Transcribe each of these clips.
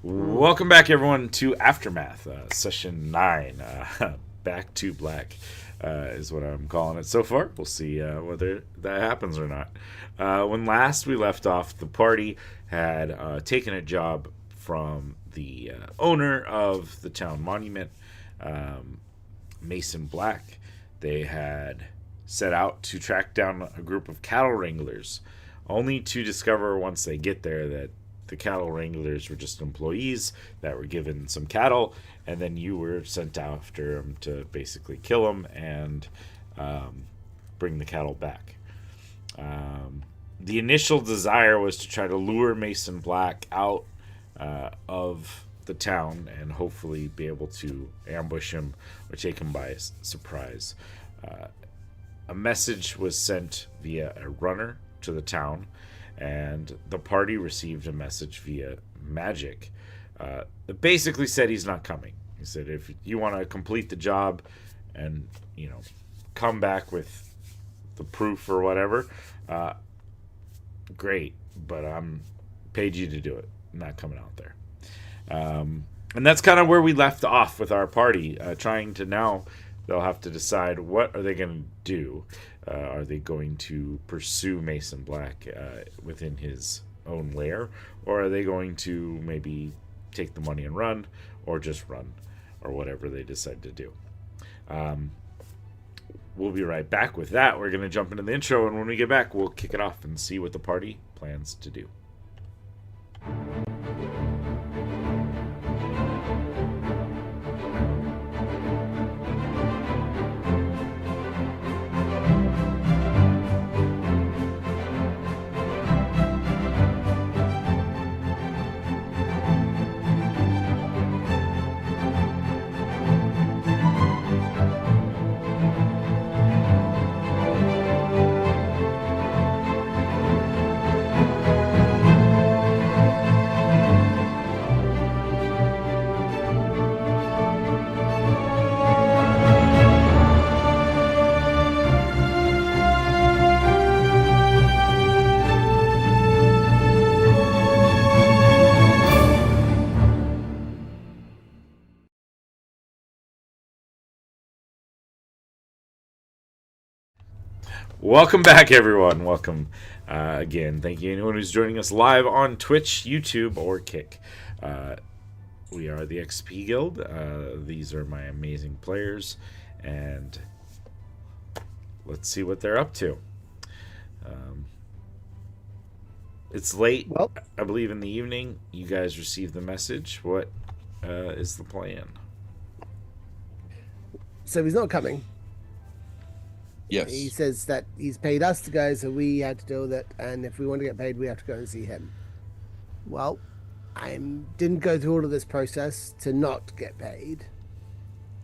Welcome back, everyone, to Aftermath, Session 9. Back to Black is what I'm calling it so far. We'll see whether that happens or not. When last we left off, the party had taken a job from the owner of the town monument, Mason Black. They had set out to track down a group of cattle wranglers, only to discover once they get there that the cattle wranglers were just employees that were given some cattle, and then you were sent after them to basically kill them and bring the cattle back. The initial desire was to try to lure Mason Black out of the town and hopefully be able to ambush him or take him by surprise. A message was sent via a runner to the town, and the party received a message via magic that basically said he's not coming. He said, if you want to complete the job and, come back with the proof or whatever, great, but I'm paid you to do it. I'm not coming out there. And that's kind of where we left off with our party, trying to now, they'll have to decide what are they going to do. Are they going to pursue Mason Black within his own lair, or are they going to maybe take the money and run, or just run, or whatever they decide to do? We'll be right back with that. We're going to jump into the intro, and when we get back, we'll kick it off and see what the party plans to do. Welcome back, everyone. Welcome again. Thank you, anyone who's joining us live on Twitch, YouTube, or Kick. We are the XP Guild. These are my amazing players, and let's see what they're up to. It's late, Well, I believe, in the evening. You guys received the message. What is the plan? so he's not coming. Yes. He says that he's paid us to go, so we had to deal with it. And if we want to get paid, we have to go and see him. Well, I didn't go through all of this process to not get paid.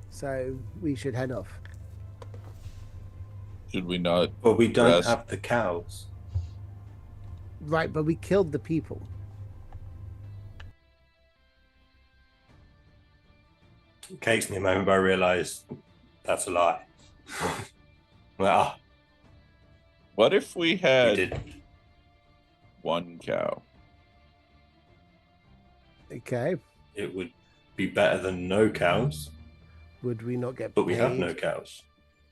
So we should head off. Should we not? Well, we don't rest? have the cows. Right, but we killed the people. It takes me a moment, but I realise that's a lie. Well, What if we you had did. one cow? Okay. It would be better than no cows, Would we not get but paid? we have no cows.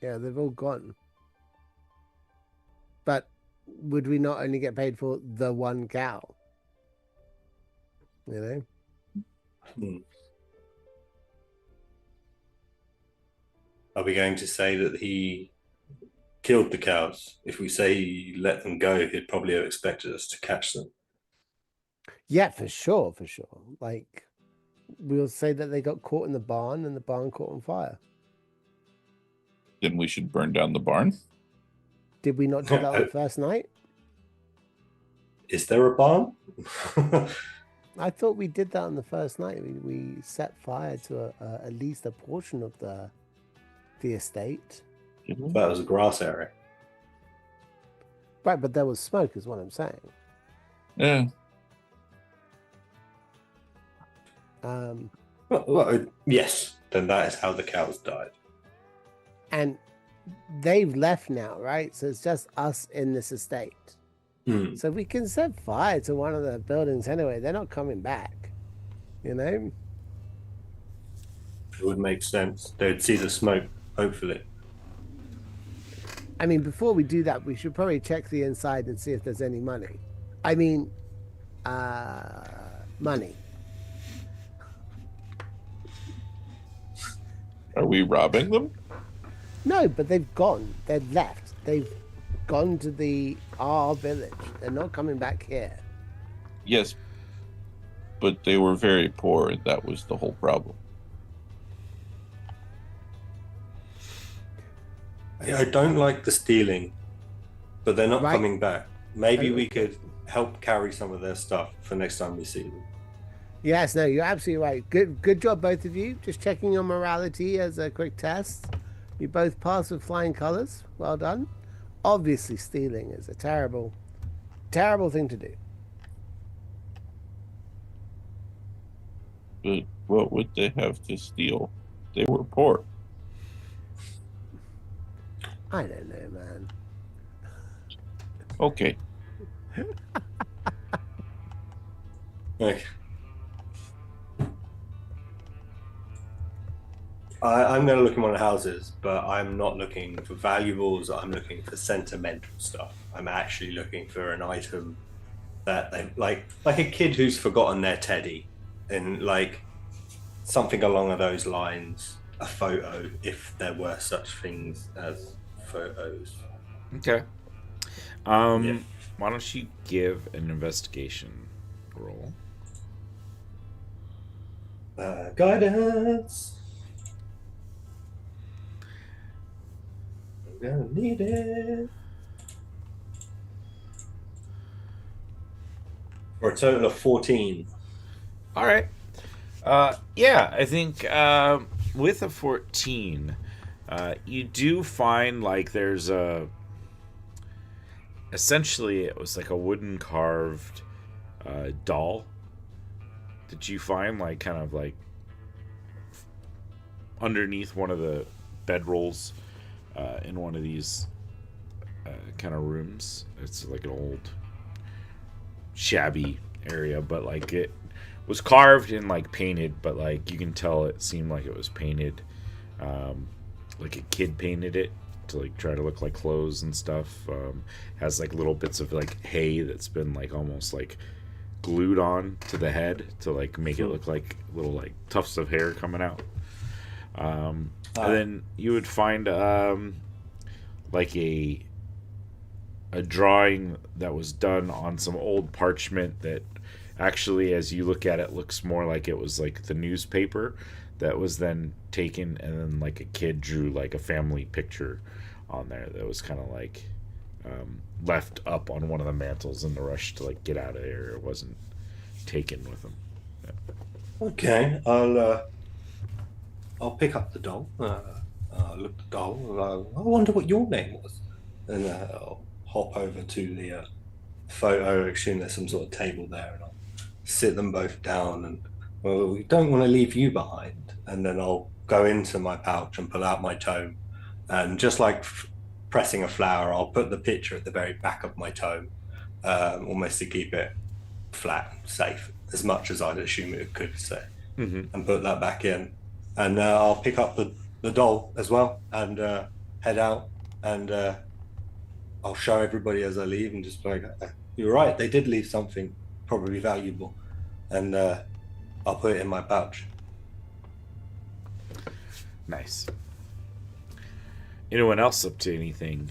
Yeah, they've all gone. But would we not only get paid for the one cow? You know? Hmm. Are we going to say that he killed the cows? If we say he let them go, he'd probably have expected us to catch them. Yeah, for sure, for sure. Like, we'll say that they got caught in the barn and the barn caught on fire. Then we should burn down the barn. Did we not do that on the first night? Is there a barn? I thought we did that on the first night. We set fire to at least a portion of the estate. That was a grass area. Right, but there was smoke, is what I'm saying. Yeah. Well, yes, then that is how the cows died. And they've left now, right? So it's just us in this estate. Hmm. So we can set fire to one of the buildings anyway. They're not coming back. You know? It would make sense. They'd see the smoke, hopefully. I mean, before we do that, we should probably check the inside and see if there's any money. I mean, money. Are we robbing them? No, but they've gone. They've left. They've gone to our village. They're not coming back here. Yes, but they were very poor, and that was the whole problem. I don't like the stealing, but they're not Right. coming back. Maybe we Okay. could help carry some of their stuff for next time we see them. Yes, no, you're absolutely right. Good job, both of you. Just checking your morality as a quick test. You both passed with flying colors. Well done. Obviously, stealing is a terrible, terrible thing to do. But what would they have to steal? They were poor. I don't know, man. Okay. Okay. I'm going to look in one of the houses, but I'm not looking for valuables. I'm looking for sentimental stuff. I'm actually looking for an item that they like a kid who's forgotten their teddy, and like something along those lines. A photo, if there were such things as photos. Okay. Yeah. Why don't you give an investigation roll? Guidance. I'm gonna need it. For a total of 14. All right. Yeah, I think with a 14, you do find like there's essentially it was like a wooden carved doll that you find like kind of like underneath one of the bedrolls in one of these kind of rooms. It's like an old shabby area, but like it was carved and like painted, but like you can tell it seemed like it was painted like a kid painted it to like try to look like clothes and stuff. Has like little bits of like hay that's been like almost like glued on to the head to like make it look like little like tufts of hair coming out. And then you would find like a drawing that was done on some old parchment that actually, as you look at it, looks more like it was like the newspaper that was then taken, and then like a kid drew like a family picture on there that was kind of like left up on one of the mantles in the rush to like get out of there. It wasn't taken with them. Yeah. Okay, I'll pick up the doll. Look at the doll. I wonder what your name was. And I'll hop over to the photo. I assume there's some sort of table there, and I'll sit them both down. And well, we don't want to leave you behind. And then I'll go into my pouch and pull out my tome, and just like pressing a flower, I'll put the picture at the very back of my tome, almost to keep it flat, safe, as much as I'd assume it could say, and put that back in. And I'll pick up the doll as well and head out, and I'll show everybody as I leave and just be like, you're right, they did leave something probably valuable, and I'll put it in my pouch. Nice. Anyone else up to anything?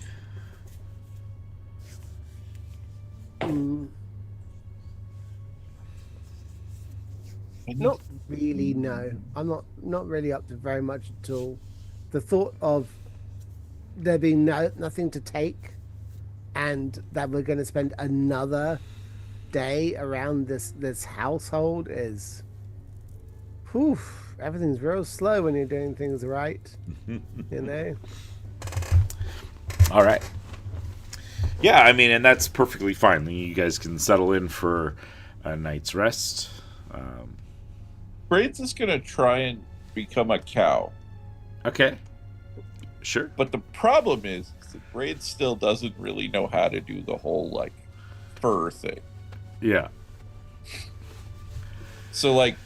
Not really, no. I'm not really up to very much at all. The thought of there being nothing to take, and that we're going to spend another day around this household is, whew, everything's real slow when you're doing things right, you know. All right. Yeah, I mean, and that's perfectly fine. You guys can settle in for a night's rest. Braids is gonna try and become a cow, Okay. Sure. but the problem is that Braids still doesn't really know how to do the whole like fur thing. Yeah. So like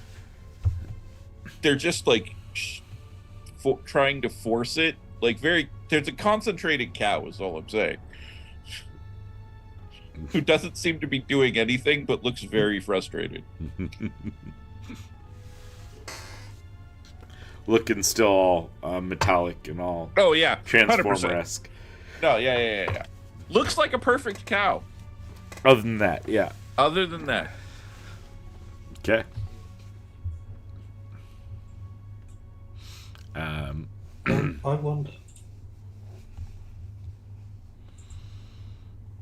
they're just like trying to force it. Like there's a concentrated cow is all I'm saying. Who doesn't seem to be doing anything but looks very frustrated. Looking still all metallic and all Oh yeah, 100%. Transformer-esque. No, yeah. Looks like a perfect cow. Other than that, yeah. Other than that, Okay. I wonder.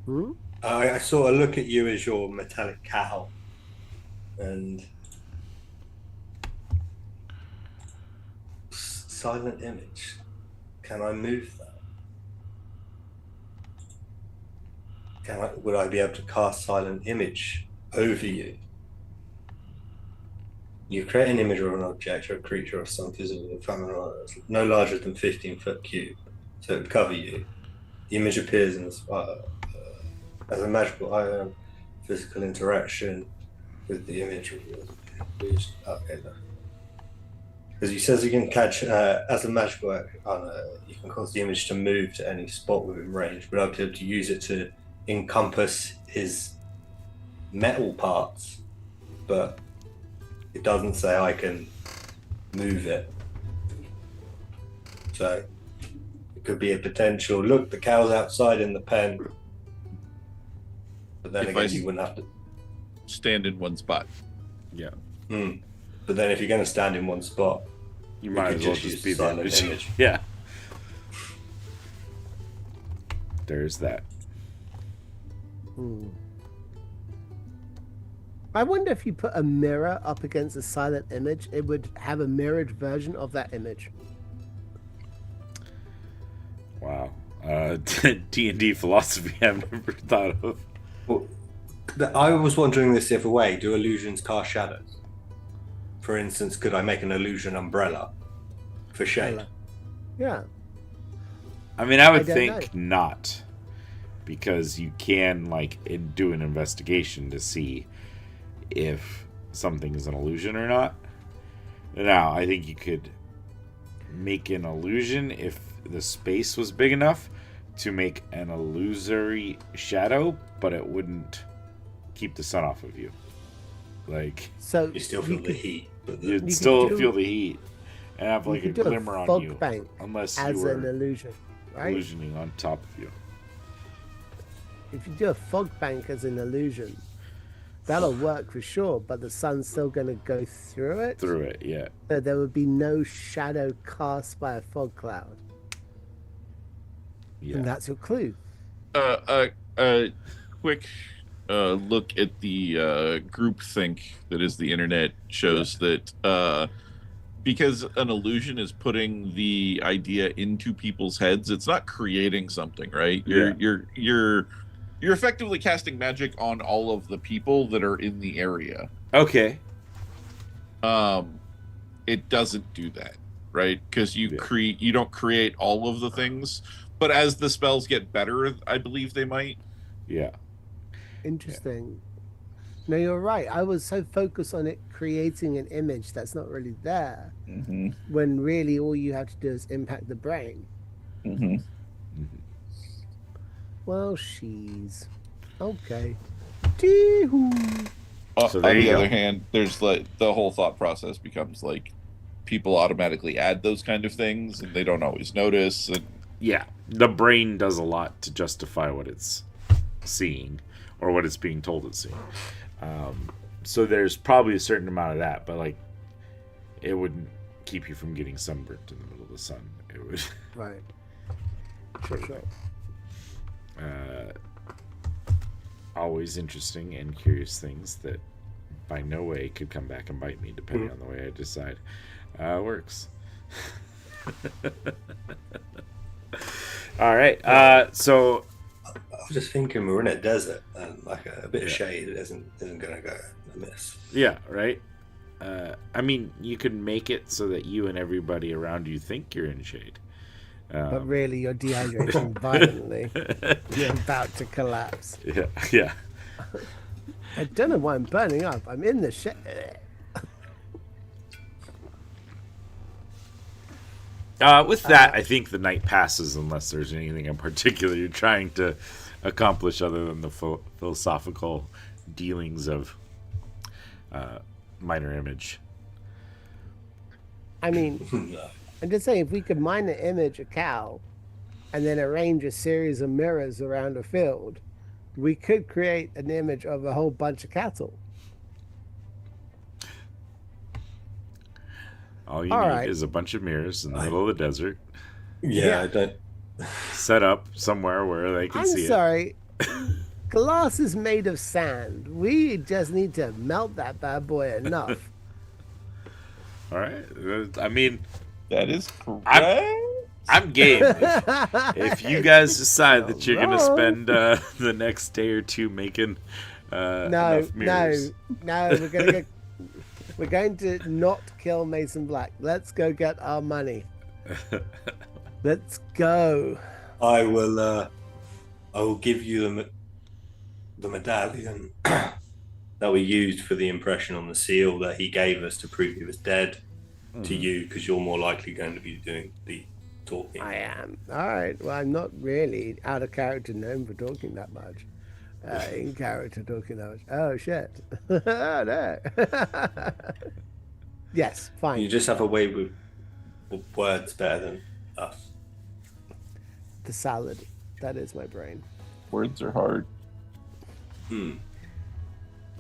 Hmm? I sort of look at you as your metallic cow, and silent image. Can I move that? Would I be able to cast silent image over you? You create an image of an object or a creature or some physical phenomenon no larger than 15-foot cube, so it would cover you. The image appears in as a magical item, physical interaction with the image. Okay, no. Because he says you can catch, as a magical item, you can cause the image to move to any spot within range, but I'll be able to use it to encompass his metal parts, but it doesn't say I can move it. So it could be a potential, look, the cow's outside in the pen, but then If again, I you wouldn't have to stand in one spot. Yeah. But then if you're going to stand in one spot, You might could as well just just use be the silent image. image. Yeah. There's that. I wonder if you put a mirror up against a silent image, it would have a mirrored version of that image. Wow. D&D philosophy I've never thought of. well, I was wondering this the other way. Do illusions cast shadows? For instance, could I make an illusion umbrella for shade? Yeah. I mean, I would don't think not. Because you can, do an investigation to see if something is an illusion or not. Now, I think you could make an illusion if the space was big enough to make an illusory shadow, but it wouldn't keep the sun off of you. So You still feel the heat, but You'd You still could do- feel the heat and have you a could do glimmer a on fog you, bank unless you as an were illusion, right? illusioning on top of you. If you do a fog bank as an illusion, that'll work for sure, but the sun's still going to go through it. Through it, yeah. So there would be no shadow cast by a fog cloud. Yeah. And that's your clue. Quick look at the group think that is the internet shows that because an illusion is putting the idea into people's heads, it's not creating something, right? You're effectively casting magic on all of the people that are in the area. Okay. It doesn't do that, right? Because you don't create all of the things, but as the spells get better, I believe they might. Yeah. Interesting. No, you're right. I was so focused on it creating an image that's not really there, when really all you have to do is impact the brain. Well, she's okay. Tee-hoo. So On there you the go. other hand, there's the whole thought process becomes people automatically add those kind of things and they don't always notice. And Yeah. The brain does a lot to justify what it's seeing or what it's being told it's seeing. So there's probably a certain amount of that, but it wouldn't keep you from getting sunburnt in the middle of the sun. It would. Right. For sure. Always interesting and curious things that by no way could come back and bite me, depending on the way I decide. Works. All right. So I was just thinking we're in a desert and a bit of shade isn't going to go amiss. yeah, right. I mean, you could make it so that you and everybody around you think you're in shade. But really, you're dehydrating violently. You're about to collapse. Yeah. I don't know why I'm burning up. I'm in the shit. With that, I think the night passes unless there's anything in particular you're trying to accomplish other than the philosophical dealings of minor image. I mean, No. I'm just saying, if we could minor image a cow and then arrange a series of mirrors around a field, we could create an image of a whole bunch of cattle. All you All need right. is a bunch of mirrors in the middle of the desert, Yeah, I don't. set up somewhere where they can I'm see sorry. Glass is made of sand. We just need to melt that bad boy enough. it. All right. I mean, That is correct. I'm game. If you guys decide that you're gonna No. spend the next day or two making No, enough mirrors, no. We're going to not kill Mason Black. Let's go get our money. Let's go. I will. I will give you the medallion that we used for the impression on the seal that he gave us to prove he was dead to you, because you're more likely going to be doing the talking. I am. All right. Well, I'm not really out of character known for talking that much. In character talking that much. Oh, shit. Oh, no. Yes, fine. You just have a way with words better than us. The salad. That is my brain. Words are hard. Hmm.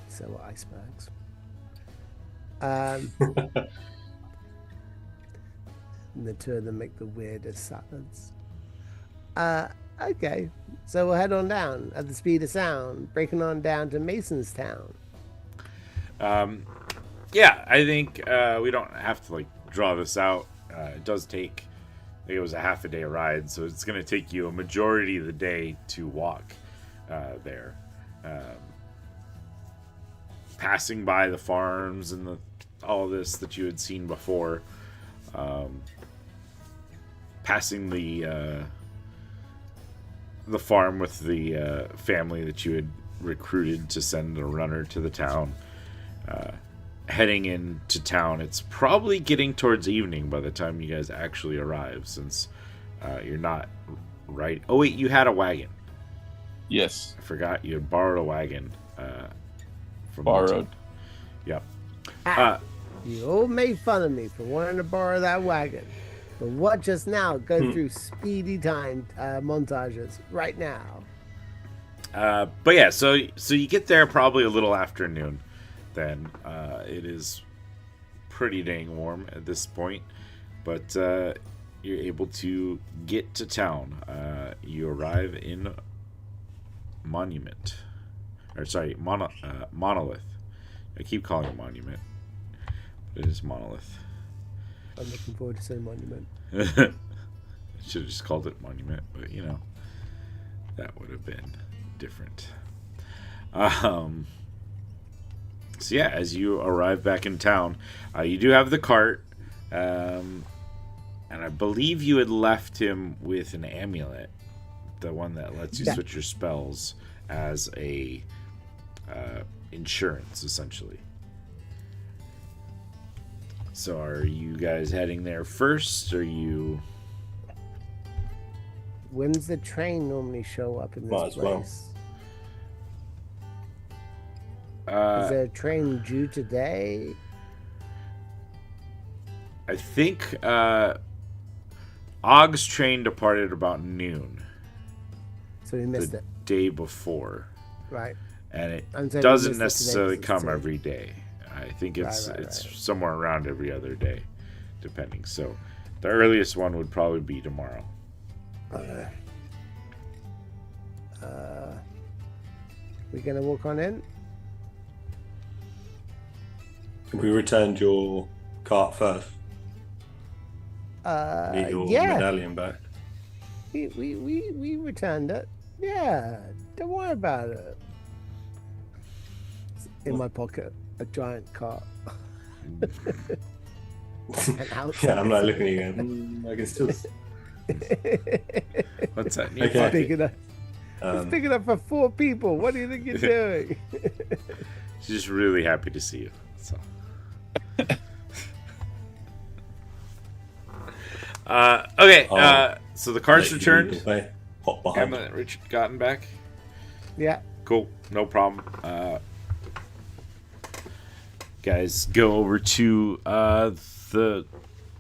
So are icebergs. And the two of them make the weirdest salads. Okay. So we'll head on down at the speed of sound, breaking on down to Mason's Town. yeah, I think we don't have to draw this out. It does take. I think it was a half a day ride, so it's going to take you a majority of the day to walk there. Passing by the farms and all this that you had seen before. Passing the farm with the family that you had recruited to send a runner to the town. Heading into town, it's probably getting towards evening by the time you guys actually arrive, since you're not right. Oh wait, you had a wagon. Yes. I forgot you had borrowed a wagon. From the Borrowed. town. Yep. You all made fun of me for wanting to borrow that wagon. But what just now? Go through speedy time montages right now. But yeah, so you get there probably a little after noon. Then it is pretty dang warm at this point, but you're able to get to town. You arrive in Monolith. I keep calling it Monument, but it is Monolith. I'm looking forward to saying monument. I should have just called it Monument, but that would have been different. So yeah, as you arrive back in town, you do have the cart, and I believe you had left him with an amulet, the one that lets you switch your spells as a insurance, essentially. So are you guys heading there first, or you... When's the train normally show up in Might this as well. place? Is there a train due today? I think Og's train departed about noon So we missed the it. day before, Right. and it I'm saying we doesn't missed it today necessarily 'cause it's come today. every day. I think it's Right. somewhere around every other day, depending. So the earliest one would probably be tomorrow. We gonna walk on in? We returned your cart first. Need your Yeah. medallion back. We returned it. Yeah. Don't worry about it. It's in my pocket, a giant cart. And outside. Yeah, I'm like looking at you going, I can still. What's that? in your Okay. pocket? Big enough. It's big enough for 4 people. What do you think you're doing? She's just really happy to see you. So. Okay. I'll So the car's let you lead returned. the way. Hop behind. Emma and Richard gotten back. Yeah. Cool. No problem. Guys, go over to the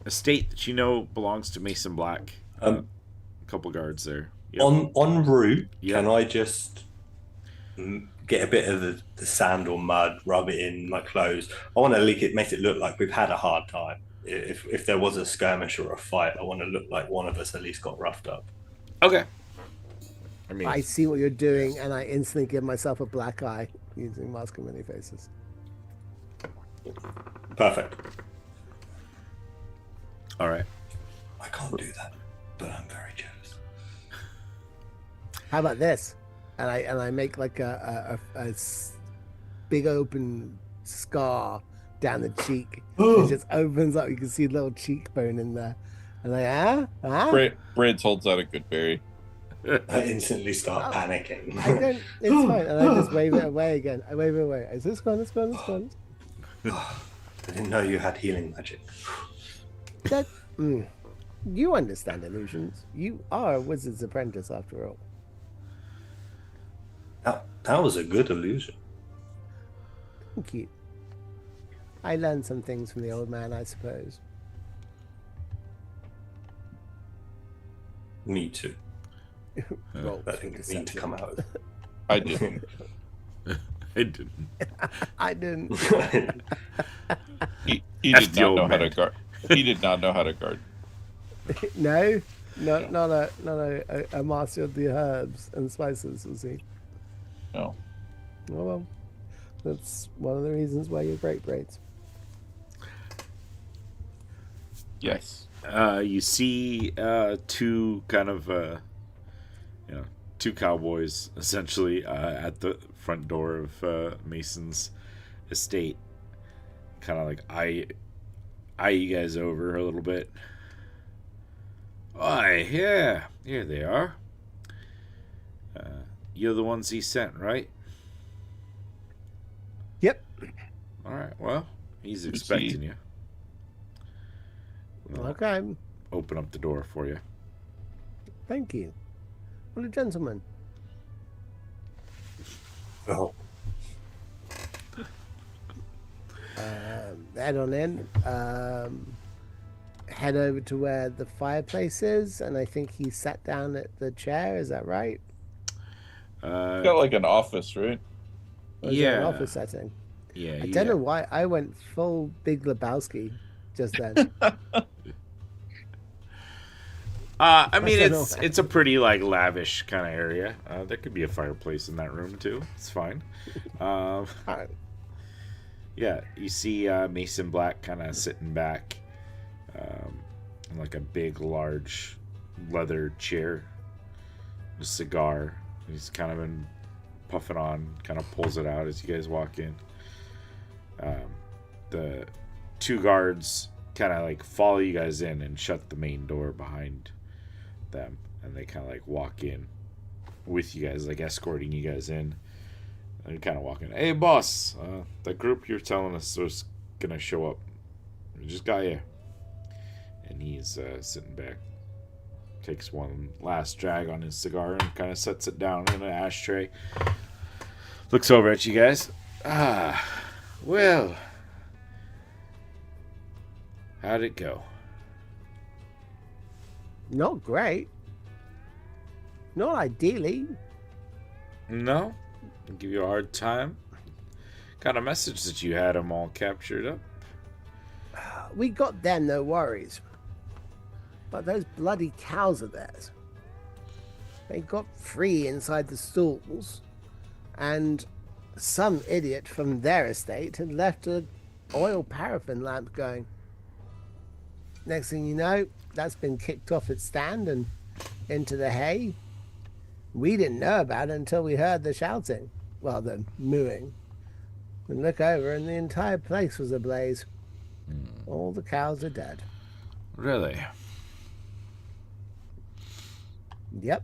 estate that you know belongs to Mason Black. A couple guards there. Yep. On route, Yep. can I just get a bit of the sand or mud, rub it in my clothes? I want to leak it, make it look like we've had a hard time. If there was a skirmish or a fight, I want to look like one of us at least got roughed up. Okay. I mean, I see what you're doing, and I instantly give myself a black eye using Mask of Many Faces. Perfect. all right. I can't do that, but I'm very jealous. How about this? And I make like big open scar down the cheek. It just opens up. You can see a little cheekbone in there. And Braids holds out a good berry. I instantly start panicking. I don't. It's fine. And I just wave it away again. I wave it away. I say, it's gone. It's gone. It's gone. I didn't know you had healing magic. That you understand illusions. You are a wizard's apprentice, after all. That was a good illusion. Thank you. I learned some things from the old man, I suppose. Me too. Roll I think it need to come out. I didn't. I didn't. I didn't. He F did the not old know how man. to guard. He did not know how to guard. No, not a master of the herbs and spices, was he? No. Oh well, that's one of the reasons why you're great, Braids. Yes. You see two kind of two cowboys essentially at the front door of Mason's estate, kind of like eye you guys over a little bit. Why, yeah, here they are. You're the ones he sent, right? Yep. All right. Well, he's Who's expecting he? you. Well, Okay. open up the door for you. Thank you. Well, a gentleman. Oh, Head on in. Head over to where the fireplace is, and I think he sat down at the chair. Is that right? Got like an office, right? Or is it an office setting? Yeah. I don't know why I went full Big Lebowski just then. I mean, don't know. it's a pretty like lavish kind of area. There could be a fireplace in that room too. It's fine. Yeah, you see Mason Black kind of sitting back in like a big, large leather chair, a cigar. He's kind of been puffing on, kind of pulls it out as you guys walk in. The two guards kind of like follow you guys in and shut the main door behind them, and they kind of like walk in with you guys, like escorting you guys in. And kind of walking. Hey, boss, the group you're telling us was gonna show up. We just got here. And he's sitting back, takes one last drag on his cigar and kind of sets it down in an ashtray. Looks over at you guys. Well, how'd it go? Not great. Not ideally. No? Give you a hard time? Got a message that you had them all captured up. We got them, no worries. But those bloody cows of theirs, they got free inside the stalls, and some idiot from their estate had left an oil paraffin lamp going. Next thing you know, that's been kicked off its stand and into the hay. We didn't know about it until we heard the shouting. Well, the mooing. And look over, and the entire place was ablaze. All the cows are dead. Really? Yep.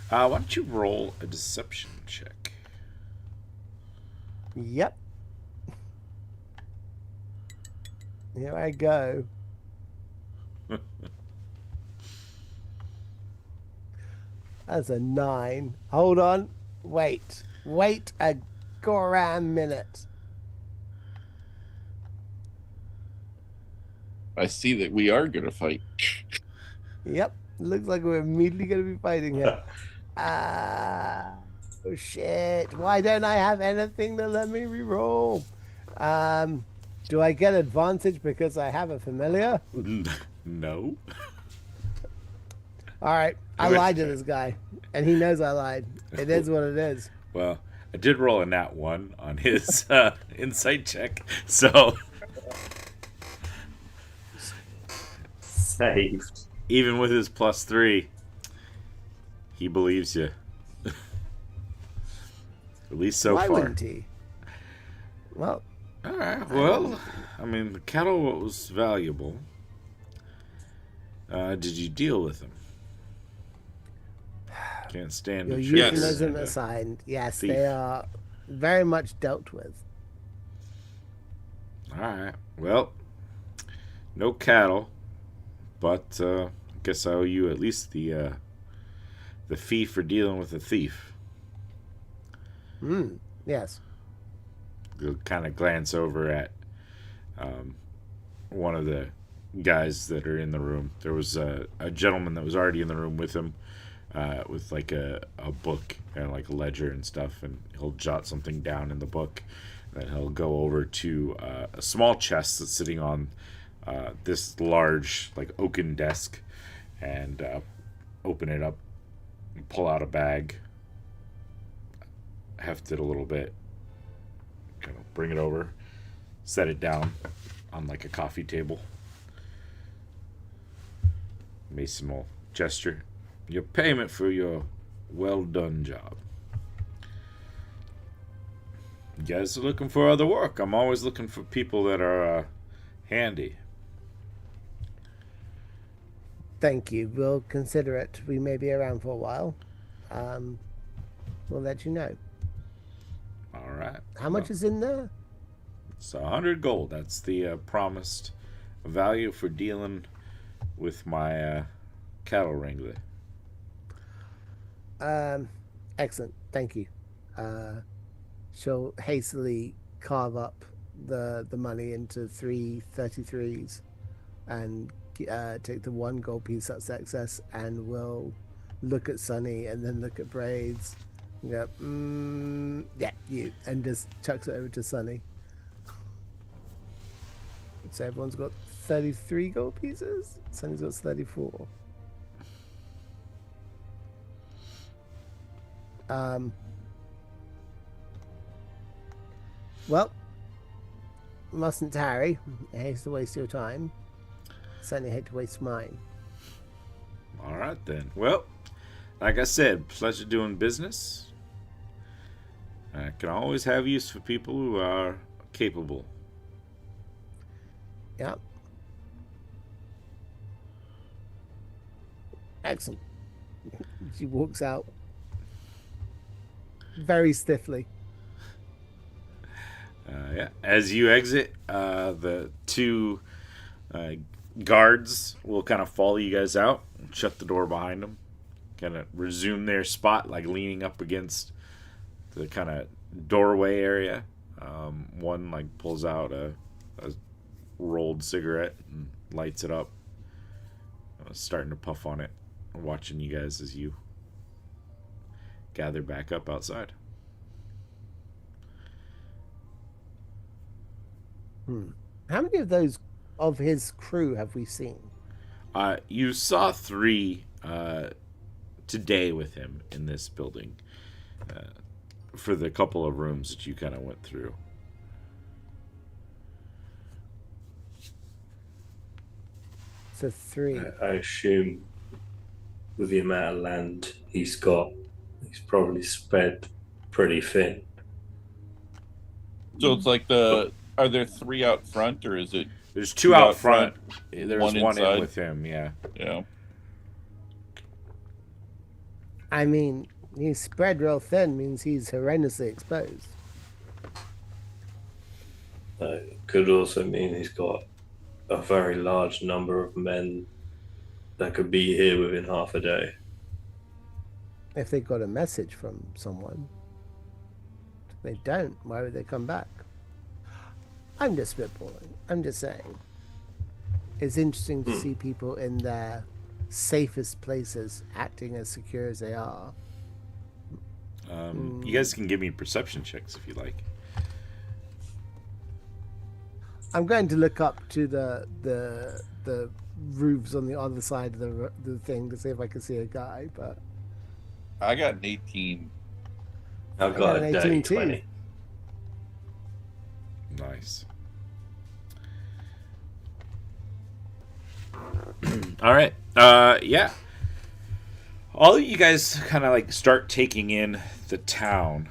Why don't you roll a deception check? Yep. Here I go. That's a 9. Hold on. Wait a goddamn minute. I see that we are going to fight. Yep, looks like we're immediately going to be fighting here. Oh shit! Why don't I have anything to let me reroll? Do I get advantage because I have a familiar? No. All right, I lied to this guy, and he knows I lied. It is what it is. Well, I did roll a nat 1 on his insight check, so Saved. even with his +3, he believes you. At least so Why far. wouldn't he? Well, All right. Well, I mean, the cattle was valuable. Did you deal with them? Can't stand your a euphemism traitor. aside, yes, thief. they are very much dealt with. All right. Well, no cattle, but I guess I owe you at least the fee for dealing with a thief. Yes. You'll kind of glance over at one of the guys that are in the room. There was a gentleman that was already in the room with him, with like a book and like a ledger and stuff, and he'll jot something down in the book. Then he'll go over to a small chest that's sitting on this large like oaken desk, and open it up, and pull out a bag, heft it a little bit, kind of bring it over, set it down on like a coffee table. Mason will gesture. Your payment for your well done job. You guys are looking for other work. I'm always looking for people that are handy. Thank you. We'll consider it. We may be around for a while. We'll let you know. All right. How much is in there? It's 100 gold. That's the promised value for dealing with my cattle wrangler. Excellent. Thank you. She'll hastily carve up the money into 3 33s and take the 1 gold piece that's excess, and we'll look at Sunny and then look at Braids. And go, yeah, you, and just chucks it over to Sunny. So everyone's got 33 gold pieces. Sunny's got 34. Well, mustn't tarry. I hate to waste your time. Certainly hate to waste mine. All right, then. Well, like I said, pleasure doing business. I can always have use for people who are capable. Yep. Excellent. She walks out very stiffly. Yeah. As you exit, the 2 guards will kind of follow you guys out and shut the door behind them. Kind of resume their spot, like leaning up against the kind of doorway area. One like pulls out a rolled cigarette and lights it up. Starting to puff on it, watching you guys as you gather back up outside. How many of those of his crew have we seen? You saw 3 today with him in this building, for the couple of rooms that you kind of went through. So 3. I assume with the amount of land he's got, he's probably spread pretty thin. So it's like are there 3 out front, or is it? There's 2 out front. There's one one in inside? with him. Yeah. Yeah. I mean, he's spread real thin, means he's horrendously exposed. Could also mean he's got a very large number of men that could be here within half a day. If they got a message from someone. If they don't, why would they come back? I'm just spitballing. I'm just saying. It's interesting to see people in their safest places acting as secure as they are. You guys can give me perception checks if you like. I'm going to look up to the roofs on the other side of the thing to see if I can see a guy, but I got an 18. I've I got got a an dirty 18 too. 20. Nice. All right. Yeah. All of you guys kind of like start taking in the town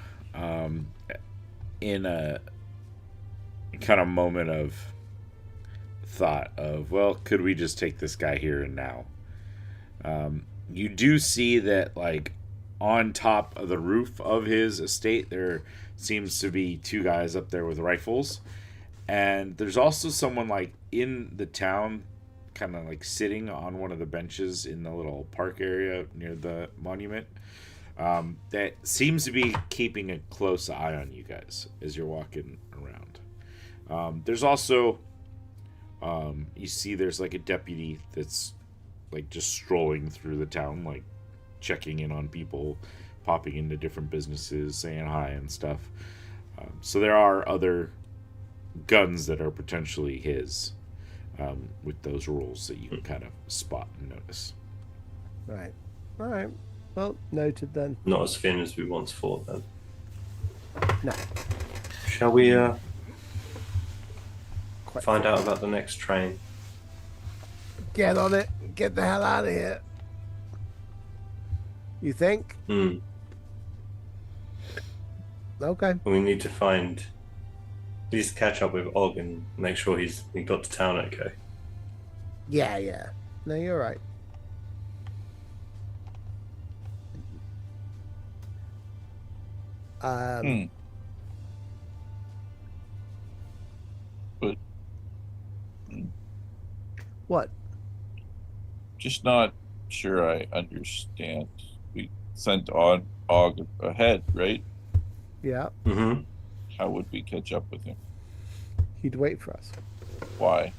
in a kind of moment of thought of, well, could we just take this guy here and now? You do see that like on top of the roof of his estate there seems to be two guys up there with rifles, and there's also someone like in the town kind of like sitting on one of the benches in the little park area near the monument that seems to be keeping a close eye on you guys as you're walking around. There's also you see there's like a deputy that's like just strolling through the town, like checking in on people, popping into different businesses, saying hi and stuff. So there are other guns that are potentially his with those rules that you can kind of spot and notice. Right. All right. Well, noted then. Not as thin as we once thought then. No. Shall we Quite find out about the next train? Get on it. Get the hell out of here. You think? Hmm. Okay. We need to find, at least catch up with Og and make sure he got to town okay. Yeah. No, you're right. But What? just not sure I understand. We sent on Og ahead, right? Yeah. Mm-hmm. How would we catch up with him? He'd wait for us Why?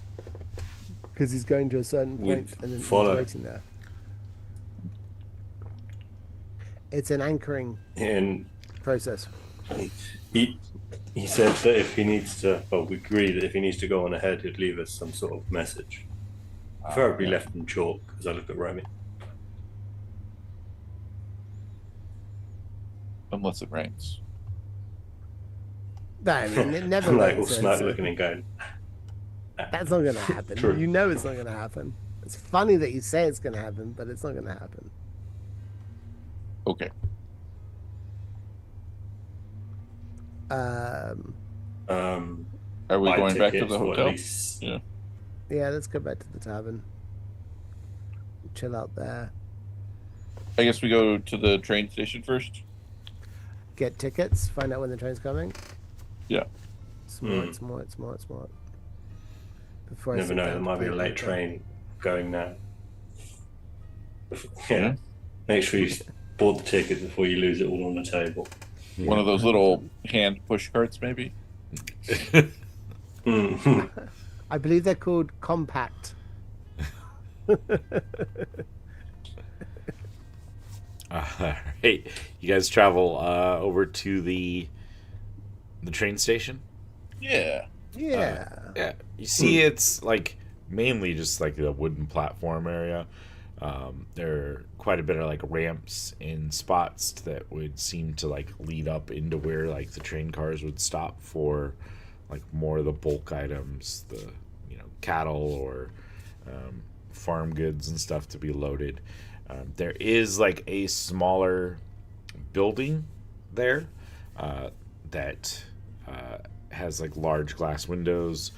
because he's going to a certain We'd point and then follow. he's waiting there. It's an anchoring And process. he said that if he needs to, well, we agree that if he needs to go on ahead, he'd leave us some sort of message. Preferably yeah. left in chalk, as I look at Romy. Unless it rains. No, I mean, it never I'm like all rains, so smart it's- looking and going, That's not going to happen. True. You know it's not going to happen. It's funny that you say it's going to happen, but it's not going to happen. Okay. Are we buy going back to tickets, the or at hotel? least- Yeah. Yeah, let's go back to the tavern. Chill out there. I guess we go to the train station first. Get tickets. Find out when the train's coming. Yeah. Smart. Before I Never sit know, down there to might be play a late poker. train going now. Yeah. Yeah. Make sure you bought the ticket before you lose it all on the table. One of those little hand push carts, maybe. Mm. I believe they're called compact. Hey, you guys travel over to the train station. Yeah. Yeah. Yeah, you see, it's like mainly just like the wooden platform area. There are quite a bit of like ramps in spots that would seem to like lead up into where like the train cars would stop for like more of the bulk items, the cattle or farm goods and stuff to be loaded. There is like a smaller building there that has like large glass windows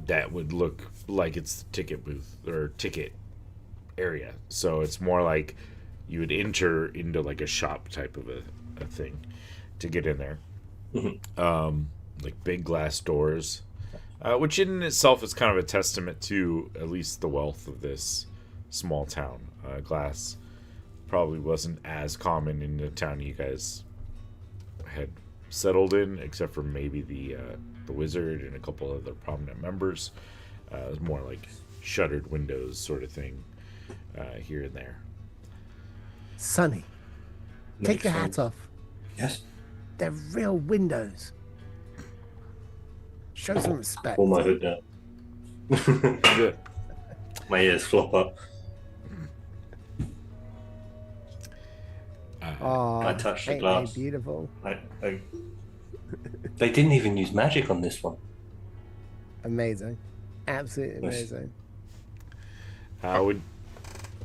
that would look like it's the ticket booth or ticket area. So it's more like you would enter into like a shop type of a thing to get in there. Like big glass doors. which in itself is kind of a testament to at least the wealth of this small town. Glass probably wasn't as common in the town you guys had settled in, except for maybe the wizard and a couple other prominent members. It was more like shuttered windows sort of thing here and there. Sonny, take Makes your sense. hat off. Yes. They're real windows. Show some respect. Pull my hood down. Good. My ears flop up. Oh, I touched the ain't glass. they beautiful? They didn't even use magic on this one. Amazing. Absolutely Nice. amazing.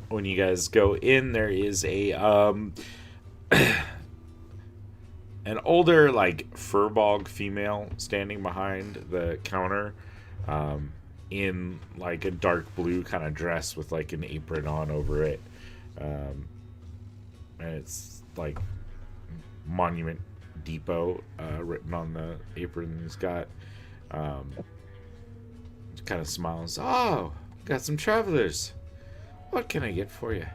When you guys go in, there is a an older like furbog female standing behind the counter, in like a dark blue kind of dress with like an apron on over it, and it's like Monument Depot written on the apron. He's got kind of smiles. Oh, got some travelers. What can I get for you?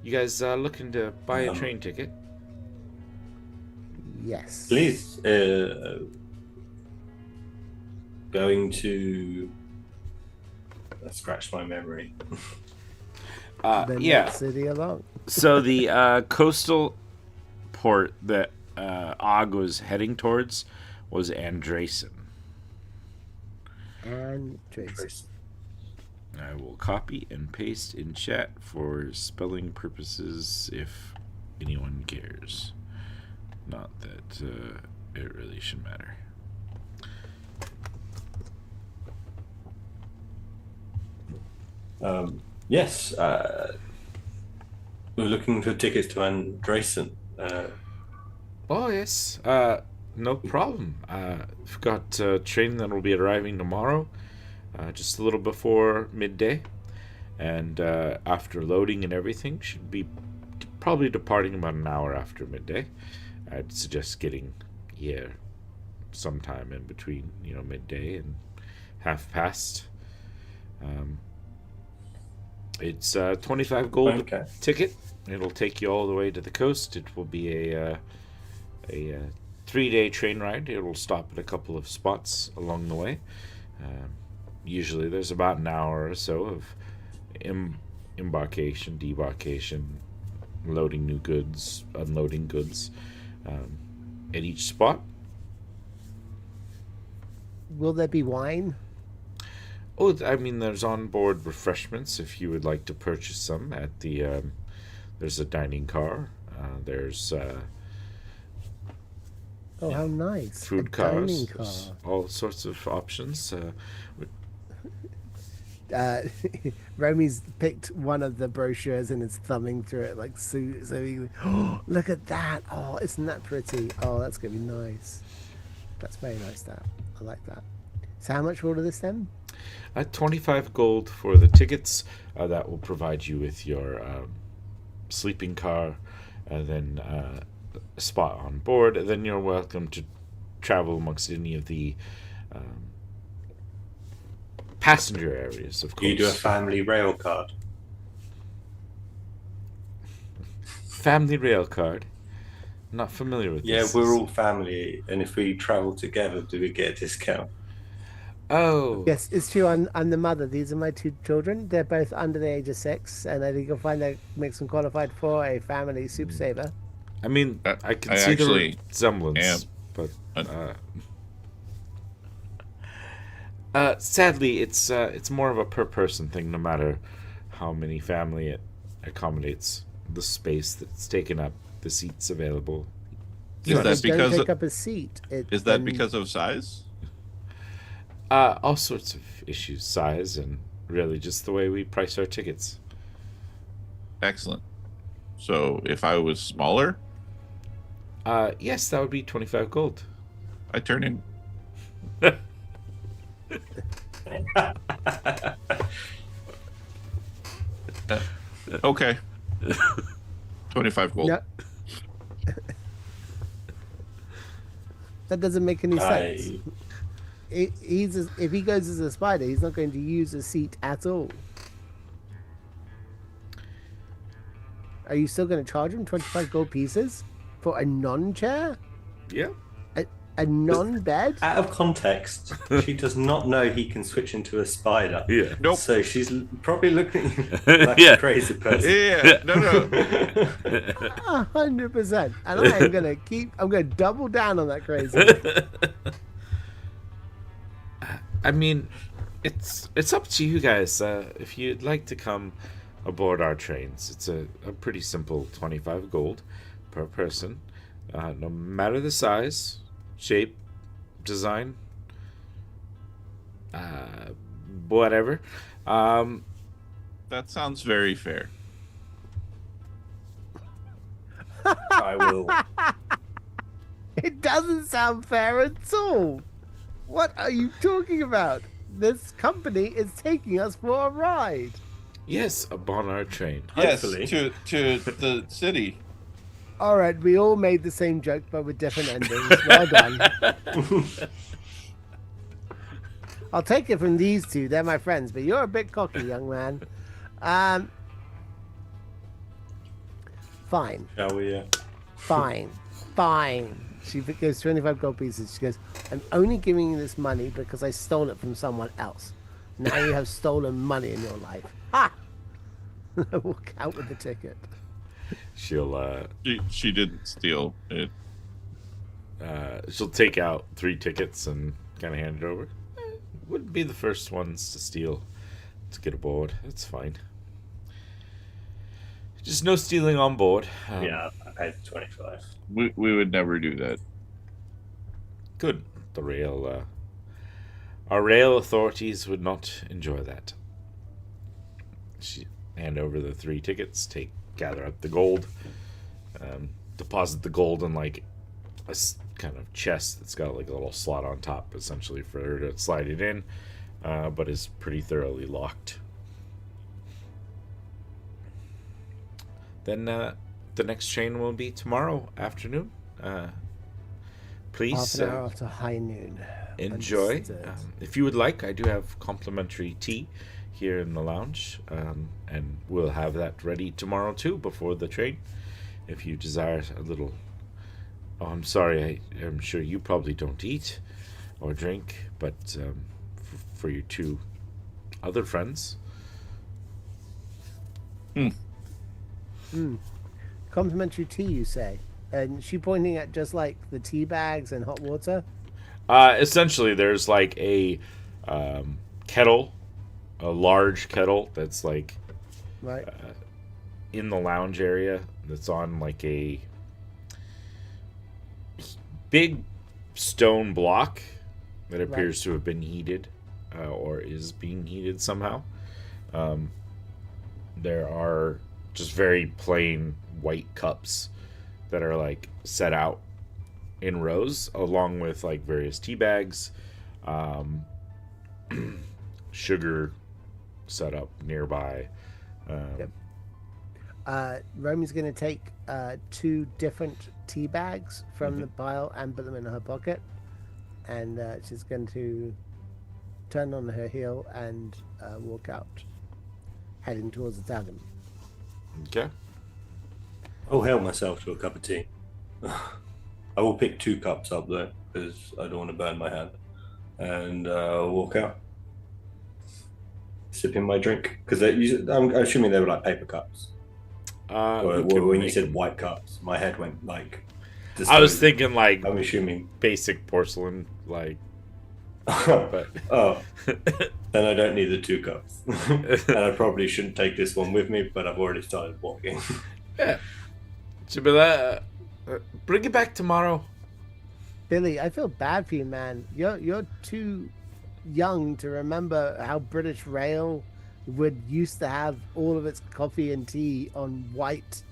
You guys looking to buy a train ticket? Yes. Please. Going to. Scratch my memory. The Yeah. next city along. So the coastal port that Og was heading towards was Andrason. And Tracy. I will copy and paste in chat for spelling purposes if anyone cares. Not that it really should matter. Yes. We're looking for tickets to Andrason. Oh, yes. No problem. I've got a train that will be arriving tomorrow, just a little before midday. And after loading and everything, should be probably departing about an hour after midday. I'd suggest getting here sometime in between, midday and half past. It's a 25 gold Okay. ticket. It'll take you all the way to the coast. It will be a 3-day train ride. It'll stop at a couple of spots along the way. Usually there's about an hour or so of embarkation, debarkation, loading new goods, unloading goods at each spot. Will there be wine? Oh, I mean, there's onboard refreshments if you would like to purchase some at the. There's a dining car. There's Oh, how nice. food A cars. dining car. There's all sorts of options. Romy's picked one of the brochures and is thumbing through it like so eagerly. Oh, look at that. Oh, isn't that pretty? Oh, that's going to be nice. That's very nice, that. I like that. So how much for all of this then? 25 gold for the tickets. That will provide you with your sleeping car, and then a spot on board. And then you're welcome to travel amongst any of the passenger areas, of course. You do a family rail card. Family rail card. Not familiar with Yeah, this. we're all family, and if we travel together, do we get a discount? Oh. Yes, it's true. I'm the mother. These are my two children. They're both under the age of 6, and I think you'll find that makes them qualified for a family soup saver. I mean, I can I see the actually resemblance, but sadly, it's more of a per person thing. No matter how many family it accommodates, the space that's taken up, the seats available. Is that Don't because take up a seat. is that because of size? All sorts of issues, size, and really just the way we price our tickets. Excellent. So if I was smaller, Yes, that would be 25 gold. I turn in. Okay. 25 gold. No. That doesn't make any sense. if he goes as a spider, he's not going to use a seat at all. Are you still going to charge him 25 gold pieces for a non-chair? Yeah. A non-bed? Out of context, she does not know he can switch into a spider. Yeah. Nope. So she's probably looking like Yeah. a crazy person. Yeah. No. 100%. And I'm going to double down on that crazy. I mean, it's up to you guys. If you'd like to come aboard our trains, it's a pretty simple 25 gold per person, no matter the size, shape, design, whatever. That sounds very fair. I will. It doesn't sound fair at all. What are you talking about? This company is taking us for a ride. Yes, upon our train. Hopefully. Yes, to the city. All right, we all made the same joke, but with different endings. Well done. I'll take it from these two. They're my friends, but you're a bit cocky, young man. Fine. Shall we? Fine. She goes 25 gold pieces. She goes, I'm only giving you this money because I stole it from someone else. Now you have stolen money in your life. Ha! I walk out with the ticket. She'll She didn't steal it. she'll take out 3 tickets and kind of hand it over. Wouldn't be the first ones to steal to get aboard. It's fine. Just no stealing on board. Yeah, I paid 25. We would never do that. Good. The rail, our rail authorities would not enjoy that. She hand over the 3 tickets, gather up the gold, deposit the gold in like a kind of chest that's got like a little slot on top, essentially for her to slide it in, but is pretty thoroughly locked. Then the next train will be tomorrow afternoon. Please Half an hour after high noon. enjoy. Understood. If you would like, I do have complimentary tea here in the lounge, and we'll have that ready tomorrow too before the train. If you desire a little. Oh, I'm sorry. I'm sure you probably don't eat or drink, but for your 2 other friends. Complimentary tea, you say? And she pointing at just like the tea bags and hot water? Essentially, there's like a kettle, a large kettle that's like Right. in the lounge area that's on like a big stone block that appears to have been heated or is being heated somehow. There are just very plain white cups that are like set out in rows along with like various tea bags, sugar set up nearby. Yep. Romy's going to take 2 different tea bags from the pile and put them in her pocket, and she's going to turn on her heel and walk out, heading towards the tavern. Okay. I'll help myself to a cup of tea. I will pick 2 cups up though, because I don't want to burn my hand, and walk out, sipping my drink. Because I'm assuming they were like paper cups. Or we can when you make said them. white cups, my head went like. I was thinking like I'm assuming. basic porcelain, like. Oh, But then I don't need the 2 cups, and I probably shouldn't take this one with me. But I've already started walking. yeah, should be that. Bring it back tomorrow. Billy, I feel bad for you, man. You're too young to remember how British Rail would used to have all of its coffee and tea on white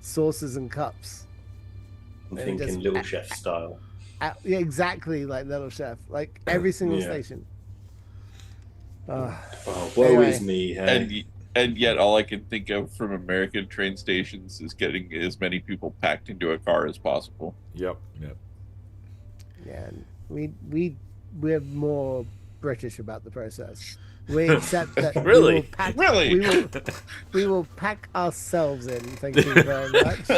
saucers and cups. I'm And thinking just- Little Chef style. Yeah, exactly like Little Chef. Like every single Yeah. station. Oh, woe Anyway. is me. Hey. And yet, all I can think of from American train stations is getting as many people packed into a car as possible. Yep. Yeah, and we we're more British about the process. We accept that Really? Really? we will pack ourselves in. Thank you very much.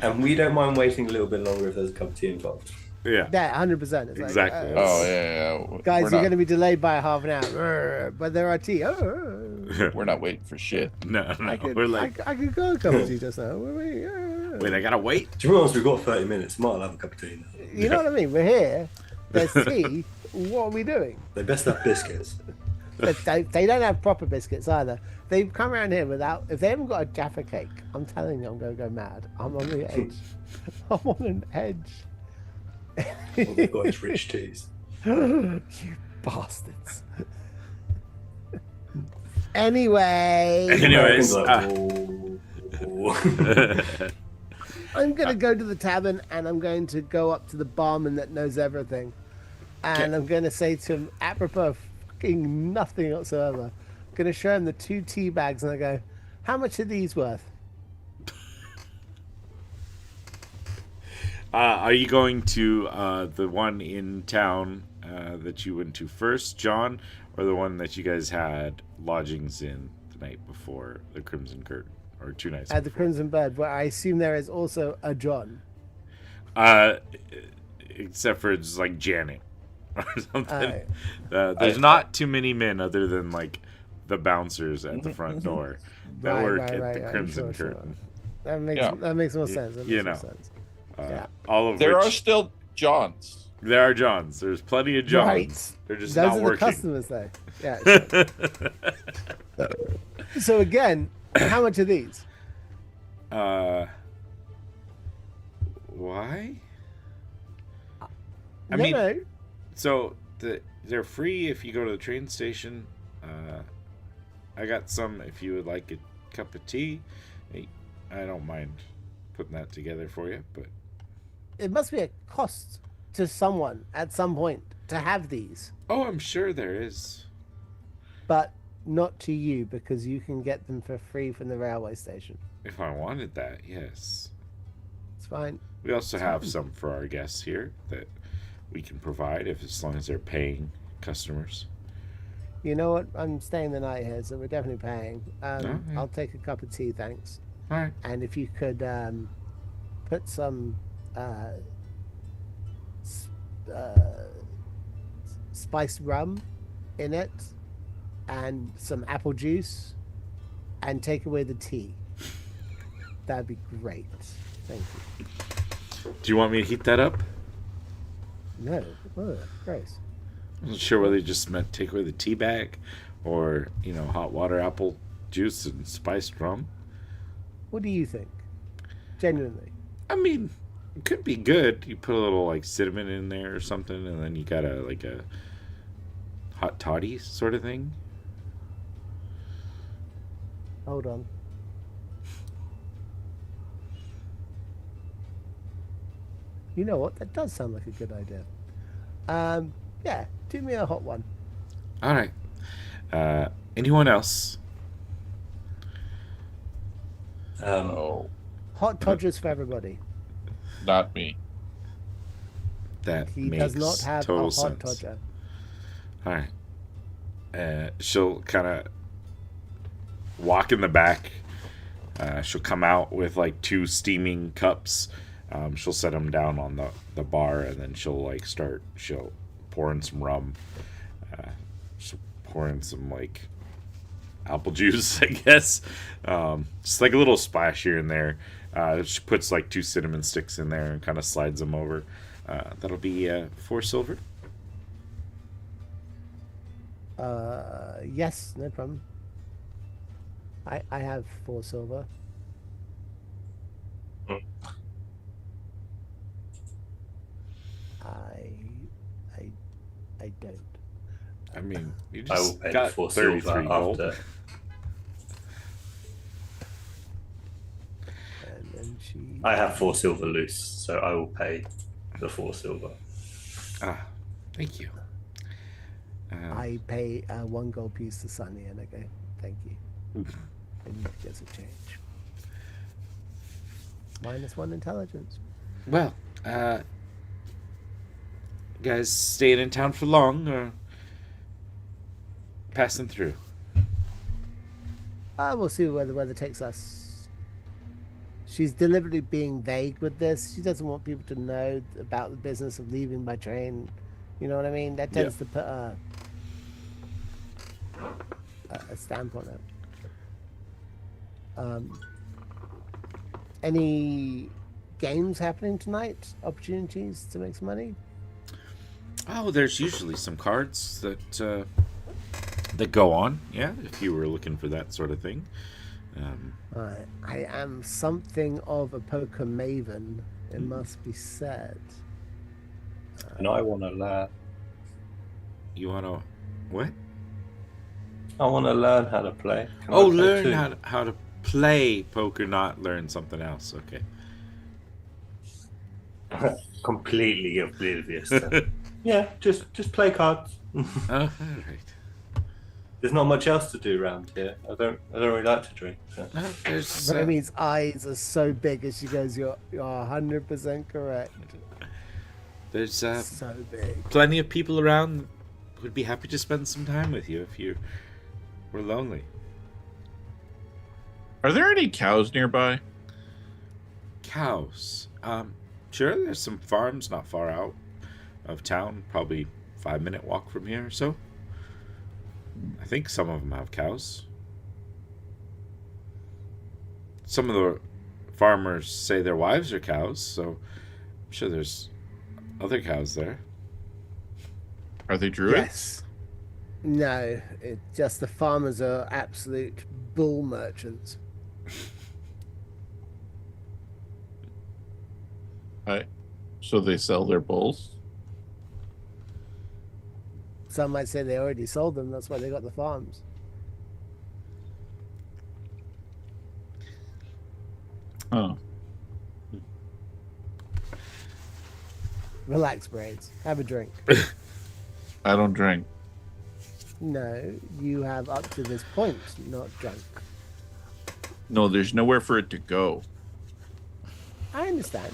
And we don't mind waiting a little bit longer if there's a cup of tea involved. Yeah. Yeah, 100%. It's Exactly. Like, Oh yeah. guys, We're you're not, going to be delayed by half an hour, but there are tea. we're not waiting for shit. No, We're we're like, I could go a cup of tea just now. wait, I gotta wait. To be honest, we've got 30 minutes. Might have a cup of tea now. You know what I mean? We're here. There's tea. What are we doing? They best have biscuits. But they don't have proper biscuits either. They come around here without. If they haven't got a Jaffa cake, I'm telling you, I'm going to go mad. I'm on the edge. I'm on an edge. All they've got is rich teas. You bastards. Anyway, Anyways, Americans like, I'm going to go to the tavern and I'm going to go up to the barman that knows everything. And I'm going to say to him, apropos of fucking nothing whatsoever, I'm going to show him the 2 tea bags and I go, how much are these worth? Are you going to the one in town that you went to first, John, or the one that you guys had lodgings in the night before the Crimson Curtain, or 2 nights? At the Crimson Bird, where I assume there is also a John. Except for it's like Janet or something. Alright. There's not too many men other than like the bouncers at the front door that work at the Crimson Sure. Curtain. That makes more sense. That makes more sense. Yeah. All of There which are still Johns. there are Johns. There's plenty of Johns. Right. They're just Those not are working. the customers, though. Yeah. So again, how much are these? Why? No. So they're free if you go to the train station. I got some if you would like a cup of tea. I don't mind putting that together for you, but It must be a cost to someone at some point to have these, oh, I'm sure there is. but not to you because you can get them for free from the railway station. If I wanted that, yes. It's fine. We also have some for our guests here that we can provide if as long as they're paying customers. You know what? I'm staying the night here, so we're definitely paying. yeah. I'll take a cup of tea, thanks. All right. And if you could put some spiced rum in it and some apple juice and take away the tea. That'd be great. Thank you. Do you want me to heat that up? No. Oh, gross. I'm not sure whether you just meant take away the tea bag or, hot water, apple juice, and spiced rum. What do you think? Genuinely. I mean, it could be good. You put a little, cinnamon in there or something, and then you got a hot toddy sort of thing. Hold on. You know what? That does sound like a good idea. Yeah, do me a hot one. All right. Anyone else? Oh, Hot todgers for everybody. not me. That He makes does not have a total hot sense. todger. All right. She'll kind of walk in the back. She'll come out with 2 steaming cups. She'll set them down on the bar, and then she'll pour in some rum. She'll pour in some apple juice, I guess. Just a little splash here and there. She puts 2 cinnamon sticks in there and kind of slides them over. That'll be 4 silver. Yes, no problem. I have 4 silver. I don't. I mean, you I will just pay the got 4 silver 33 gold. after. And then she. I have 4 silver loose, so I will pay the 4 silver. Thank you. I pay 1 gold piece to Sunny, and I go, thank you. And he gets a change. -1 intelligence. Well, You guys staying in town for long or passing through? We'll see where the weather takes us. She's deliberately being vague with this. She doesn't want people to know about the business of leaving by train. You know what I mean? That tends to put a stamp on it. Any games happening tonight? Opportunities to make some money? Oh, there's usually some cards that go on. Yeah, if you were looking for that sort of thing. I am something of a poker maven, it must be said. And I want to learn. You want to what? I want to learn how to play. Can Oh, I play learn too? how to play poker, not learn something else. Okay. Completely oblivious. Yeah, just play cards. Oh, all right. There's not much else to do around here. I don't really like to drink. So. There's Remy's eyes are so big as she goes, You're 100% correct. there's So big. plenty of people around who would be happy to spend some time with you if you were lonely. Are there any cows nearby? Cows. Sure, there's some farms not far out of town, probably 5-minute walk from here or so. I think some of them have cows. Some of the farmers say their wives are cows, so I'm sure there's other cows there. Are they druids? Yes. No, it's just the farmers are absolute bull merchants. So they sell their bulls? Some might say they already sold them, that's why they got the farms. Oh. Relax, Braids. Have a drink. I don't drink. No, you have up to this point not drunk. No, there's nowhere for it to go. I understand.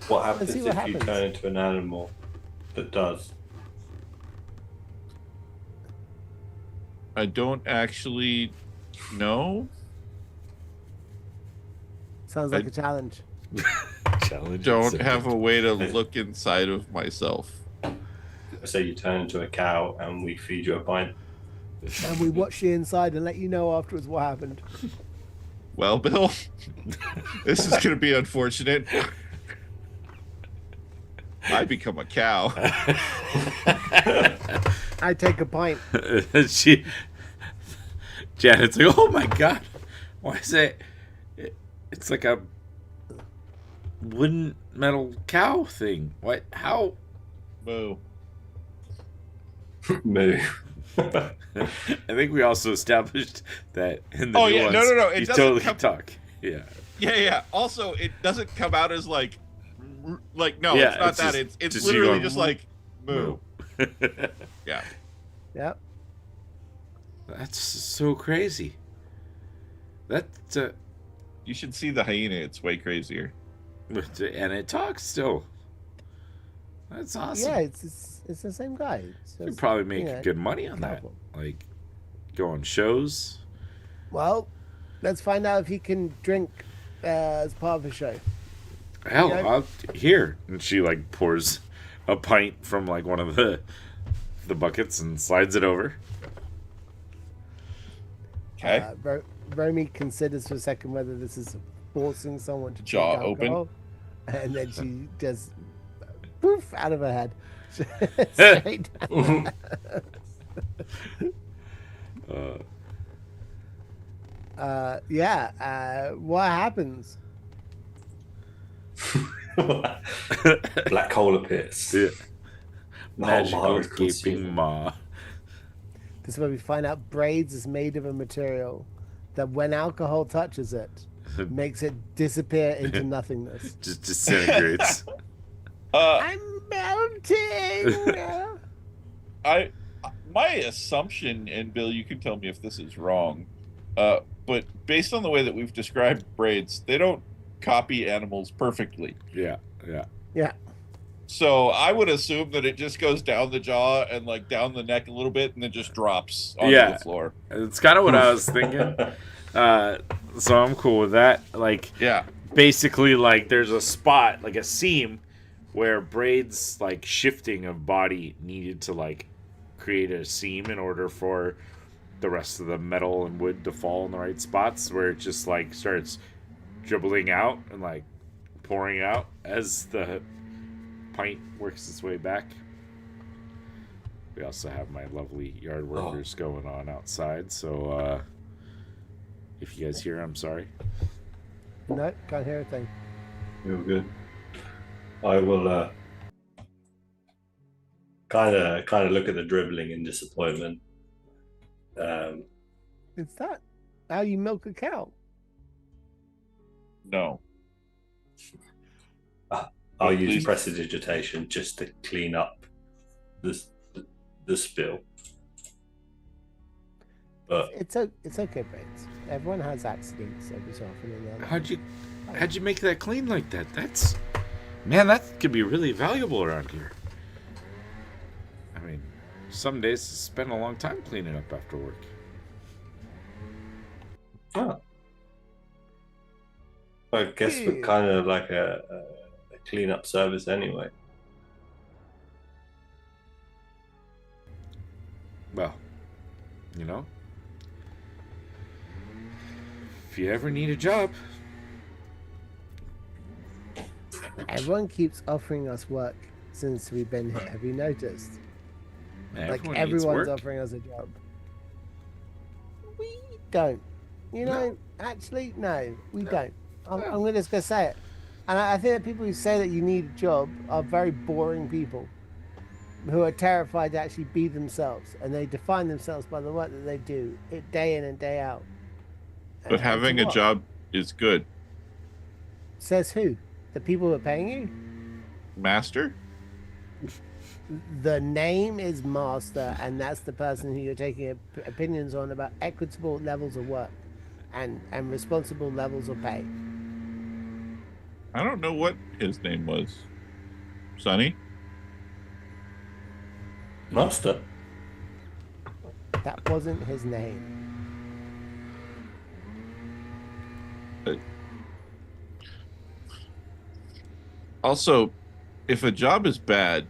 What happens see if what you happens. turn into an animal that does? I don't actually know. Sounds like a challenge. Challenge. Don't have a way to look inside of myself. Say you turn into a cow and we feed you a pint. And we watch the inside and let you know afterwards what happened. Well, Bill, this is going to be unfortunate. I become a cow. I take a pint. Janet's like, oh my god, why is it's like a wooden metal cow thing. What? How? Moo. Moo. I think we also established that in the Oh, new yeah, ones, no, it you doesn't totally come- talk. Yeah. Yeah. Also, it doesn't come out as like no, Yeah, it's not it's that. just- It's just you literally going, just like moo. Yeah. Yep. That's so crazy. That You should see the hyena. It's way crazier. and it talks still. That's awesome. Yeah, it's the same guy. It's You just, probably make you know, good money on that. couple. Like, go on shows. Well, let's find out if he can drink as part of the show. Hell, Yeah. here. And she like pours a pint from like one of the buckets and slides it over. Okay. Romy considers for a second whether this is forcing someone to Jaw drink open. alcohol, and then she just poof out of her head. Straight down. What happens? Black hole appears. Yeah. The whole Magical bar is gaping consumed. maw. This is where we find out Braids is made of a material that when alcohol touches it, makes it disappear into nothingness. Just disintegrates. I'm melting! My assumption, and Bill, you can tell me if this is wrong, but based on the way that we've described braids, they don't copy animals perfectly. Yeah. Yeah. So I would assume that it just goes down the jaw and like down the neck a little bit, and then just drops onto Yeah. the floor. It's kind of what I was thinking. So I'm cool with that. Like, Yeah. basically, like, there's a spot, like a seam, where Braid's, like, shifting of body needed to, like, create a seam in order for the rest of the metal and wood to fall in the right spots, where it just, like, starts dribbling out and, like, pouring out as the pint works its way back. We also have my lovely yard workers going on outside, so if you guys hear, I'm sorry. No, can't hear a thing. You're good. I will kind of look at the dribbling in disappointment. Is that how you milk a cow? No. I'll use Please. prestidigitation just to clean up the spill. But It's okay, Brains. Everyone has accidents every so often in their life. How'd you make that clean like that? That could be really valuable around here. I mean, some days I spend a long time cleaning up after work. I guess we're kind of like a cleanup service anyway. Well, you know, if you ever need a job. Everyone keeps offering us work since we've been here. Have you noticed? Like everyone's offering us a job. We don't. You know, actually, no, we don't. I'm just gonna say it. And I think that people who say that you need a job are very boring people who are terrified to actually be themselves, and they define themselves by the work that they do it day in and day out. But having a job is good. Says who? The people who are paying you? Master? The name is Master, and that's the person who you're taking opinions on about equitable levels of work and responsible levels of pay. I don't know what his name was. Sonny? Master. That wasn't his name. Also, if a job is bad,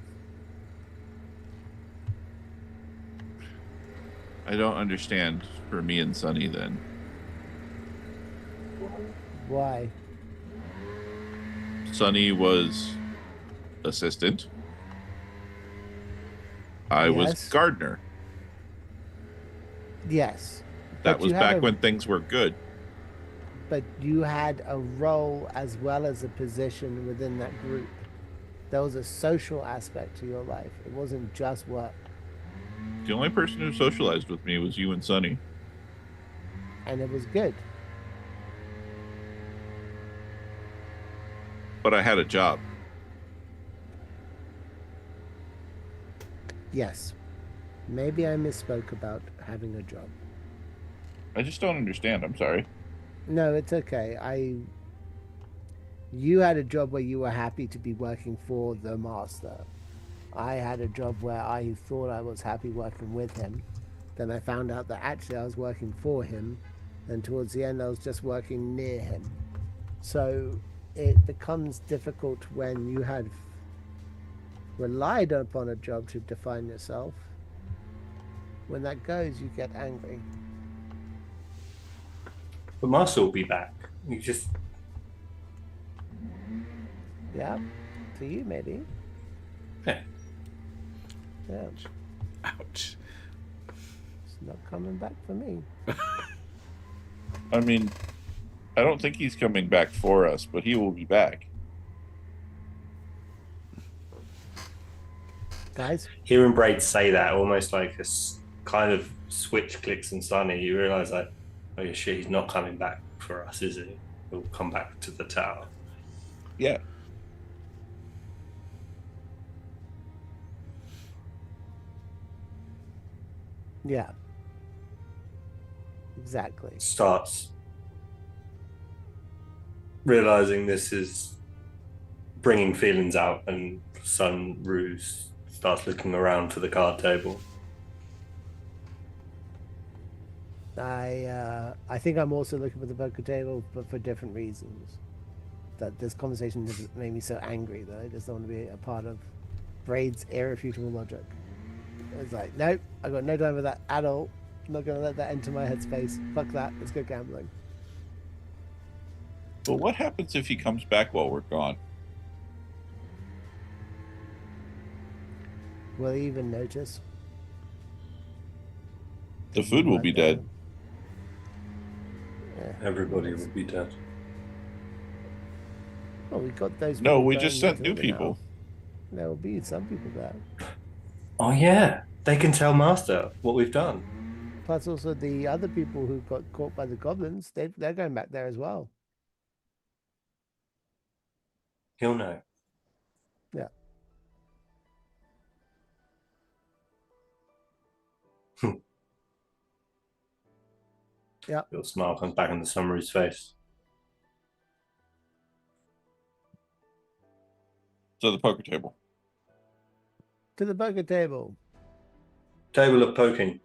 I don't understand for me and Sonny then. Why? Sonny was assistant. I was Yes. gardener. Yes. That But was you had back a- when things were good. But you had a role as well as a position within that group. There was a social aspect to your life. It wasn't just work. The only person who socialized with me was you and Sonny. And it was good. But I had a job. Yes. Maybe I misspoke about having a job. I just don't understand. I'm sorry. No, it's okay. You had a job where you were happy to be working for the master. I had a job where I thought I was happy working with him. Then I found out that actually I was working for him. And towards the end, I was just working near him. So it becomes difficult when you had relied upon a job to define yourself. When that goes, you get angry. But Master will be back. You just Yeah, for you maybe. yeah. Yeah, Ouch. it's not coming back for me. I mean, I don't think he's coming back for us, but he will be back. Guys, Hearing Braid say that, almost like kind of switch clicks and Sunny, you realise like, oh yeah, shit, he's not coming back for us, is he? He'll come back to the tower. Yeah. yeah. Exactly. Starts realizing this is bringing feelings out and son Ruse starts looking around for the card table. I think I'm also looking for the poker table, but for different reasons. That this conversation has made me so angry that I just don't want to be a part of Braid's irrefutable logic. It's like, nope, I got no time for that at all. I'm not going to let that enter my headspace. Fuck that. Let's go gambling. But what happens if he comes back while we're gone? Will he even notice? The food will be dead. Yeah. Everybody will be dead. Well, we got those. No, people we going just sent into new it people. now. There will be some people there. Oh yeah, they can tell Master what we've done. Plus, also the other people who got caught by the goblins, they're going back there as well. He'll know. Yeah. Yeah. Your smile comes back on the summary's face. So the poker table. To the poker table. Table of poking.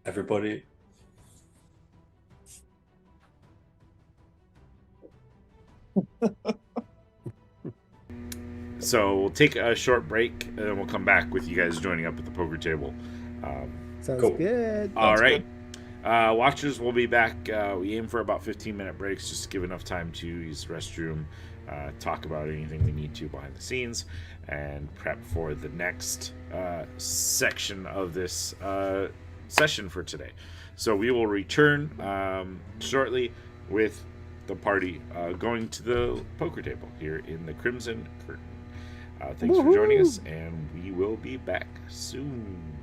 Everybody. So we'll take a short break, and then we'll come back with you guys joining up at the poker table. Sounds Cool. good. All Sounds right. Watchers will be back. We aim for about 15-minute breaks, just to give enough time to use the restroom, talk about anything we need to behind the scenes, and prep for the next section of this session for today. So we will return shortly with the party going to the poker table here in the Crimson Curtain. Thanks for joining us, and we will be back soon.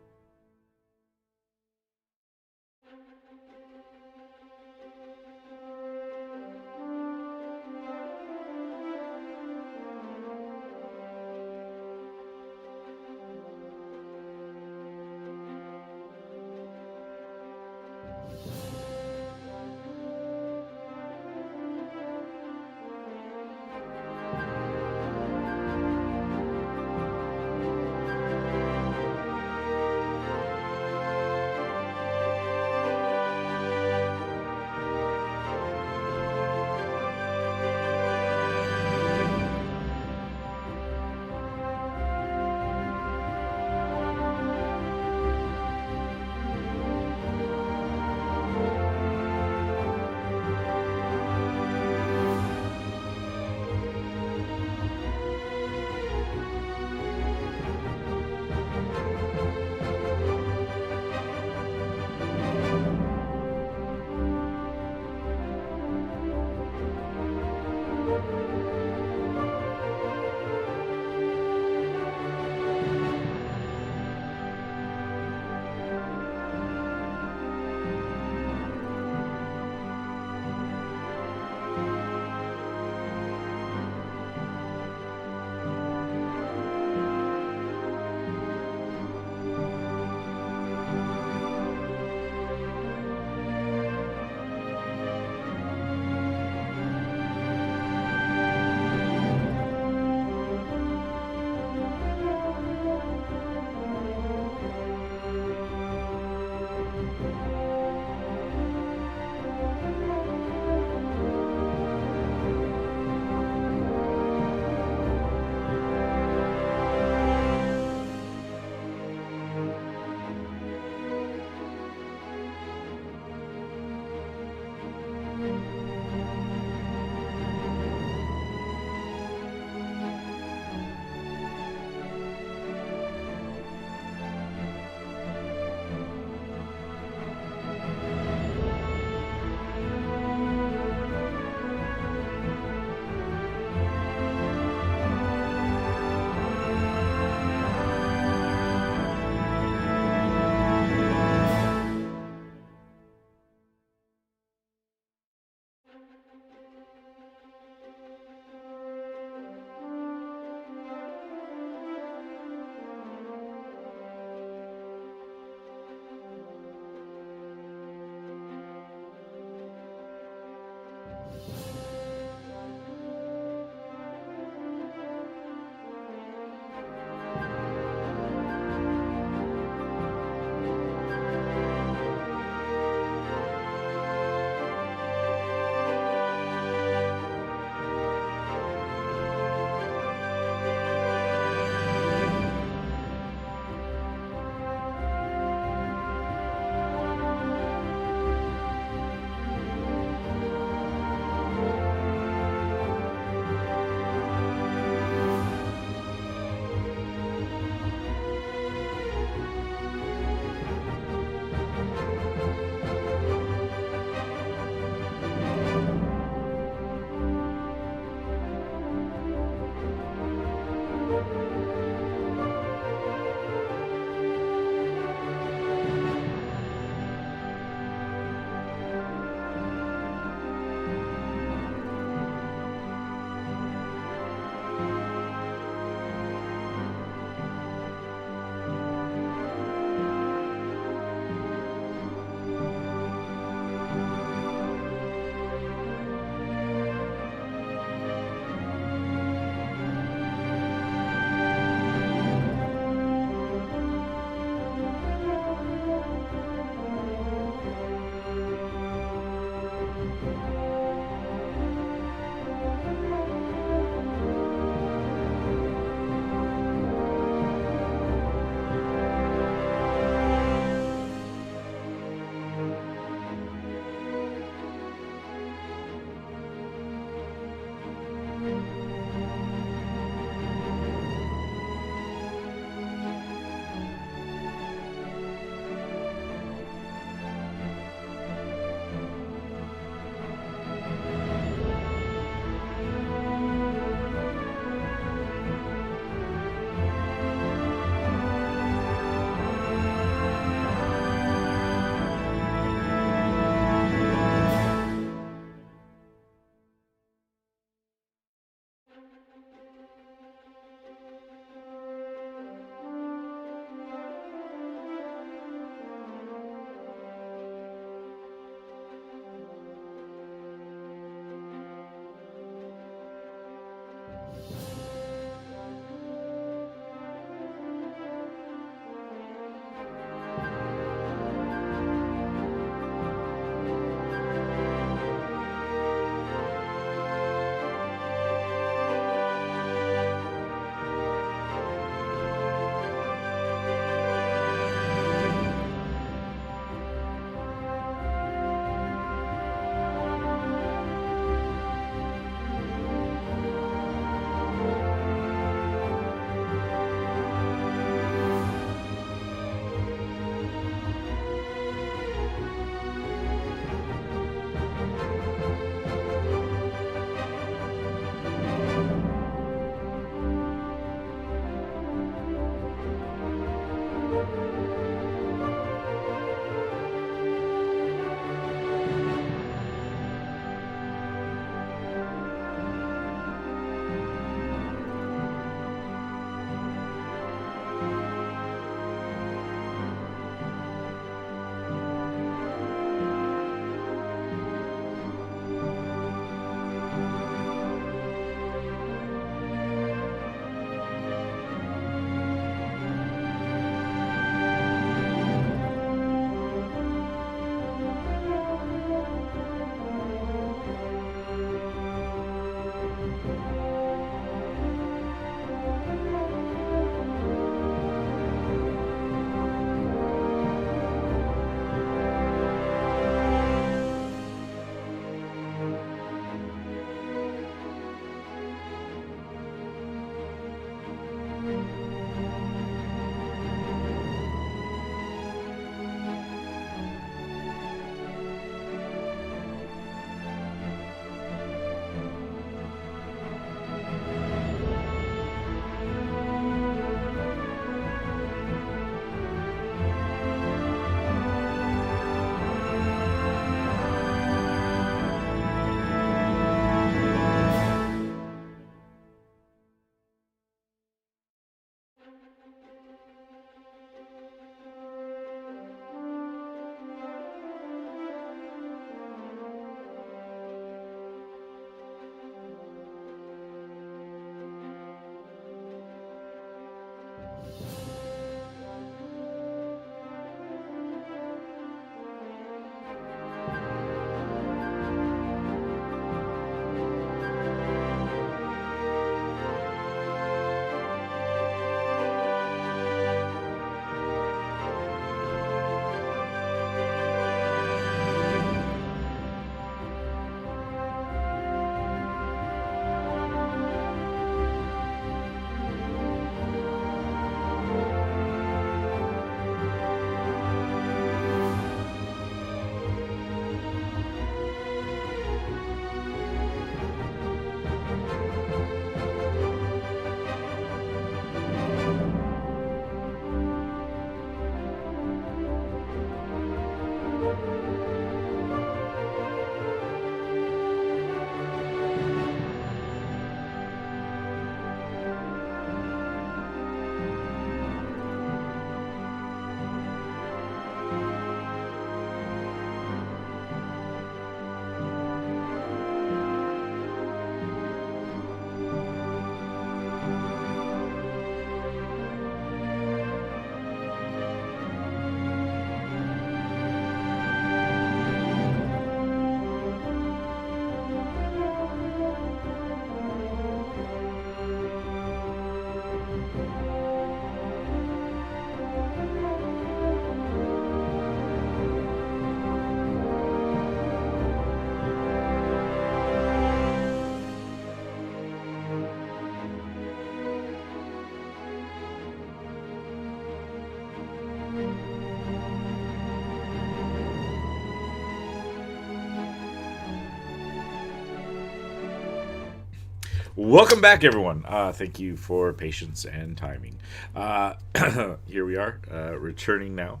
Welcome back, everyone. Thank you for patience and timing. Here we are, returning now.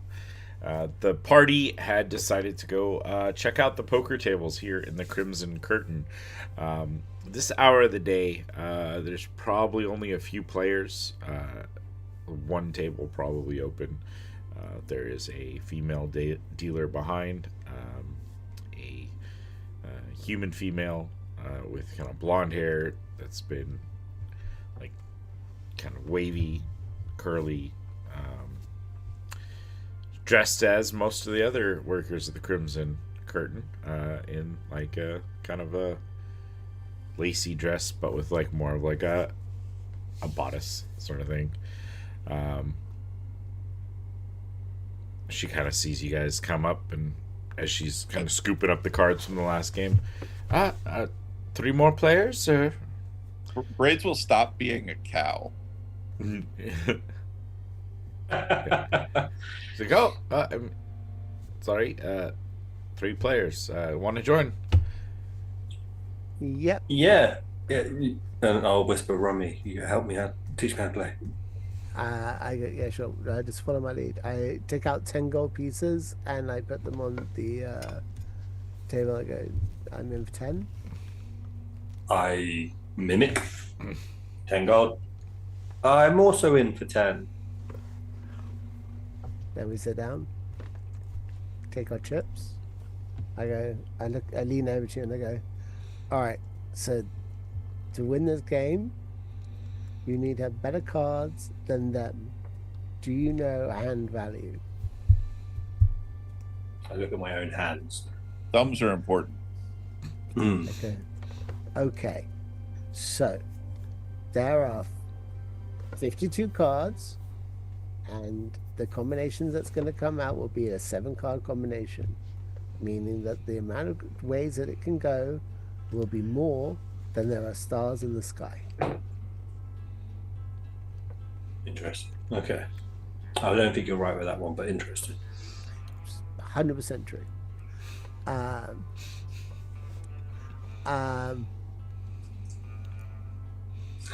The party had decided to go check out the poker tables here in the Crimson Curtain. This hour of the day, there's probably only a few players. One table probably open. There is a female dealer behind, a human female with kind of blonde hair that's been like kind of wavy, curly, dressed as most of the other workers of the Crimson Curtain, in like a kind of a lacy dress, but with like more of like a bodice sort of thing. She kind of sees you guys come up, and as she's kind of scooping up the cards from the last game, 3 more players, or Braids will stop being a cow. She's like, oh, I'm sorry, 3 players want to join. Yep. Yeah. And I'll whisper, Rummy, you help me out, teach me how to play. Yeah, sure. Just follow my lead. I take out 10 gold pieces and I put them on the table. I go, I'm in for 10. I mimic 10 gold. I'm also in for 10. Then we sit down, take our chips. I lean over to you and I go, all right, so to win this game, you need to have better cards than them. Do you know hand value? I look at my own hands. Thumbs are important. Okay. So there are 52 cards, and the combinations that's going to come out will be a 7-card combination, meaning that the amount of ways that it can go will be more than there are stars in the sky. Interesting. Okay. I don't think you're right with that one, but interesting. 100% true.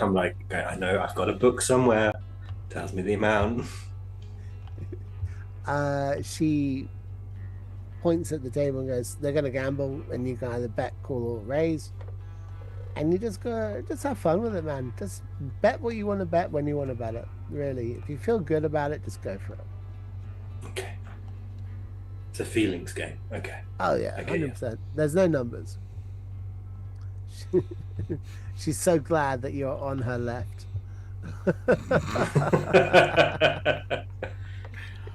I'm like, okay, I know I've got a book somewhere. Tells me the amount. She points at the table and goes, they're going to gamble, and you can either bet, call, or raise. And you just have fun with it, man. Just bet what you want to bet when you want to bet it. Really, if you feel good about it, just go for it. Okay. It's a feelings game. Okay. Oh yeah, 100%. There's no numbers. She's so glad that you're on her left.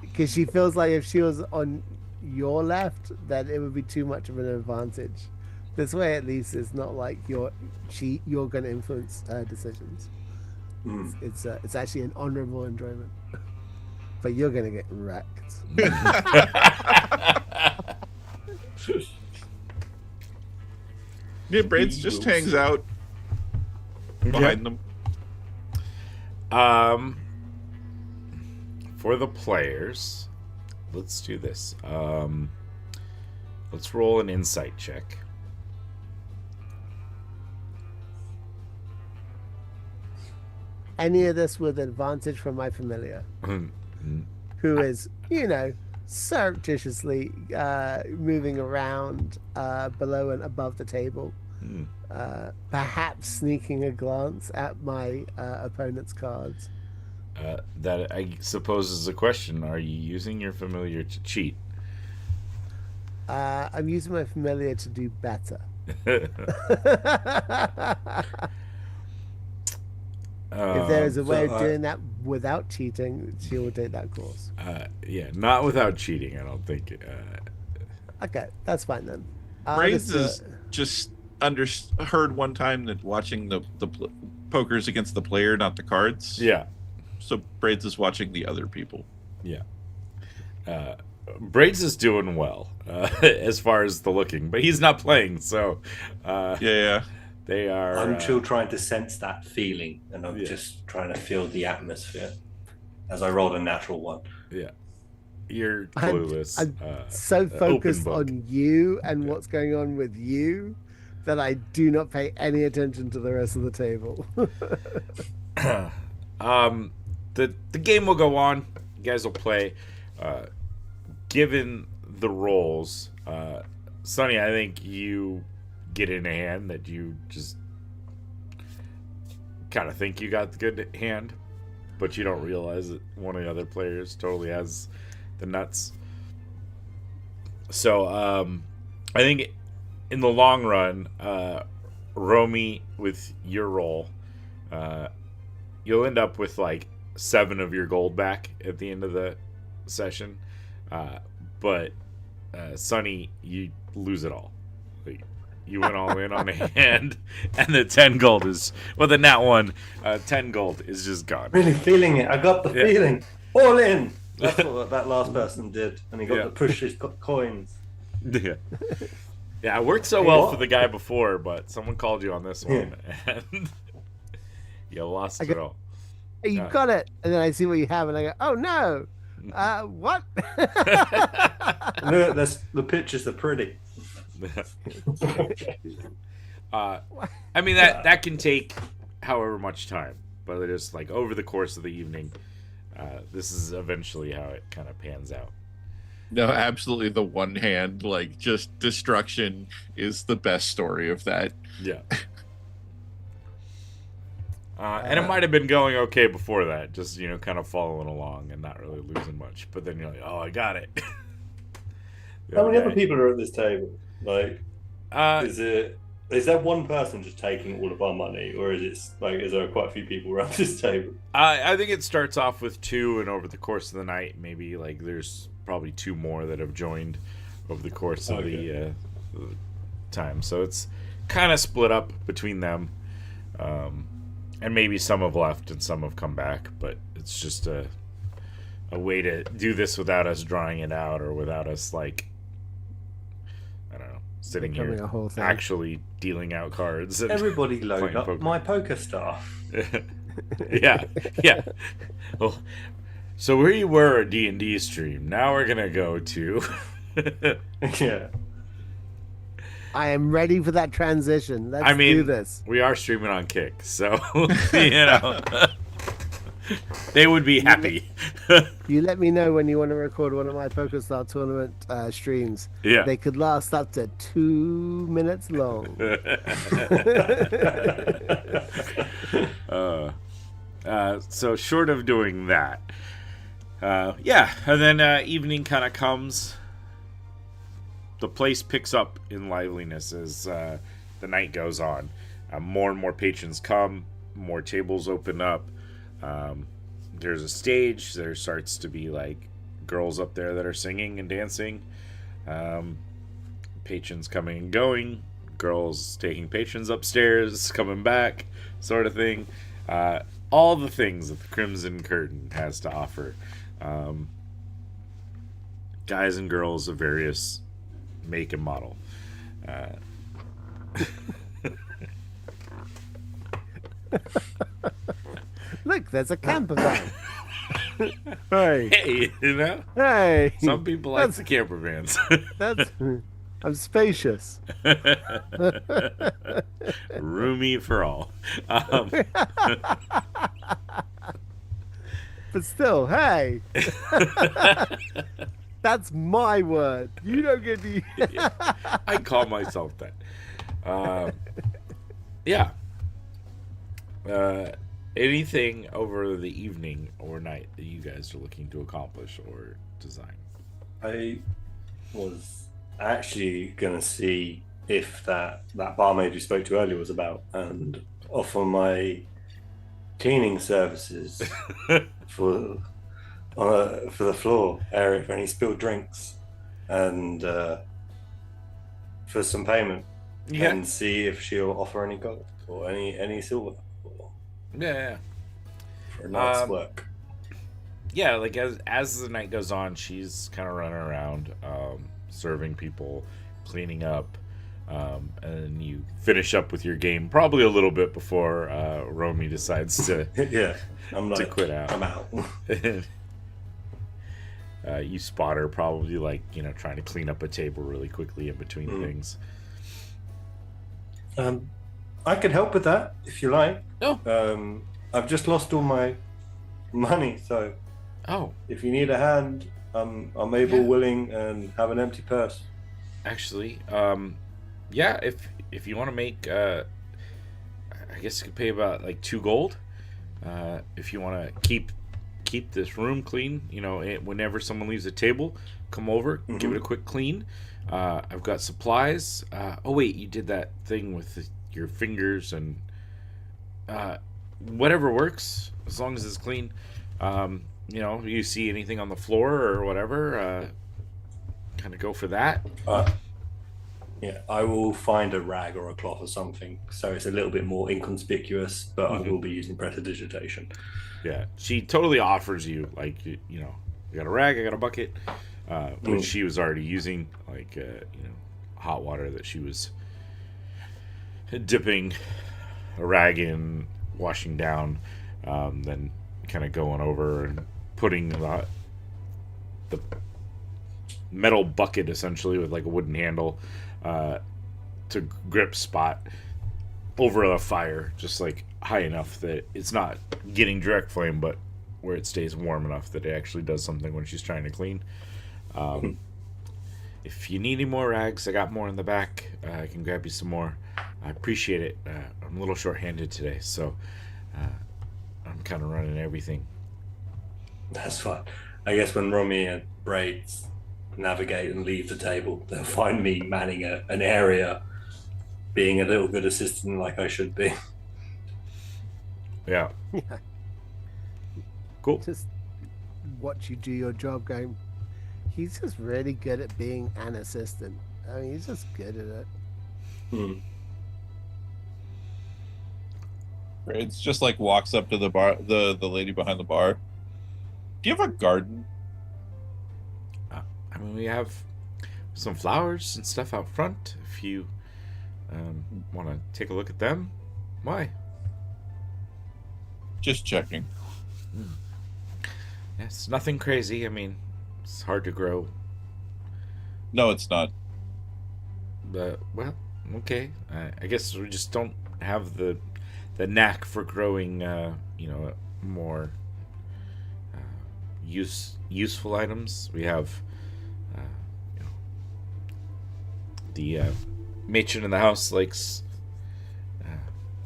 Because she feels like if she was on your left, then it would be too much of an advantage. This way, at least, it's not like you're going to influence her decisions. It's actually an honorable enjoyment. But you're going to get wrecked. Yeah, Braids just hangs out behind them. For the players, let's do this. Let's roll an insight check. Any of this with advantage from my familiar, who is, surreptitiously moving around below and above the table, perhaps sneaking a glance at my opponent's cards. That, I suppose, is a question. Are you using your familiar to cheat? I'm using my familiar to do better. If there is a way of doing that without cheating, she will take that course. Yeah, not without cheating, I don't think. Okay, that's fine then. Braids is just heard one time that watching the poker's against the player, not the cards. Yeah. So Braids is watching the other people. Yeah. Braids is doing well as far as the looking, but he's not playing, so yeah. They are. I'm still trying to sense that feeling, and I'm just trying to feel the atmosphere as I rolled a natural one. Yeah. You're clueless. I'm so focused on you and what's going on with you that I do not pay any attention to the rest of the table. The game will go on. You guys will play. Given the rolls, Sonny, I think you get in a hand that you just kind of think you got the good hand, but you don't realize that one of the other players totally has the nuts. So I think in the long run, Romy, with your roll, you'll end up with like 7 of your gold back at the end of the session. But Sonny, you lose it all. Like, you went all in on a hand, and the 10 gold is, well, the nat one, 10 gold is just gone. Really feeling it. I got the feeling. All in. That's what that last person did, and he got to push his coins. Yeah. Yeah, it worked so well for the guy before, but someone called you on this one, and you lost it all. Hey, you got it, and then I see what you have, and I go, "Oh no, what?" Look, the pictures are pretty. I mean that can take however much time, but just like over the course of the evening, this is eventually how it kind of pans out. No, absolutely. The one hand, like, just destruction is the best story of that. Yeah. And it might have been going okay before that, just, kind of following along and not really losing much. But then you're like, oh, I got it. How many other people are at this table? Like, is there one person just taking all of our money, or is there quite a few people around this table? I think it starts off with 2, and over the course of the night, maybe like there's probably 2 more that have joined over the course of the time. So it's kind of split up between them. And maybe some have left and some have come back, but it's just a way to do this without us drawing it out, or without us, like, I don't know, sitting here actually dealing out cards. And everybody load up poker. My poker staff. Yeah. Well, so we were a D&D stream. Now we're gonna go to Yeah. I am ready for that transition. Let's do this. We are streaming on Kick, so they would be happy. You let me know when you want to record one of my PokerStars tournament streams. Yeah. They could last up to 2 minutes long. So short of doing that, and then evening kind of comes. The place picks up in liveliness as the night goes on. More and more patrons come, more tables open up. There's a stage. There starts to be like girls up there that are singing and dancing. Patrons coming and going. Girls taking patrons upstairs, coming back, sort of thing. All the things that the Crimson Curtain has to offer. Guys and girls of various make and model. Look, there's a camper van. Hey, Hey, some people like the camper vans. I'm spacious. Roomy for all. But still, hey. That's my word. You don't get to. I call myself that. Anything over the evening or night that you guys are looking to accomplish or design? I was actually going to see if that barmaid we spoke to earlier was about, and offer my cleaning services for the floor area for any spilled drinks, and for some payment, and see if she'll offer any gold or any silver for a night's work. Yeah, like as the night goes on, she's kind of running around, serving people, cleaning up, and you finish up with your game probably a little bit before Romy decides to to quit out. I'm out. You spot her probably trying to clean up a table really quickly in between things. I can help with that if you like. No. I've just lost all my money, so Oh, if you need a hand, I'm able, Yeah. willing, and have an empty purse. actually, yeah. If you want to make, I guess you could pay about like 2 gold. If you want to keep this room clean, whenever someone leaves a table, come over, give it a quick clean. I've got supplies. Oh wait, you did that thing with your fingers and whatever works as long as it's clean. You see anything on the floor or whatever, kind of go for that. Yeah, I will find a rag or a cloth or something, so it's a little bit more inconspicuous, but I will be using prestidigitation. Yeah, she totally offers you like you got a rag, I got a bucket, which she was already using, like hot water that she was dipping a rag in, washing down, then kind of going over and putting the metal bucket essentially with like a wooden handle to grip spot over a fire, just like high enough that it's not getting direct flame, but where it stays warm enough that it actually does something when she's trying to clean. If you need any more rags, I got more in the back. I can grab you some more. I appreciate it. I'm a little short-handed today, so I'm kind of running everything. That's fine. I guess when Romy and Braid navigate and leave the table, they'll find me manning an area, being a little good assistant like I should be. Yeah. Yeah. Cool. Just watch you do your job going, he's just really good at being an assistant. I mean, he's just good at it. It's just like walks up to the bar, the lady behind the bar. Do you have a garden? I mean, we have some flowers and stuff out front. If you want to take a look at them, why? Just checking. It's nothing crazy. I mean, it's hard to grow. No, it's not. But, well, okay. I guess we just don't have the knack for growing, more useful items. We have, the matron in the house likes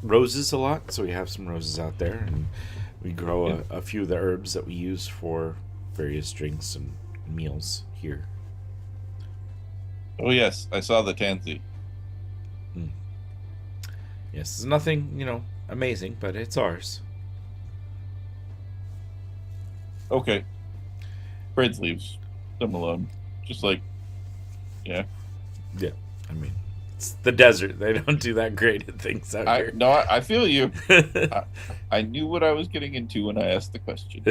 roses a lot, so we have some roses out there, and we grow a few of the herbs that we use for various drinks and meals here. Oh yes, I saw the tansy. Yes, it's nothing, amazing, but it's ours. Okay. Braid leaves them alone. Just like, yeah. Yeah, I mean, it's the desert. They don't do that great at things out here. I feel you. I knew what I was getting into when I asked the question.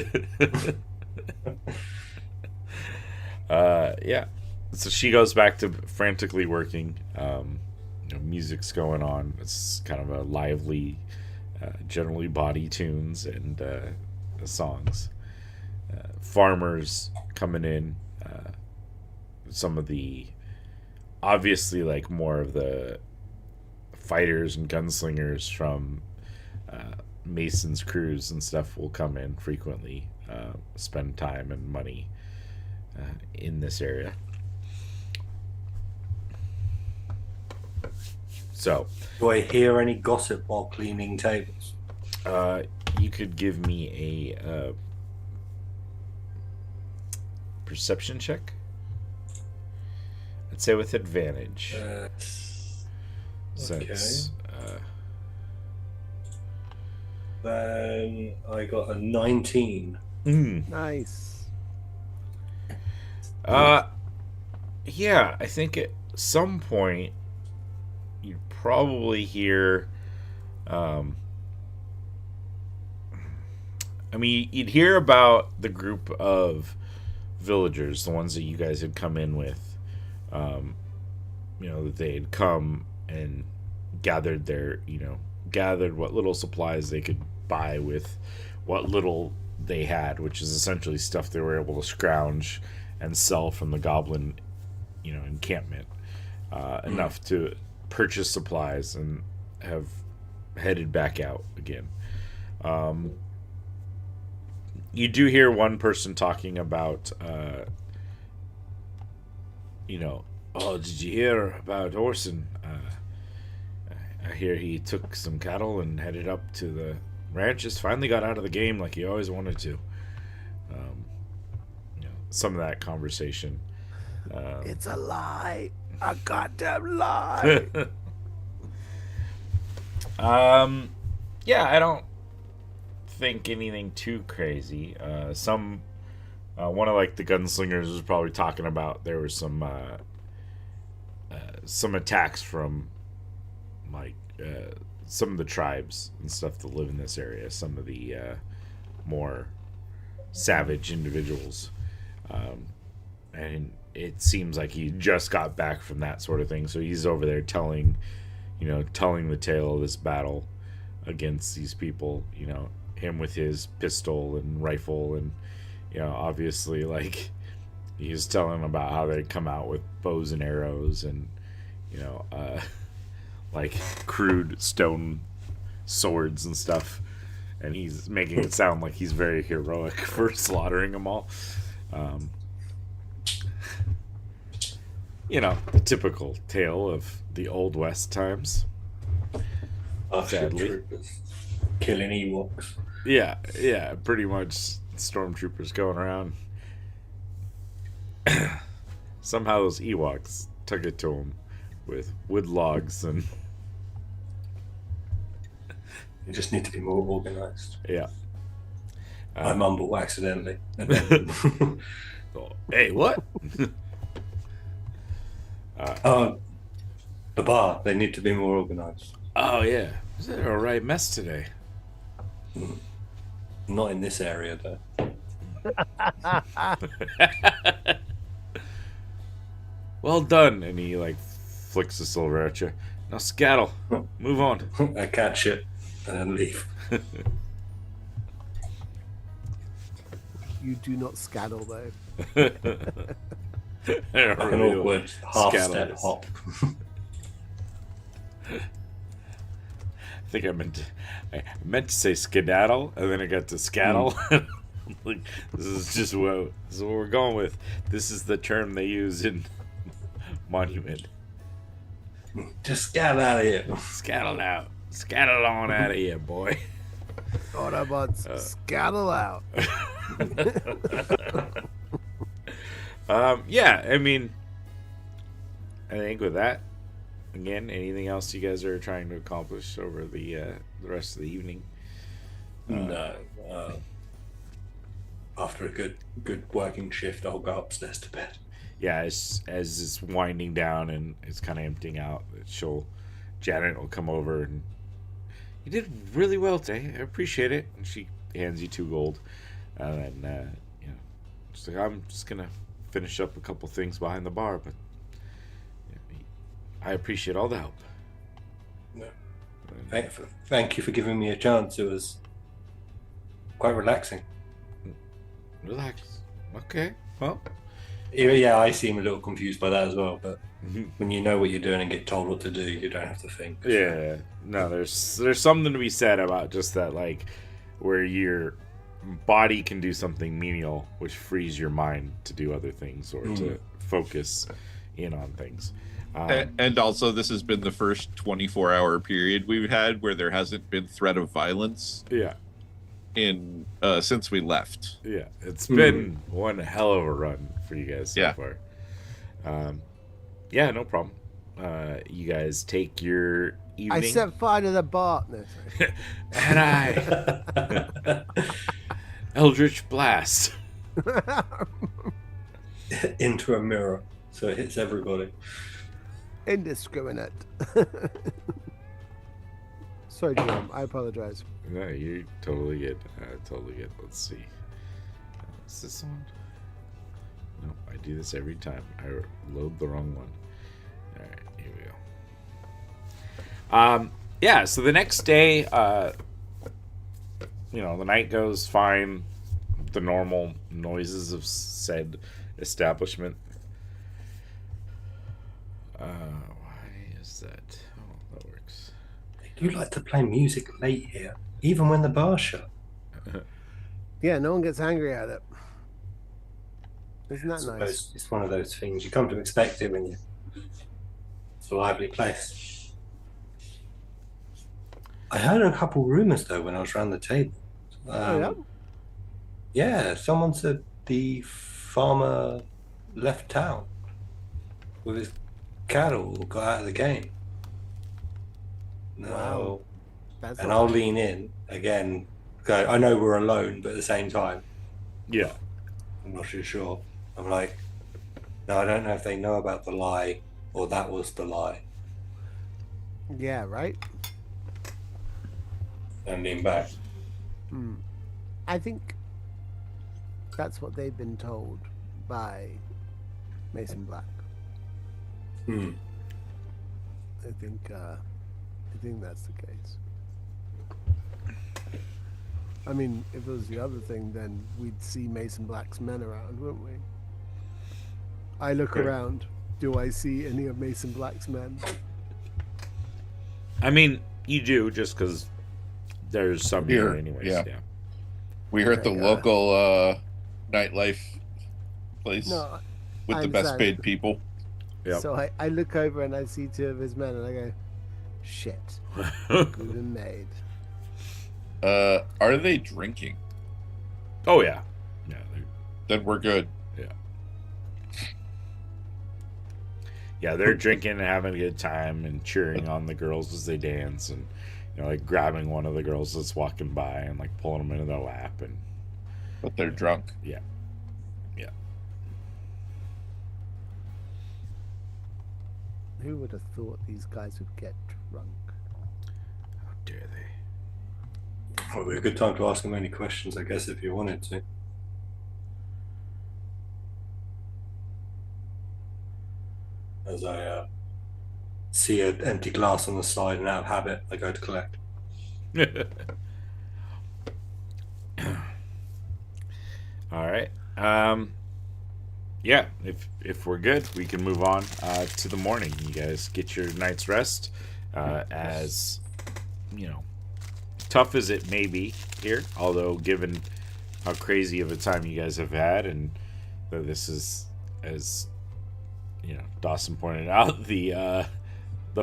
Yeah. So she goes back to frantically working. Music's going on. It's kind of a lively, generally body tunes and songs. Farmers coming in. Some of the, obviously, like more of the fighters and gunslingers from Mason's crews and stuff will come in frequently, spend time and money in this area. So, Do I hear any gossip while cleaning tables? you could give me a perception check. I'd say with advantage. Since, Then I got a 19. Nice. Yeah, I think at some point you'd probably hear, I mean, you'd hear about the group of villagers, the ones that you guys had come in with, that they had come and gathered gathered what little supplies they could buy with what little they had, which is essentially stuff they were able to scrounge and sell from the goblin, encampment, enough to purchase supplies and have headed back out again. You do hear one person talking about, oh, did you hear about Orson? I hear he took some cattle and headed up to the ranches. Finally got out of the game like he always wanted to. Some of that conversation. It's a lie. A goddamn lie. Yeah, I don't think anything too crazy. One of like the gunslingers was probably talking about there were some attacks from like some of the tribes and stuff that live in this area. Some of the more savage individuals, and it seems like he just got back from that sort of thing. So he's over there telling the tale of this battle against these people. Him with his pistol and rifle, and obviously like he's telling about how they come out with bows and arrows and like crude stone swords and stuff, and he's making it sound like he's very heroic for slaughtering them all. The typical tale of the Old West times. Sadly. Troopers killing Ewoks. Yeah, pretty much stormtroopers going around. Somehow those Ewoks took it to them with wood logs and... You just need to be more organised. Yeah. I mumble accidentally. And then... Hey, what? The bar, they need to be more organised. Oh, yeah. Is it a right mess today? Not in this area, though. Well done. And he, like, flicks the silver at you. Now scattle. Move on. I catch it and then leave. You do not scaddle, though. Like an awkward half-step hop. I think I meant to say skedaddle, and then I got to scattle. Like, this is what we're going with. This is the term they use in Monument. Just scatter out of here. Scattle out. Scattle on out of here, boy. Autobots, scaddle out. Yeah, I mean, I think with that, again, anything else you guys are trying to accomplish over the rest of the evening? No. After a good working shift, I'll go upstairs to bed. Yeah, as it's winding down and it's kind of emptying out, Janet will come over and, you did really well today. I appreciate it. And she hands you 2 gold, and then she's like, I'm just gonna finish up a couple things behind the bar, but I appreciate all the help. No. Thank you for giving me a chance. It was quite relaxing. Relax. Okay. Well. Yeah, I seem a little confused by that as well, but when you know what you're doing and get told what to do, you don't have to think. Yeah. No, there's something to be said about just that, like, where your body can do something menial, which frees your mind to do other things or to focus in on things. And also, this has been the first 24-hour period we've had where there hasn't been threat of violence. Yeah. In since we left. Yeah, it's been one hell of a run for you guys so far. Yeah, no problem. You guys take your evening. I set fire to the bar. No, and I Eldritch Blast into a mirror, so it hits everybody. Indiscriminate. Sorry, Jerome. I apologize. No, you're totally good. Totally good. Let's see. Is this one? No, I do this every time. I load the wrong one. All right, here we go. Yeah. So the next day, the night goes fine. The normal noises of said establishment. Why is that? Oh, that works. They do like to play music late here, even when the bar's shut. Yeah, no one gets angry at it. Isn't I that nice? suppose it's one of those things you come to expect it when it's a lively place. I heard a couple rumours though when I was around the table. Oh, yeah? Yeah, someone said the farmer left town with his cattle, got out of the game. No. Wow. That's And not I'll bad. lean in again. Go, I know we're alone, but at the same time, Yeah. I'm not too sure. I'm like, no, I don't know if they know about the lie or that was the lie. Yeah, right? And lean back. I think that's what they've been told by Mason Black. Hmm. I think that's the case. I mean, if it was the other thing, then we'd see Mason Black's men around, wouldn't we? I look Right. around. Do I see any of Mason Black's men? I mean, you do just because there's some here, Here, anyways. yeah. Yeah. We're at the Okay, local nightlife place No, with I the best understand. paid people. Yep. So I look over and I see two of his men, and I go, "Shit, good and made." Are they drinking? Oh yeah. Yeah. Then we're good. Yeah, they're drinking and having a good time and cheering on the girls as they dance and like grabbing one of the girls that's walking by and like pulling them into their lap and But they're drunk. yeah. Who would have thought these guys would get drunk? How dare they? Probably a good time to ask them any questions, I guess, if you wanted to. As I see an empty glass on the side, and out of habit, I go to collect. All right. Yeah, if we're good, we can move on to the morning. You guys get your night's rest. As tough as it may be here, although given how crazy of a time you guys have had, and that this is, as Dawson pointed out, the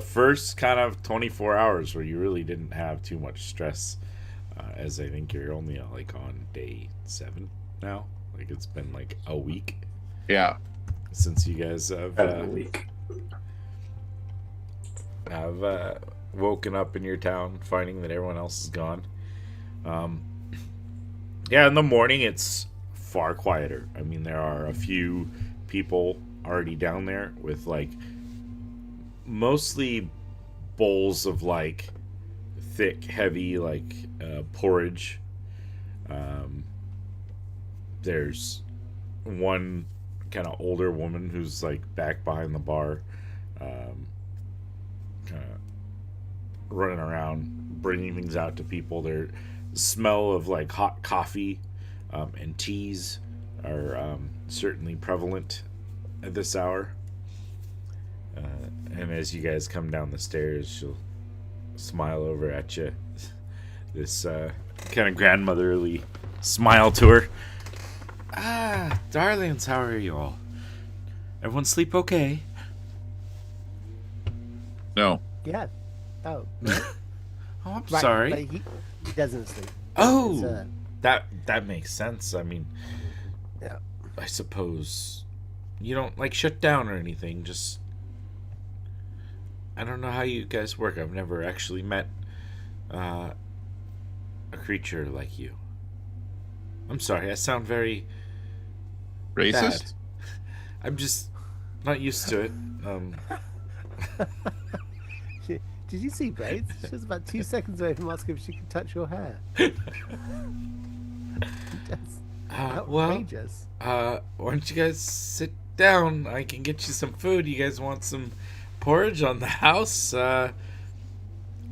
first kind of 24 hours where you really didn't have too much stress, as I think you're only like on day 7 now. Like it's been like a week Yeah. since you guys Every week. have woken up in your town finding that everyone else is gone. Yeah, in the morning it's far quieter. I mean, there are a few people already down there with like mostly bowls of like thick, heavy like porridge. There's one kind of older woman who's like back behind the bar, kind of running around bringing things out to people. Their smell of like hot coffee and teas are certainly prevalent at this hour. And as you guys come down the stairs, she'll smile over at you. This kind of grandmotherly smile to her. Ah, darlings, how are you all? Everyone sleep okay? No. Yeah. Oh. Oh, I'm Right, sorry. but he doesn't sleep. Oh, It's, that makes sense. I mean, yeah. I suppose you don't like shut down or anything. Just I don't know how you guys work. I've never actually met a creature like you. I'm sorry. I sound very Racist? bad. I'm just not used to it. Did you see Braids? She was about 2 seconds away from asking if she could touch your hair. That's Well, outrageous. why don't you guys sit down? I can get you some food. You guys want some porridge on the house?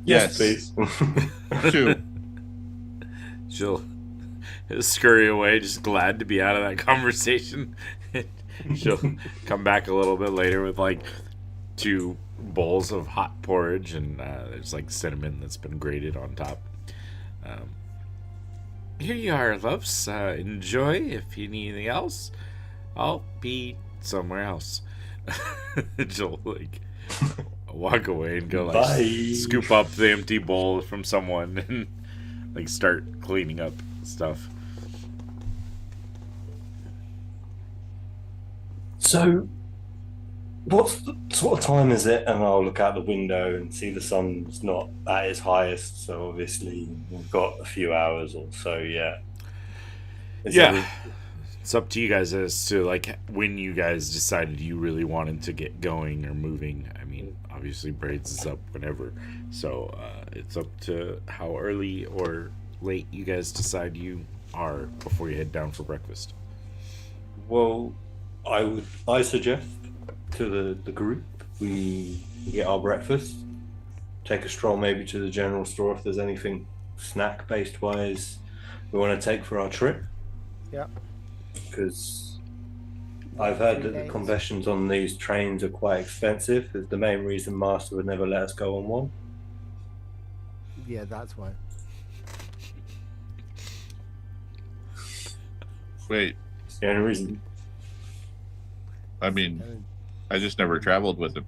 Yes. please. 2. She'll scurry away, just glad to be out of that conversation. She'll come back a little bit later with like 2 bowls of hot porridge, and there's like cinnamon that's been grated on top. Here you are, loves. Enjoy. If you need anything else, I'll be somewhere else. She'll like walk away and go like Bye. scoop up the empty bowl from someone and like start cleaning up stuff. So, what sort of time is it? And I'll look out the window and see the sun's not at its highest. So obviously we've got a few hours or so yet. Yeah. It's up to you guys as to like when you guys decided you really wanted to get going or moving. I mean, obviously Braids is up whenever, so it's up to how early or late you guys decide you are before you head down for breakfast. Well, I suggest to the group we get our breakfast, take a stroll maybe to the general store if there's anything snack based wise we want to take for our trip. Yeah. Because I've heard that the concessions on these trains are quite expensive. It's the main reason Master would never let us go on one. Yeah, that's why. Wait, It's the only reason. I mean, I just never traveled with him.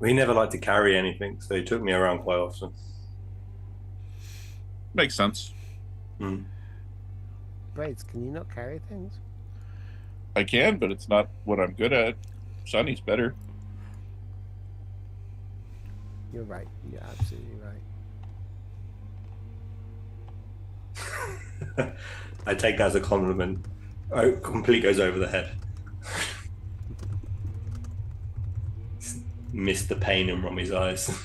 He never liked to carry anything, so he took me around quite often. Makes sense. Mm. Braids, can you not carry things? I can, but it's not what I'm good at. Sonny's better. You're right. You're absolutely right. I take that as a compliment. Oh, complete goes over the head. Missed the pain in Rommy's eyes.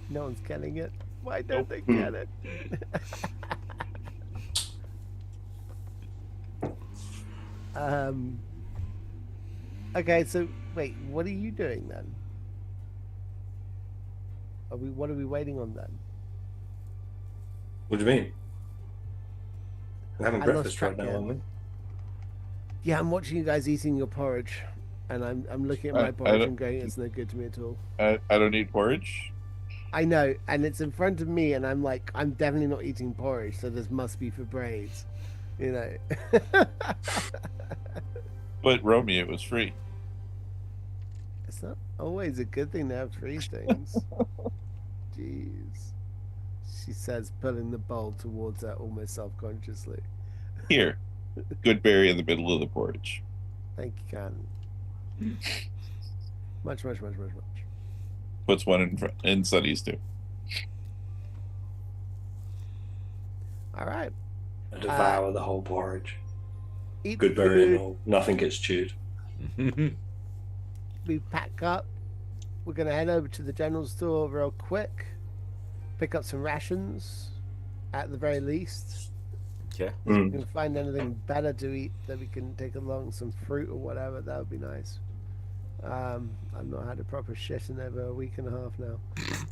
No one's getting it. Why don't they get it? Okay, so wait, what are you doing then? What are we waiting on then? What do you mean? We're having I lost breakfast right track now, again. aren't we? Yeah, I'm watching you guys eating your porridge, and I'm looking at my porridge and going, it's no good to me at all. I don't eat porridge. I know, and it's in front of me, and I'm like, I'm definitely not eating porridge, so this must be for Braids, you know. But Romy, it was free. It's not always a good thing to have free things. Jeez. She says, pulling the bowl towards her almost self-consciously. Here, good berry in the middle of the porridge. Thank you, Can. Much. Puts one in Sonny's too. All right. I devour the whole porridge. Eat Good the berry and food. all. Nothing gets chewed. We pack up. We're going to head over to the general store real quick. Pick up some rations, at the very least. Yeah. If we can find anything better to eat that we can take along, some fruit or whatever, that would be nice. I've not had a proper shit in over a week and a half now.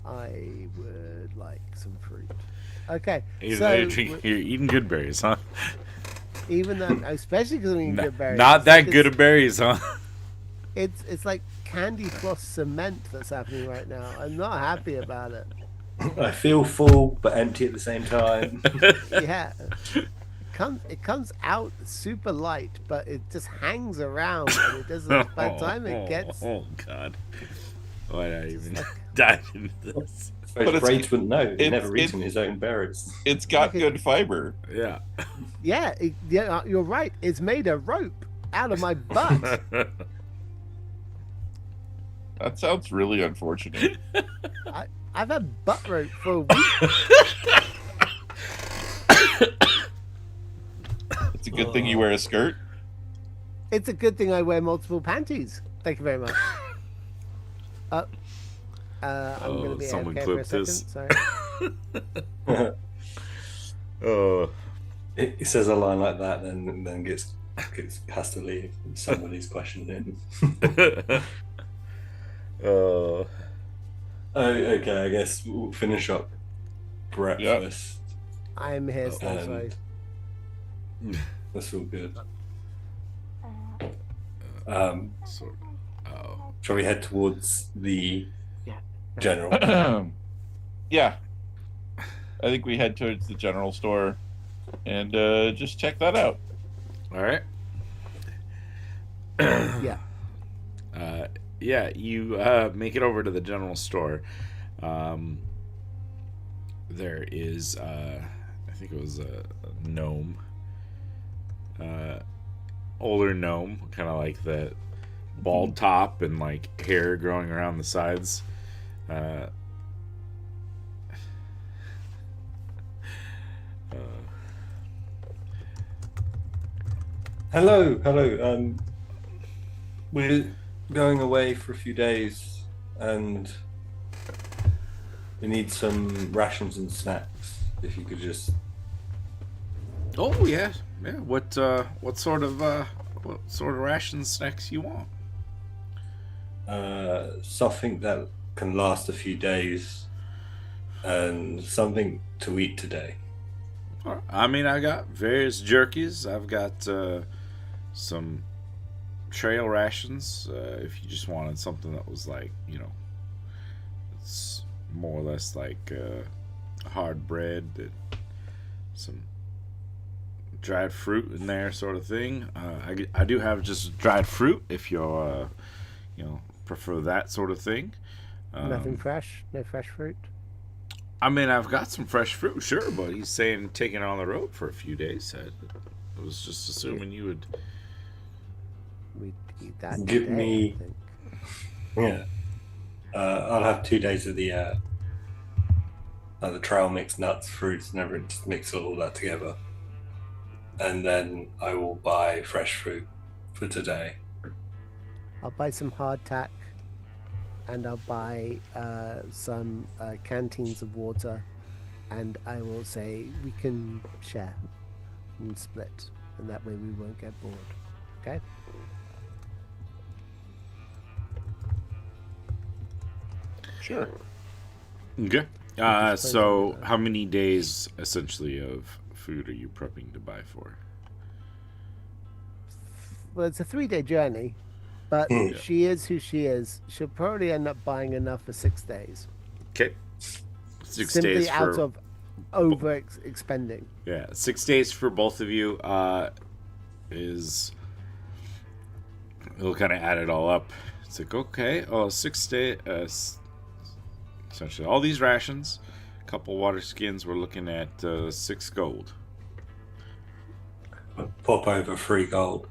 I would like some fruit. Okay, You're eating good berries, huh? even though, especially because I'm eating good berries, Not it's that like good of berries, huh? It's like candy floss cement that's happening right now. I'm not happy about it. I feel full but empty at the same time. Yeah, it comes out super light, but it just hangs around, and it doesn't. By the time it gets, Oh God! Why did I even dive into this? But it's- Braids wouldn't know. He's it's- never it's- eaten his own berries. It's got good fiber. Yeah. yeah, you're right. It's made a rope out of my butt. That sounds really unfortunate. I've had butt rope for a week. It's a good thing you wear a skirt. It's a good thing I wear multiple panties. Thank you very much. I'm going to be someone AFK for a clip second. this. Sorry. Oh. He says a line like that, and then has to leave. Somebody's questioning him. Oh. Oh, okay. I guess we'll finish up breakfast. I'm here, so sorry. That's all good. So, oh, Shall we head towards the Yeah. general? Yeah, I think we head towards the general store and just check that out. all right. Yeah. Yeah, you make it over to the general store. Um, there is, I think it was a gnome, older gnome, kind of like the bald top and like hair growing around the sides. Uh, Hello, hello. We're going away for a few days, and we need some rations and snacks. If you could just oh yeah, yeah. What sort of ration snacks you want? something that can last a few days, and something to eat today. I mean, I got various jerkies. I've got some trail rations. If you just wanted something that was like, it's more or less like hard bread, and some dried fruit in there, sort of thing. I do have just dried fruit if you're, prefer that sort of thing. Nothing fresh? No fresh fruit? I mean, I've got some fresh fruit, sure, but he's saying taking it on the road for a few days. I was just assuming you would. We'd eat that Give today, me- I think. Yeah. I'll have 2 days of the trail mix, nuts, fruits, and everything. Just mix all that together, and then I will buy fresh fruit for today. I'll buy some hardtack, and I'll buy some canteens of water, and I will say we can share and split, and that way we won't get bored. Okay? Sure. Okay. Just So, closing, how many days essentially of food are you prepping to buy for? Well, it's a 3-day journey, but Hmm. she is who she is. She'll probably end up buying enough for 6 days. Okay. 6 Simply days out for of over expending. 6 days for both of you. Is we'll kind of add it all up. It's like, okay, 6 day. Essentially, all these rations, a couple water skins. We're looking at 6 gold. Pop over 3 gold,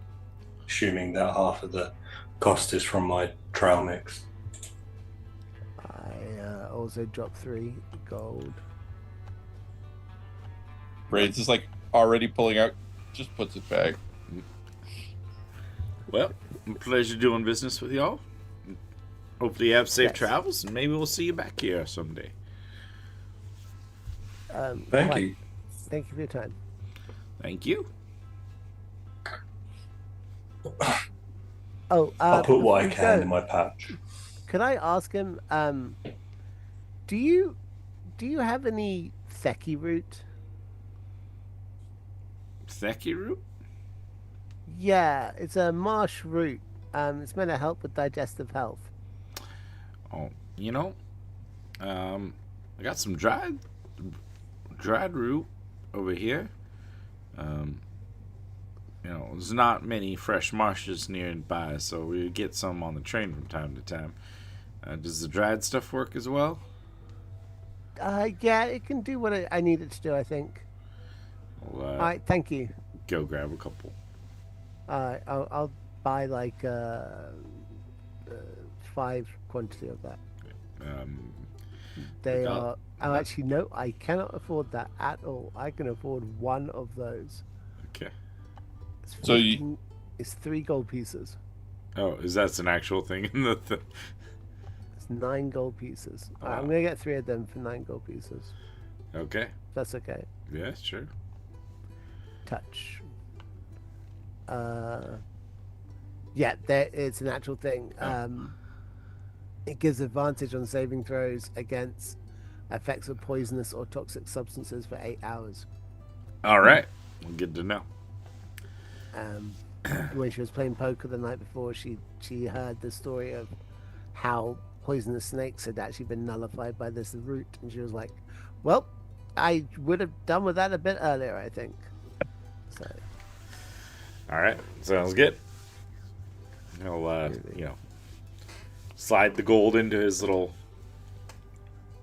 assuming that half of the cost is from my trail mix. I also dropped 3 gold. Braid's is like already pulling out, just puts it back. Well, pleasure doing business with y'all. Hopefully, you have safe Yes. travels, and maybe we'll see you back here someday. Thank Right. you. Thank you for your time. Thank you. Oh, I'll put what I before we can go, in my pouch. could I ask him? Do you have any Theki root? Theki root? Yeah, it's a marsh root. It's meant to help with digestive health. Oh, I got some dried root over here. There's not many fresh marshes nearby, so we get some on the train from time to time. Does the dried stuff work as well? Yeah, it can do what I need it to do, I think. Well, All right, thank you. go grab a couple. I'll buy like 5 quantity of that. They got- are. Oh, actually, no, I cannot afford that at all. I can afford 1 of those. Okay. It's So 15 it's 3 gold pieces. Oh, is that an actual thing in the It's 9 gold pieces. All right, I'm Wow. gonna get 3 of them for 9 gold pieces. Okay. That's okay. Yeah, sure. Touch. Yeah, it's an actual thing. It gives advantage on saving throws against effects of poisonous or toxic substances for 8 hours. All right. Well, good to know. when she was playing poker the night before, she heard the story of how poisonous snakes had actually been nullified by this root, and she was like, "Well, I would have done with that a bit earlier, I think." So, All right, sounds good. He'll, slide the gold into his little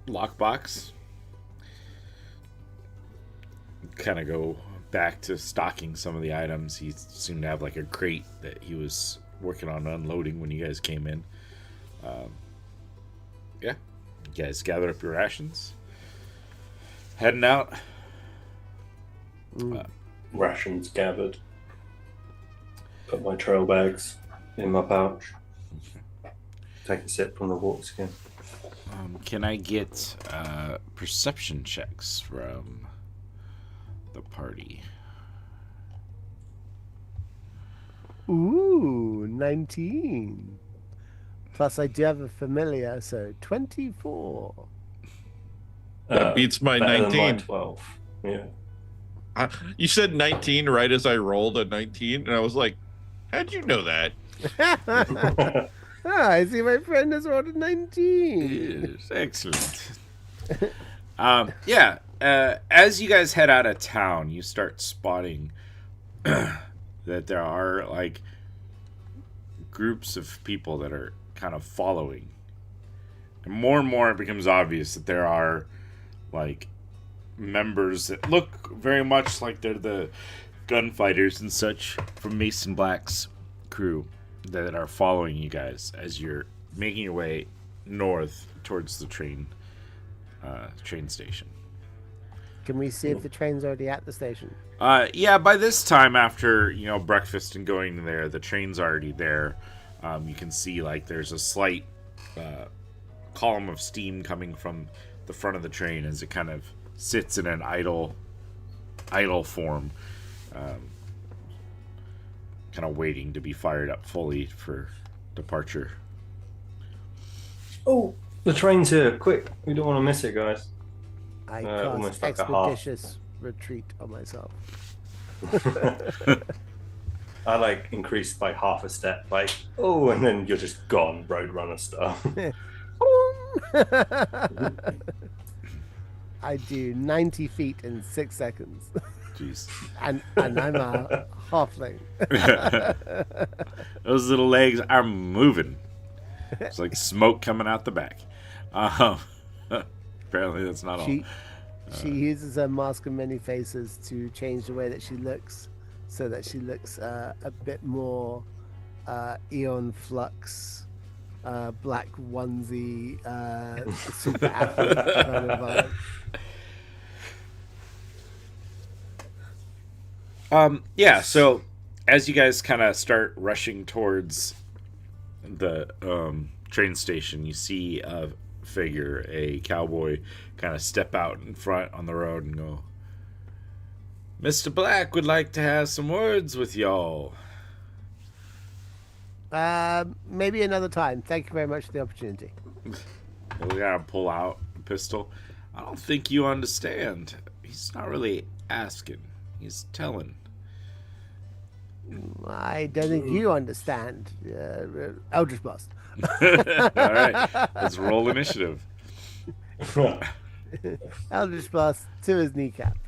lockbox. Kind of go back to stocking some of the items. He seemed to have like a crate that he was working on unloading when you guys came in. Yeah, you guys gather up your rations. Heading out. Rations gathered. Put my trail bags in my pouch. Take a sip from the water skin. Can I get perception checks from the party? ooh, 19. Plus, I do have a familiar, so 24. That beats my better than 19. my 12. Yeah. You said 19 right as I rolled a 19, and I was like, how'd you know that? I see my friend has rolled a 19. Yes, excellent. As you guys head out of town, you start spotting that there are like groups of people that are kind of following. And more it becomes obvious that there are like members that look very much like they're the gunfighters and such from Mason Black's crew that are following you guys as you're making your way north towards the train station. Can we see if the train's already at the station? Yeah, by this time after, breakfast and going there, the train's already there. You can see like there's a slight column of steam coming from the front of the train as it kind of sits in an idle form, kind of waiting to be fired up fully for departure. Oh, the train's here. Quick. We don't want to miss it, guys. I almost cast like a half. expeditious retreat on myself. I like increased by half a step, like, oh, and then you're just gone, Roadrunner style. I do 90 feet in 6 seconds. Jeez. and I'm a halfling. Those little legs are moving. It's like smoke coming out the back. Apparently that's not all. She uses her mask of many faces to change the way that she looks, so that she looks a bit more Eon Flux, black onesie, super athlete kind of vibe. So as you guys kind of start rushing towards the train station, you see a figure, a cowboy, kind of step out in front on the road and go, "Mr. Black would like to have some words with y'all." Maybe another time. Thank you very much for the opportunity. We gotta pull out a pistol. I don't think you understand. He's not really asking. He's telling. I don't think you understand. Eldritch Blast. All right, let's roll initiative. Eldritch Blast to his kneecap.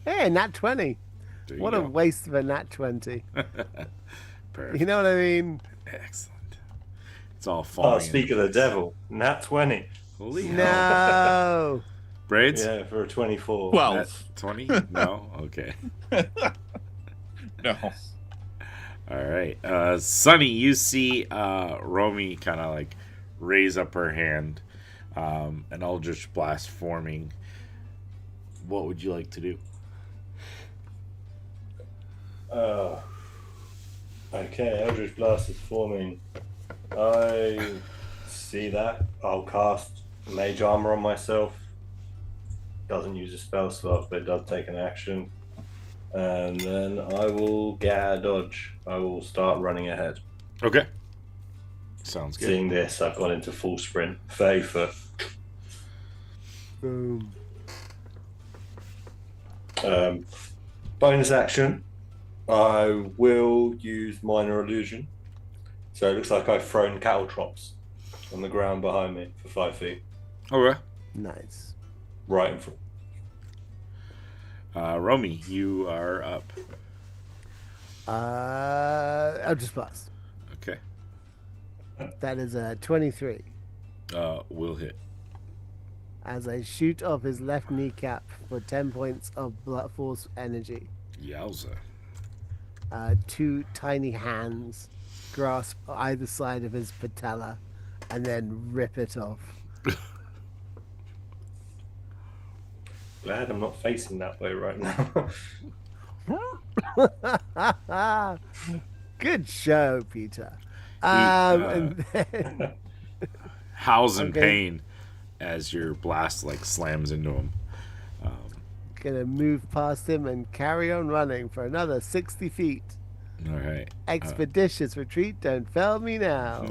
Hey, nat 20. What a waste of a nat 20. Perfect. You know what I mean? Excellent. It's all falling. Oh, speak of the devil. Nat 20. Holy hell. No. Braids? Yeah, for a 24. 12. 20? No? Okay. No. All right. Sonny, you see Romy kind of like raise up her hand, an Eldritch Blast forming. What would you like to do? Okay, Eldritch Blast is forming. I see that. I'll cast Mage Armor on myself. Doesn't use a spell slot, but it does take an action. And then I will get out of dodge. I will start running ahead. Okay. Sounds good. Seeing this, I've gone into full sprint. 30 foot. Boom. Bonus action. I will use minor illusion. So it looks like I've thrown cattle trops on the ground behind me for 5 feet, Okay. Nice. right in front. Romy, you are up. I'll just pass. Okay. That is a 23. Will hit. As I shoot off his left kneecap for 10 points of blood force energy. Yowza. 2 tiny hands grasp either side of his patella and then rip it off. Glad I'm not facing that way right now. Good show, Peter. And then Howls in Okay. pain as your blast like slams into him. gonna move past him and carry on running for another 60 feet. All right. Expeditious retreat, don't fail me now.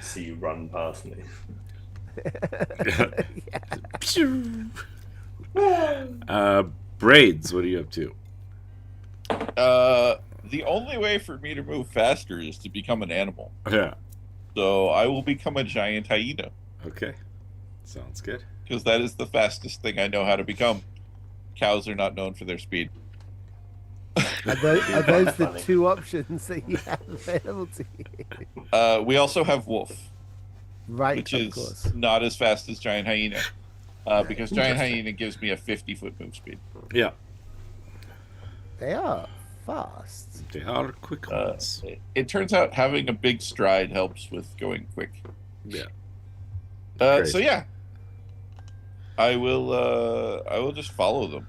See you run past me. Braids, what are you up to? The only way for me to move faster is to become an animal. Yeah. So I will become a giant hyena, Okay. Sounds good. because that is the fastest thing I know how to become. Cows are not known for their speed. Are those the Funny. 2 options that you have available to you? We also have wolf, Right, which of is course. not as fast as giant hyena, because giant hyena gives me a 50-foot move speed. Yeah. They are fast. They are quick ones. It turns out having a big stride helps with going quick. Yeah. So yeah, I will just follow them.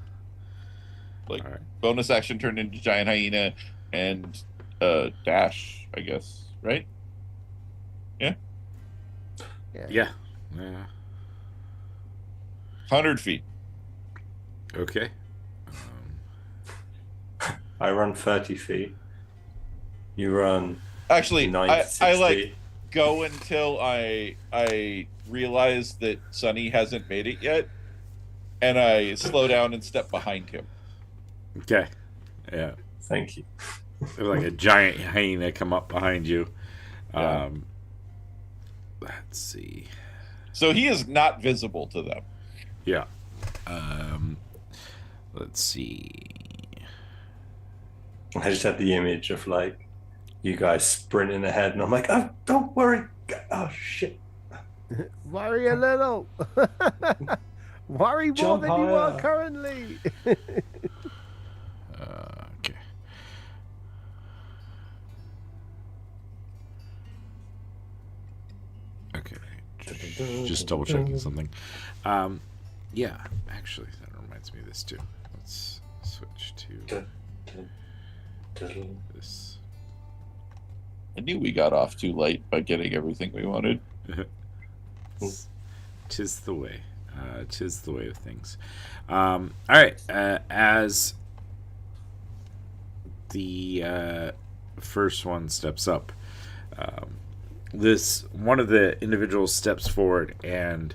Like, All right. bonus action turned into giant hyena and dash, I guess, right? Yeah. Yeah. 100 feet. Okay. I run 30 feet. You run Actually, 90, I 60. like go until I realize that Sonny hasn't made it yet, and I slow down and step behind him. Okay. Yeah. Thank you. There's like a giant hyena come up behind you. Yeah. Let's see. So he is not visible to them. Yeah. Let's see. I just had the image of like you guys sprinting ahead, and I'm like, oh, don't worry. Oh shit. Worry a little. Worry more Jump than you are higher. currently. Okay. Okay. Just double checking something. Yeah, actually, that reminds me of this too. Let's switch to this. I knew we got off too late by getting everything we wanted. Tis the way. Tis the way of things. All right. As the first one steps up, this one of the individuals steps forward and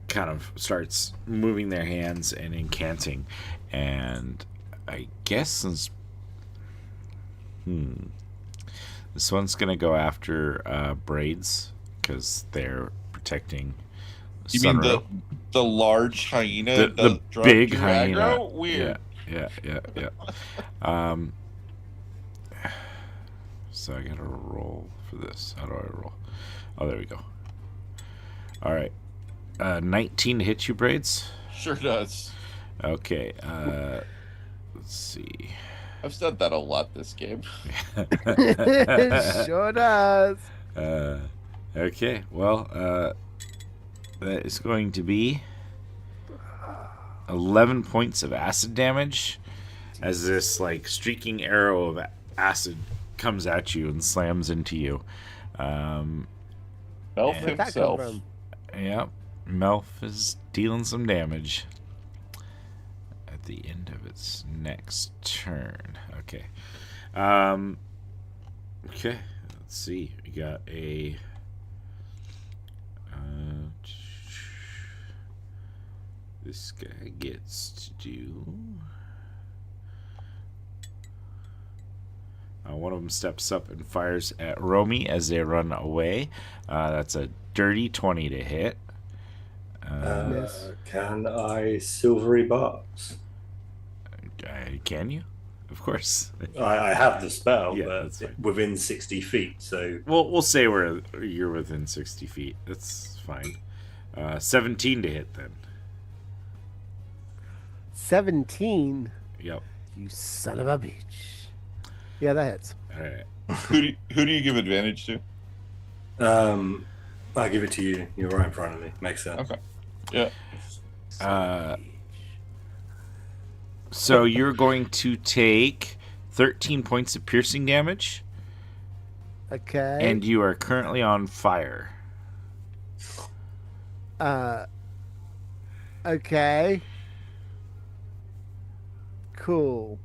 kind of starts moving their hands and incanting, and I guess since this one's gonna go after braids because they're protecting. You mean Sunro. the large hyena? the that drugged big you hyena? aggro? Weird. Yeah. So I gotta roll for this. How do I roll? Oh, there we go. All right. 19 to hit you, braids. Sure does. Okay. Let's see. I've said that a lot this game. Sure does. Okay. Well, that is going to be 11 points of acid damage as this like streaking arrow of acid comes at you and slams into you. Melf Where'd that come himself. from? Yep. Melf is dealing some damage at the end of its next turn. Okay. Okay. Let's see. We got a This guy gets to do. One of them steps up and fires at Romy as they run away. That's a dirty 20 to hit. Miss. Can I silvery barbs? Can you? Of course. I have the spell, Yeah, that's but fine. within 60 feet. So We'll say you're within 60 feet. That's fine. 17 to hit then. 17. Yep. You son of a bitch. Yeah, that hits. All right. Who do you give advantage to? I'll give it to you. You're right in front of me. Makes sense. Okay. Yeah. So you're going to take 13 points of piercing damage, Okay. and you are currently on fire. Okay. Cool.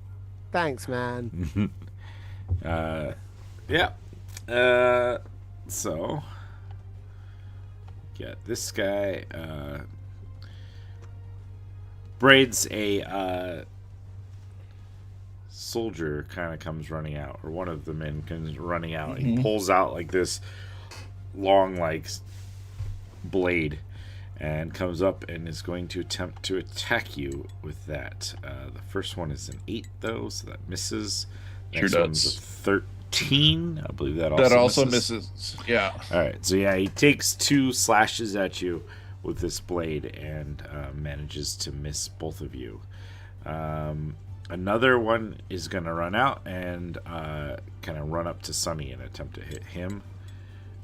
Thanks, man. Yeah. So, yeah, this guy braids a soldier kind of comes running out, or one of the men comes running out. He pulls out like this long, like blade, and comes up and is going to attempt to attack you with that. The first one is an 8, though, so that misses. Sure Next one's does. a 13. I believe that also That also misses. misses. Yeah. All right, so yeah, he takes 2 slashes at you with this blade and manages to miss both of you. Another one is going to run out and kind of run up to Sunny and attempt to hit him.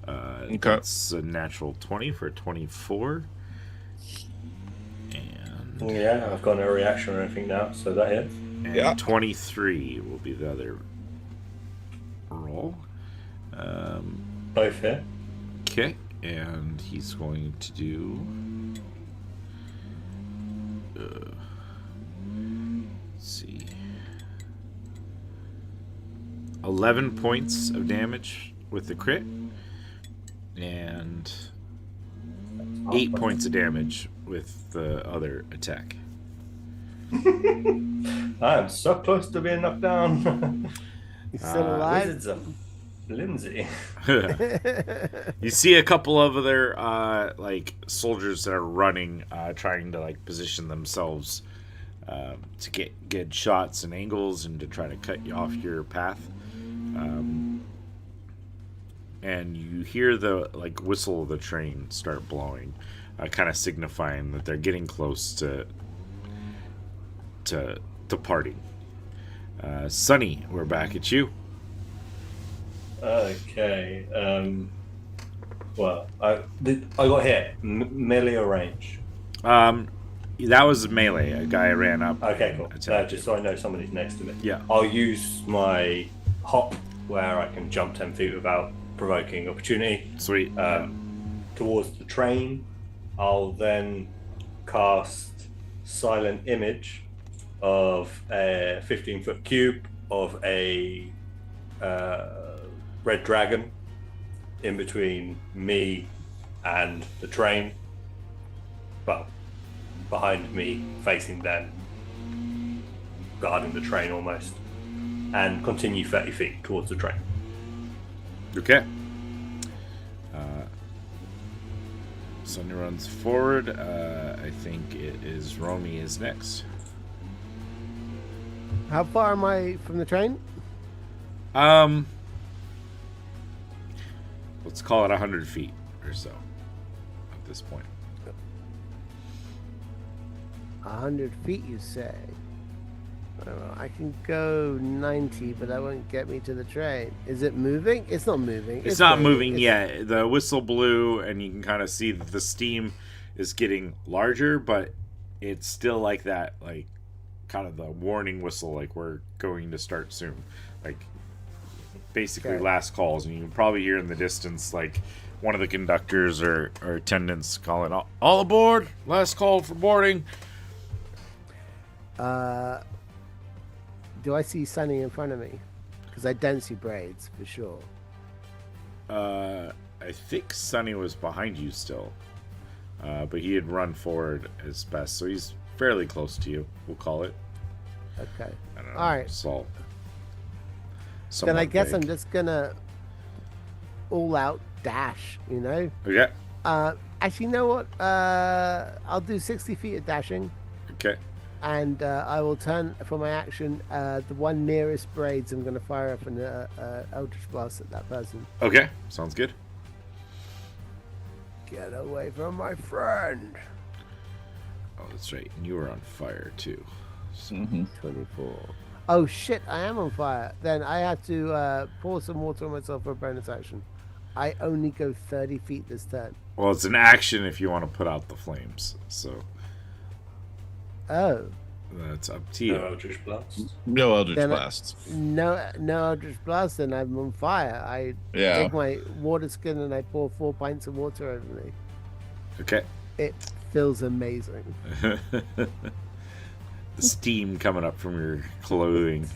Okay. That's a natural 20 for 24. And, Yeah, I've got no reaction or anything now, so that hits. and Yeah. 23 will be the other roll. Both hit. Okay, and he's going to do. Let's see. 11 points of damage with the crit, and 8 points of damage with the other attack. I am so close to being knocked down. You still alive? Wizards of Lindsay. You see a couple of other like soldiers that are running, trying to like position themselves to get good shots and angles and to try to cut you off your path. And you hear the like whistle of the train start blowing, kind of signifying that they're getting close to departing. Sunny, we're back at you. Okay. Well, I got hit. Melee or range? That was melee. A guy ran up. Okay, cool. and attacked Just so I know somebody's next to me. Yeah. I'll use my hop where I can jump 10 feet without provoking opportunity. you. Sweet. Towards the train. I'll then cast Silent Image of a 15-foot cube of a red dragon in between me and the train. Well, behind me, facing them, guarding the train almost, and continue 30 feet towards the train. Okay. Sunny runs forward. I think it is Romy is next. How far am I from the train? Let's call it 100 feet or so at this point. 100 feet, you say? I don't know. I can go 90, but that won't get me to the train. Is it moving? It's not moving. It's not moving It's- yet. The whistle blew, and you can kind of see that the steam is getting larger, but it's still like that, like kind of the warning whistle, like we're going to start soon. Like basically Okay. last calls, and you can probably hear in the distance, like one of the conductors or attendants calling, all aboard, last call for boarding. Do I see Sunny in front of me? Because I don't see braids, for sure. I think Sunny was behind you still. but he had run forward as best, so he's fairly close to you. We'll call it. Okay. I don't know. All right. Saul. Then I guess I'm vague. just gonna all out dash. You know. Okay. Actually, you know what? I'll do 60 feet of dashing, Okay. and I will turn for my action. The one nearest braids, I'm going to fire up an Eldritch Blast at that person. Okay. Sounds good. Get away from my friend. Oh, that's right. And you were on fire too. So, 24. Oh shit! I am on fire. Then I have to pour some water on myself for a bonus action. I only go 30 feet this turn. well, it's an action if you want to put out the flames. So Oh. that's up to you. No Eldritch Blast. No Eldritch Then Blasts. No Eldritch Blast, and I'm on fire. I Yeah. take my water skin and I pour 4 pints of water over me. Okay. It feels amazing. The steam coming up from your clothing.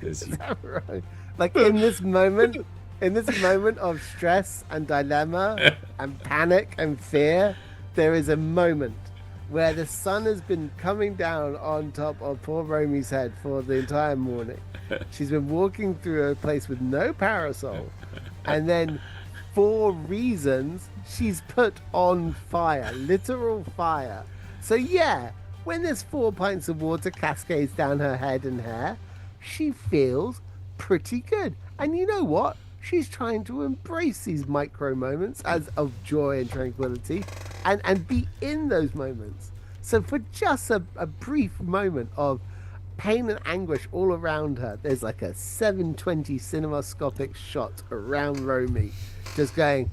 Is Right. Like in this moment of stress and dilemma and panic and fear, there is a moment where the sun has been coming down on top of poor Romy's head for the entire morning. She's been walking through a place with no parasol, and then for reasons she's put on fire, literal fire. So yeah, when there's 4 pints of water cascades down her head and hair, she feels pretty good. And you know what? She's trying to embrace these micro moments as of joy and tranquility and be in those moments. So for just a brief moment of pain and anguish all around her, there's like a 720 cinemascopic shot around Romy, just going,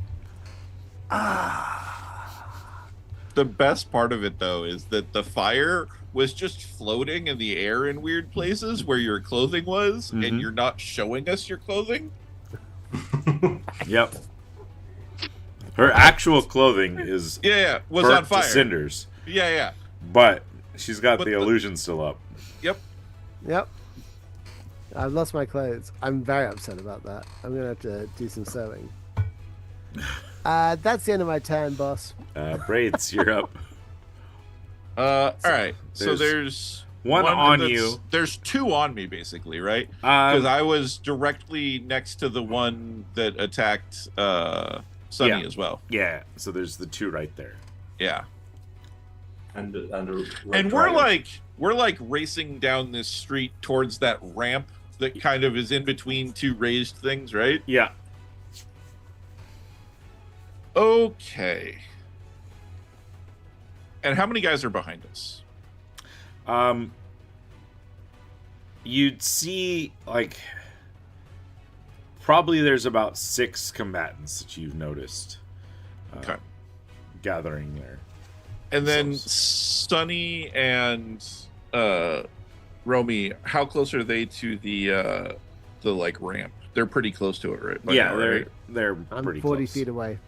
The best part of it, though, is that the fire was just floating in the air in weird places where your clothing was, and you're not showing us your clothing. Yep. Her actual clothing is Yeah, was burnt on fire. to cinders, Yeah. but she's got But the the- illusion still up. Yep. yep. I've lost my clothes. I'm very upset about that. I'm going to have to do some sewing. That's the end of my turn, boss. Braids, you're up. All right. So there's there's one on that's- you. There's 2 on me, basically, right? Because Um, I was directly next to the one that attacked Sunny Yeah. as well. yeah, so there's the 2 right there. Yeah. And We're like racing down this street towards that ramp that kind of is in between 2 raised things, right? Yeah. Okay. And how many guys are behind us? You'd see, like, probably there's about 6 combatants that you've noticed Okay. gathering there. And then So- Sunny and Romy, how close are they to the like ramp? They're pretty close to it, right? by Yeah, now, they're right? they're I'm pretty 40 close. feet away.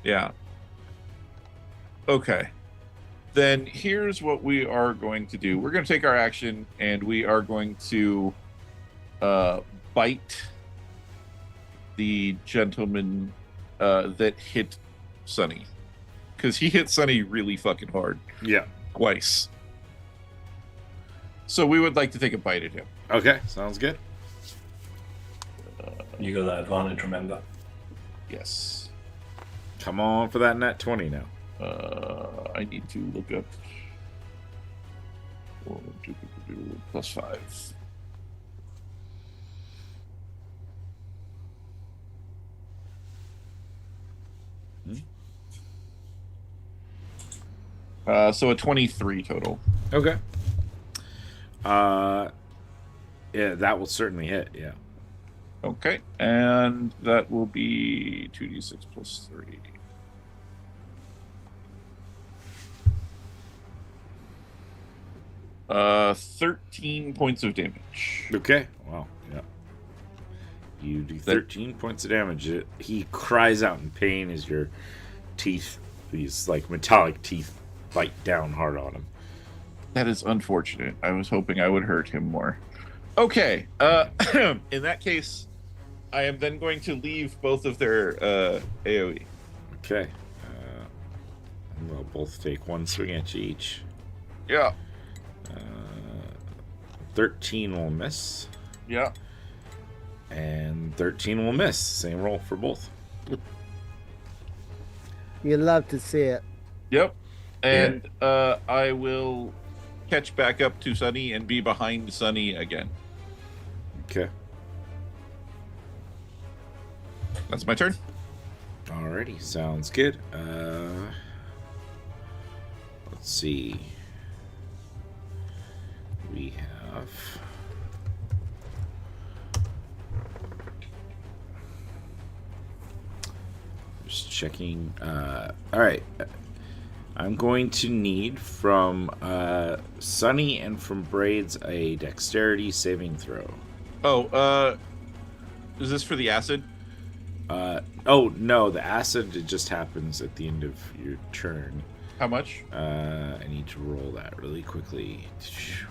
Yeah. Okay. Then here's what we are going to do. We're going to take our action, and we are going to bite the gentleman that hit Sunny. Because he hit Sunny really fucking hard. Yeah. Twice. So we would like to take a bite at him. Okay, sounds good. You got that advantage, remember? Yes. Come on for that net 20 now. I need to look up. +5. So a 23 total. Okay. Yeah, that will certainly hit. Yeah. Okay, and that will be 2d6 plus 3. Uh, 13 points of damage. Okay. Wow. Yeah. You do 13 points of damage. He cries out in pain as your teeth, these like metallic teeth, bite down hard on him. That is unfortunate. I was hoping I would hurt him more. Okay. In that case, I am then going to leave both of their AoE. Okay. They'll both take one swing at you each. Yeah. 13 will miss, Yeah. and 13 will miss. Same roll for both. You love to see it. Yep. And I will catch back up to Sunny and be behind Sunny again. Okay. That's my turn. Alrighty, sounds good. Let's see. We have just checking. All right, I'm going to need from Sunny and from Braids a dexterity saving throw. Oh, is this for the acid? Oh no, the acid, it just happens at the end of your turn. How much? I need to roll that really quickly.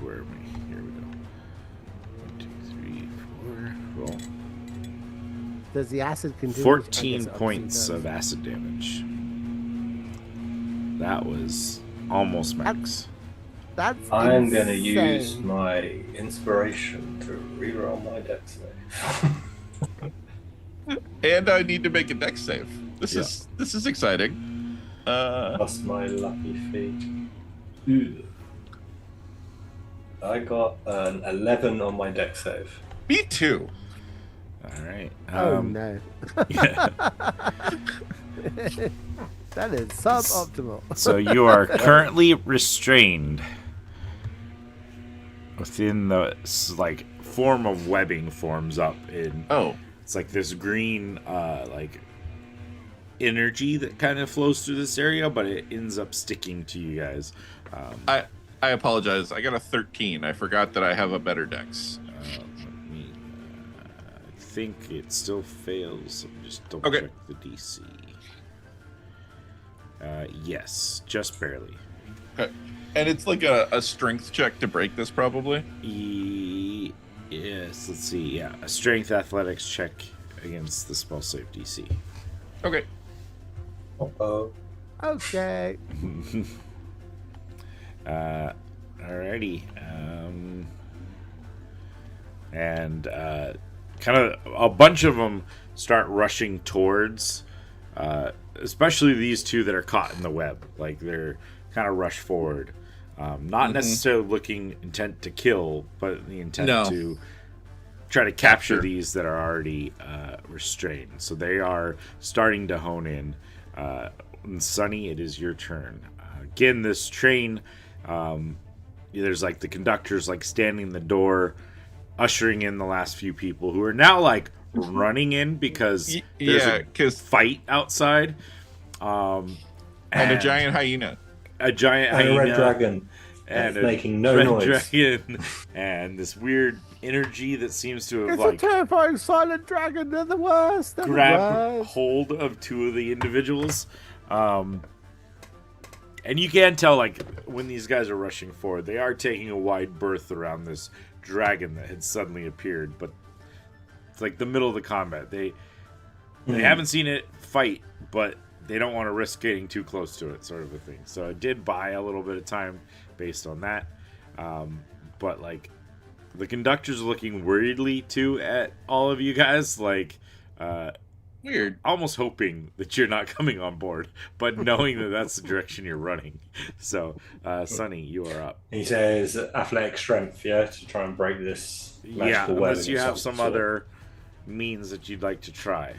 Where are we? Here we go. 1, 2, 3, 4. Roll. Does the acid continue? 14 points of acid damage. That was almost max. That's I'm going to insane. use my inspiration to reroll my dex save. And I need to make a dex save. This is exciting. Plus my lucky feat. Ooh. I got an 11 on my dex save. Me too. All right. Oh no. Yeah. That is suboptimal. So you are currently restrained within the like form of webbing forms up in. Oh. It's like this green like energy that kind of flows through this area, but it ends up sticking to you guys. I apologize. I got a 13. I forgot that I have a better dex. Let me, I think it still fails. Let me just double check the DC. Yes, just barely. Okay. And it's like a strength check to break this, probably? Yes, let's see. Yeah, a strength athletics check against the spell save DC. Okay. Uh-oh. Okay. Alrighty. And kind of a bunch of them start rushing towards, especially these two that are caught in the web. Like they're kind of rush forward. Not necessarily looking intent to kill, but the intent to try to capture these that are already restrained. So they are starting to hone in. Sunny, it is your turn. Again, this train, there's like the conductors like standing in the door, ushering in the last few people who are now like running in because there's a fight outside. And a giant hyena. A giant and hyena. a red dragon. And making no red noise. dragon, and this weird energy that seems to have It's like a terrifying silent dragon. They're the worst. They're grabbed the worst. hold of two of the individuals. And you can tell, like, when these guys are rushing forward, they are taking a wide berth around this dragon that had suddenly appeared. But it's like the middle of the combat. They haven't seen it fight, but they don't want to risk getting too close to it, sort of a thing. So it did buy a little bit of time based on that. But, like, the conductor's looking worriedly, too, at all of you guys. Like, Weird. almost hoping that you're not coming on board, but knowing that that's the direction you're running. So, Sunny, you are up. He says athletic strength, to try and break this magical web. Unless you have some other means that you'd like to try.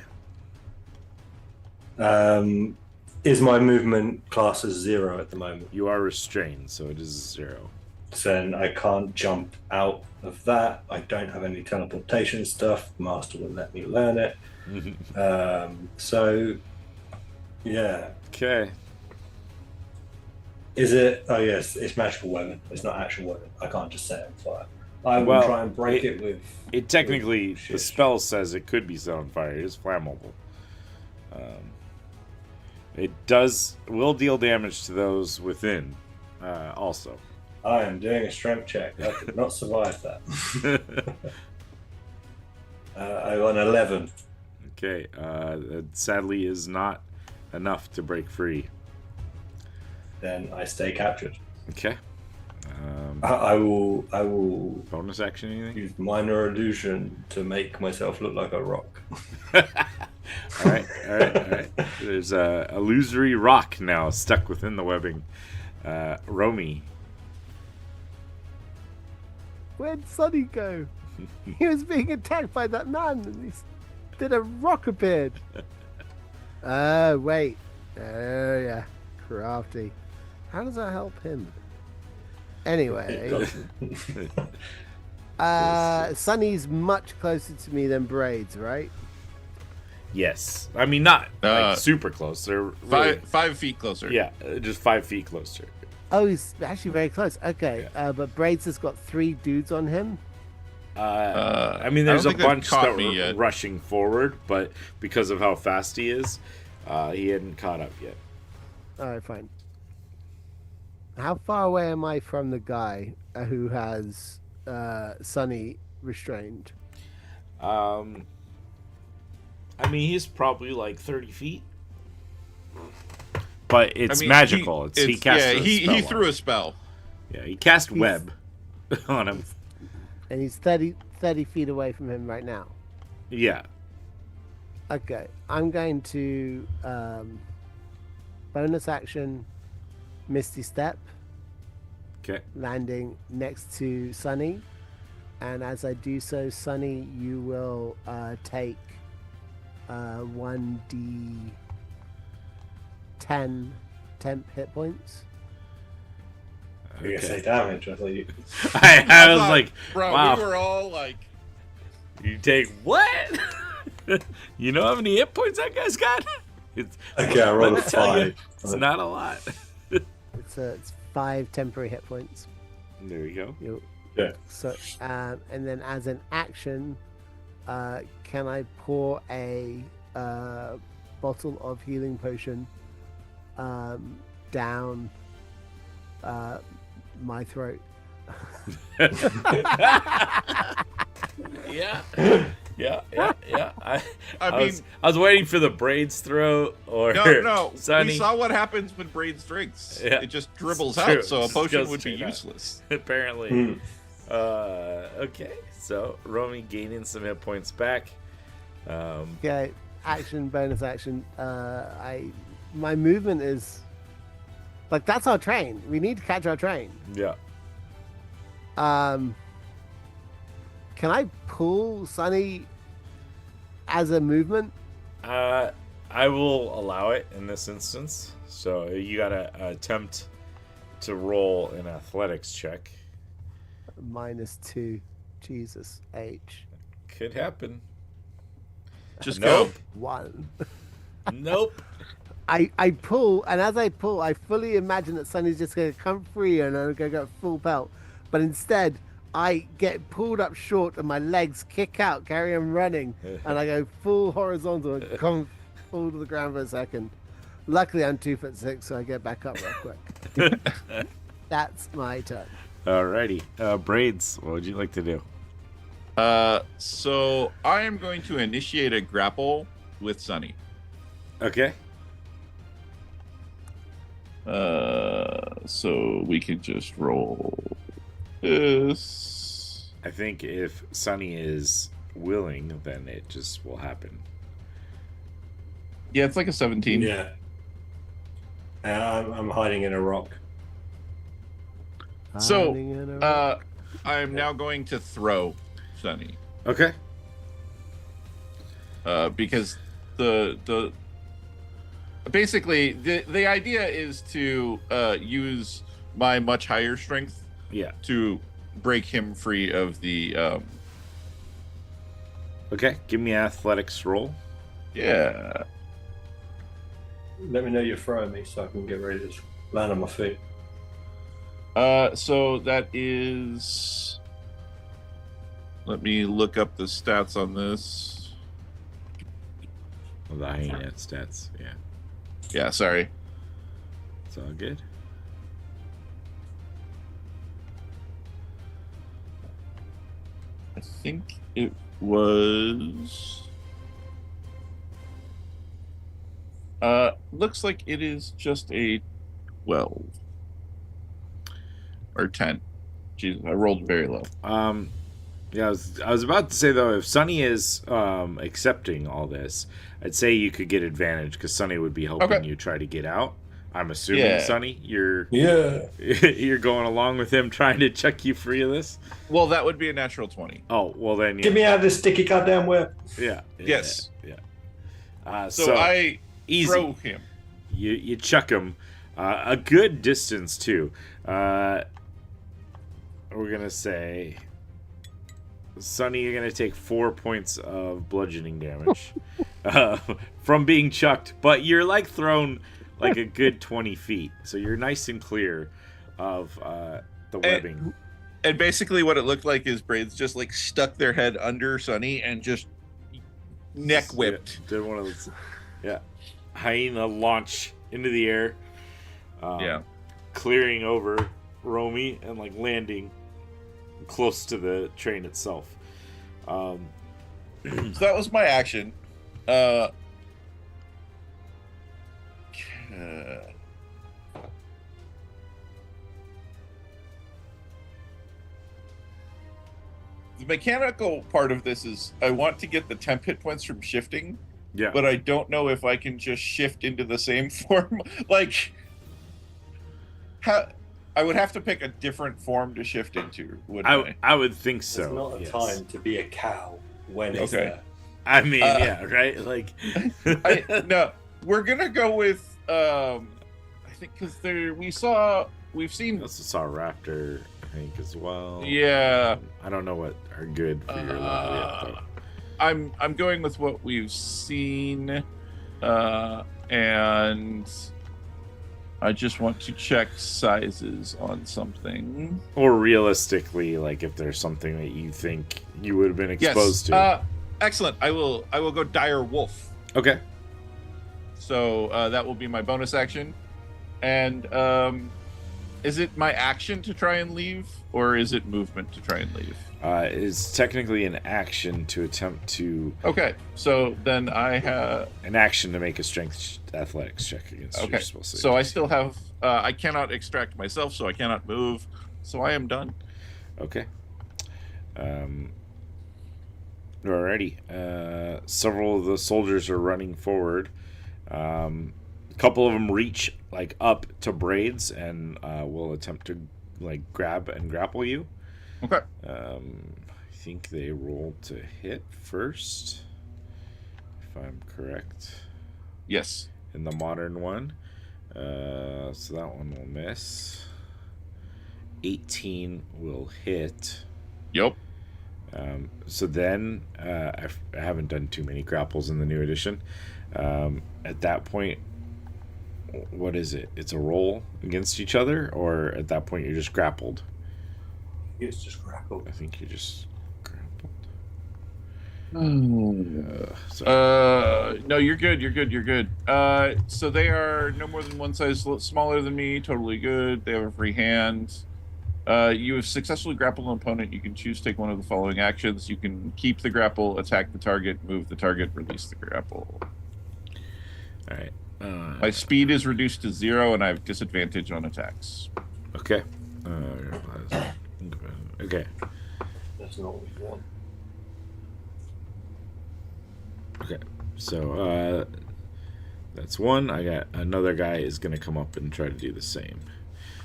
Is my movement class as 0 at the moment? You are restrained, so it is 0. So then I can't jump out of that. I don't have any teleportation stuff. Master wouldn't let me learn it. So, yeah. Okay. Is it? Oh, yes, it's magical weapon. It's not actual weapon. I can't just set it on fire. I will try and break it with. It technically, the spell says it could be set on fire. It is flammable. It will deal damage to those within, also. I am doing a strength check. I could not survive that. I got an 11. Okay, that sadly is not enough to break free. then I stay captured. Okay. I will Bonus action, anything? use minor illusion to make myself look like a rock. All right. There's a illusory rock now stuck within the webbing. Romy. Where'd Sonny go? He was being attacked by that man, and then a rock appeared. Oh, wait. Oh, yeah. Crafty. How does that help him? Anyway, Sonny's much closer to me than Braids, right? Yes. I mean, not like super close. They're really, 5 feet closer. yeah, just 5 feet closer. Oh, he's actually very close. Okay, Yeah. but Braids has got 3 dudes on him. I mean, there's I a don't think bunch they've caught that me were yet. rushing forward, but because of how fast he is, he hadn't caught up yet. All right, fine. How far away am I from the guy who has Sonny restrained? I mean, he's probably like 30 feet. But it's magical. He cast a he spell threw on a spell. Yeah, he cast web on him. And he's 30 feet away from him right now. Yeah. Okay, I'm going to bonus action Misty Step, Okay. landing next to Sunny. And as I do so, Sunny, you will take 1d10 temp hit points. You're gonna say damage. I thought you. I was like, bro, wow. we were all like, You take what? You know how many hit points that guy's got? It's, Okay, I rolled a let me tell you, 5. It's not a lot. It's 5 temporary hit points. There you go. Yeah. So, and then as an action, can I pour a bottle of healing potion down my throat? Yeah. I I was waiting for the Braids throw or no. Sunny. We saw what happens when Braids drinks. Yeah. It just dribbles It's true. out, so a Just potion goes would be straight out. useless. Apparently. Okay, so Romy gaining some hit points back. Okay, action, bonus action. My movement is like that's our train. We need to catch our train. Yeah. Can I pull Sunny as a movement? I will allow it in this instance. So you gotta attempt to roll an athletics check. -2. Jesus H. Could happen. Just Nope. 1. Nope. I pull, and as I pull, I fully imagine that Sunny's just going to come free and I'm going to go full pelt. But instead, I get pulled up short and my legs kick out, carry on running, and I go full horizontal and come fall to the ground for a second. Luckily, I'm 2'6", so I get back up real quick. That's my turn. Alrighty. Braids, what would you like to do? So I am going to initiate a grapple with Sunny. Okay. So we can just roll this. I think if Sunny is willing, then it just will happen. Yeah, it's like a 17. Yeah. I'm hiding in a rock. So, Hiding in a rock. I am now going to throw Sunny. Okay. Because the basically the idea is to use my much higher strength Yeah. to break him free of the Okay. Give me an athletics roll. yeah. Let me know you're throwing me so I can get ready to land on my feet. So that is. Let me look up the stats on this. Well, the hyena stats. Yeah. Yeah, sorry. It's all good. I think it was. Looks like it is just a 12 or 10. Jeez, I rolled very low. Yeah, I was about to say though, if Sunny is accepting all this, I'd say you could get advantage because Sunny would be helping Okay. you try to get out. I'm assuming, Yeah. Sunny, you're Yeah. you're going along with him trying to chuck you free of this. Well, that would be a natural 20. Oh, well then, yeah. Get me out of this sticky goddamn web. Yeah. Yes. Yeah. So I easy. throw him. You chuck him a good distance too. We're gonna say, Sonny, you're gonna take 4 points of bludgeoning damage from being chucked, but you're like thrown like a good 20 feet, so you're nice and clear of the webbing. And basically, what it looked like is Braids just like stuck their head under Sonny and just neck whipped. Yeah, did one of those, yeah, hyena launch into the air. Clearing over Romy and like landing close to the train itself. So that was my action. The mechanical part of this is I want to get the temp hit points from shifting, Yeah, but I don't know if I can just shift into the same form. Like, how I would have to pick a different form to shift into, wouldn't I? I would think It's so. not a yes. time to be a cow when it's Okay. there. I mean, yeah, right. Like, No, we're gonna go with I think because we've I seen also saw a raptor, I think, as well. yeah. I don't know what are good for your level yet, though. I'm going with what we've seen, and I just want to check sizes on something. Or realistically, like if there's something that you think you would have been exposed to. Excellent. I will go dire wolf. Okay. So that will be my bonus action. And is it my action to try and leave, or is it movement to try and leave? Is technically an action to attempt to. Okay, so then I have An action to make a strength athletics check against your okay. spell save. So I still have I cannot extract myself, so I cannot move. So I am done. Okay. Alrighty. Several of the soldiers are running forward. A couple of them reach like up to Braids and will attempt to like grab and grapple you. Okay. I think they rolled to hit first, if I'm correct, Yes. in the modern one. So that one will miss. 18 will hit. Yep. So then, I haven't done too many grapples in the new edition. At that point, what is it? It's a roll against each other, or at that point you're just grappled? It's just grappled. I think you're just grappled. No, you're good. You're good. You're good. So they are no more than one size smaller than me. Totally good. They have a free hand. You have successfully grappled an opponent. You can choose to take one of the following actions. You can keep the grapple, attack the target, move the target, release the grapple. All right. My speed is reduced to 0, and I have disadvantage on attacks. Okay. Okay. That's not what we want. Okay. So that's one. I got another guy is going to come up and try to do the same.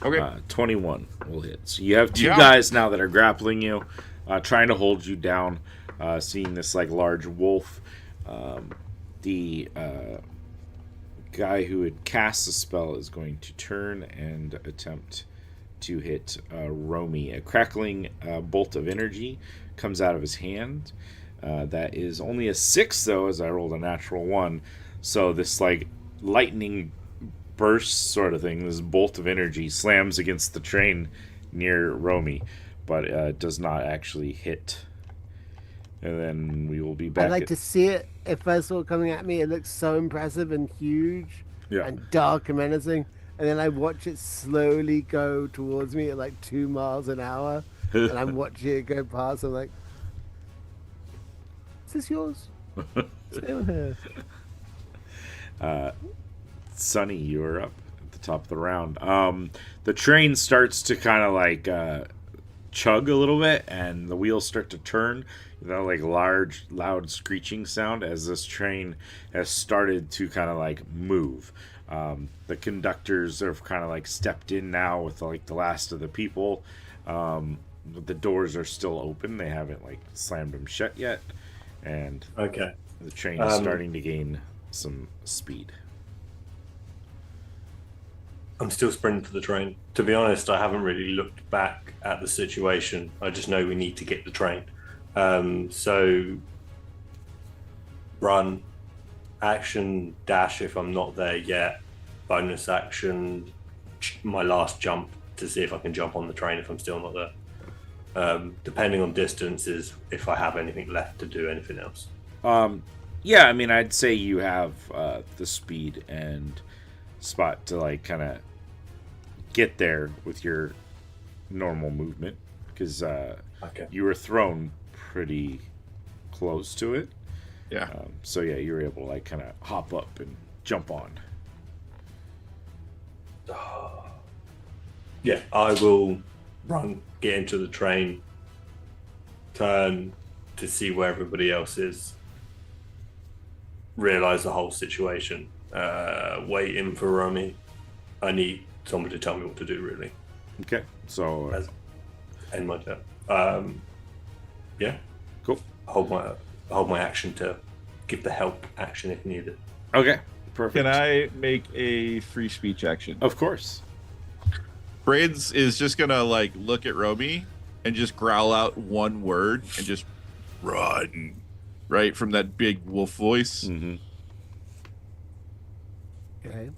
Okay. 21 will hit. So you have two Yeah. guys now that are grappling you, trying to hold you down. Seeing this like large wolf, the guy who had cast the spell is going to turn and attempt to hit Romy. A crackling bolt of energy comes out of his hand. That is only a 6 though, as I rolled a natural 1. So this like lightning burst sort of thing, this bolt of energy slams against the train near Romy, but does not actually hit. And then we will be back. I'd like to see it. If I saw it coming at me, it looks so impressive and huge Yeah. and dark and menacing. And then I watch it slowly go towards me at like 2 miles an hour. And I'm watching it go past. I'm like, is this yours? Stay on here. Sonny, you are up at the top of the round. The train starts to kind of like chug a little bit, and the wheels start to turn. That like large, loud screeching sound as this train has started to kind of like move. The conductors have kind of like stepped in now with like the last of the people. But the doors are still open. They haven't like slammed them shut yet, and Okay. the train is starting to gain some speed. I'm still sprinting for the train. To be honest, I haven't really looked back at the situation. I just know we need to get the train. So run, action, dash if I'm not there yet, bonus action, my last jump to see if I can jump on the train if I'm still not there. Depending on distances, if I have anything left to do anything else. Yeah, I mean, I'd say you have the speed and spot to like kind of get there with your normal movement because Okay. you were thrown pretty close to it. Yeah. So yeah, you were able to like kind of hop up and jump on. Yeah, I will run, get into the train, turn to see where everybody else is, realize the whole situation, waiting for Romy. I need someone to tell me what to do, really. Okay, so End my turn. Yeah, cool. hold my action to give the help action if needed. Okay, perfect. Can I make a free speech action? Of course. Braids is just gonna like look at Romy and just growl out one word and just run, right from that big wolf voice. Mm-hmm. Okay.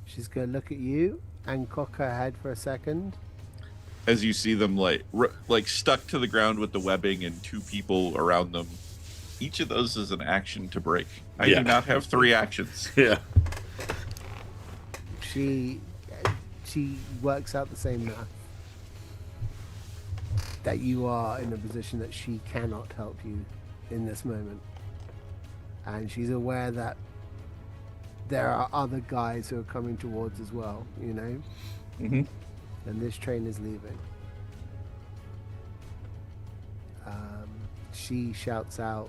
She's going to look at you and cock her head for a second. As you see them like stuck to the ground with the webbing and two people around them. Each of those is an action to break. I Yeah. do not have 3 actions. Yeah. She works out the same math. That you are in a position that she cannot help you in this moment. And she's aware that there are other guys who are coming towards as well, you know? Mm-hmm. And this train is leaving. She shouts out,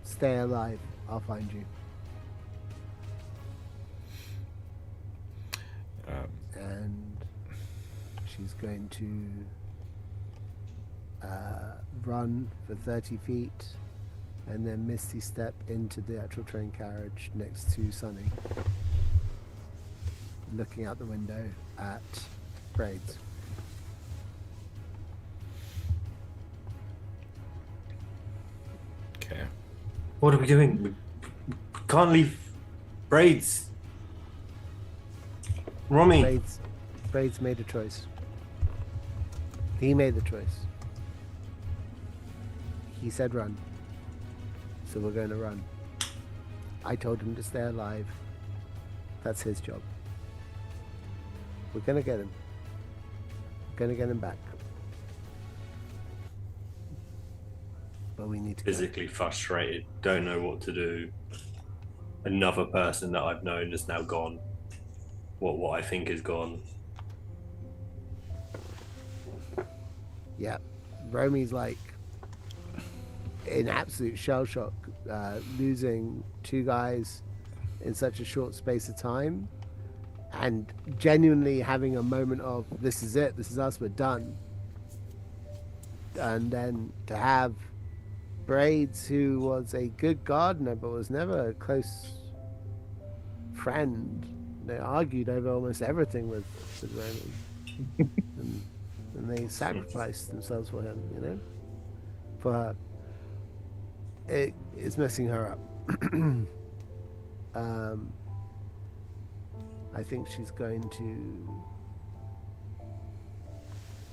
"Stay alive, I'll find you." And she's going to run for 30 feet and then misty step into the actual train carriage next to Sunny, looking out the window at Braids. Okay. What are we doing? We can't leave Braids. Romy. Braids made a choice. He made the choice. He said run. So we're going to run. I told him to stay alive. That's his job. We're going to get him. We're going to get him back. But we need to go. Physically frustrated, don't know what to do. Another person that I've known is now gone. What I think is gone. Yeah. Romy's like in absolute shell shock, losing 2 guys in such a short space of time and genuinely having a moment of, this is it, this is us, we're done. And then to have Braids, who was a good gardener but was never a close friend, they argued over almost everything with Roman. and they sacrificed themselves for him, you know, for her. It is messing her up. I think she's going to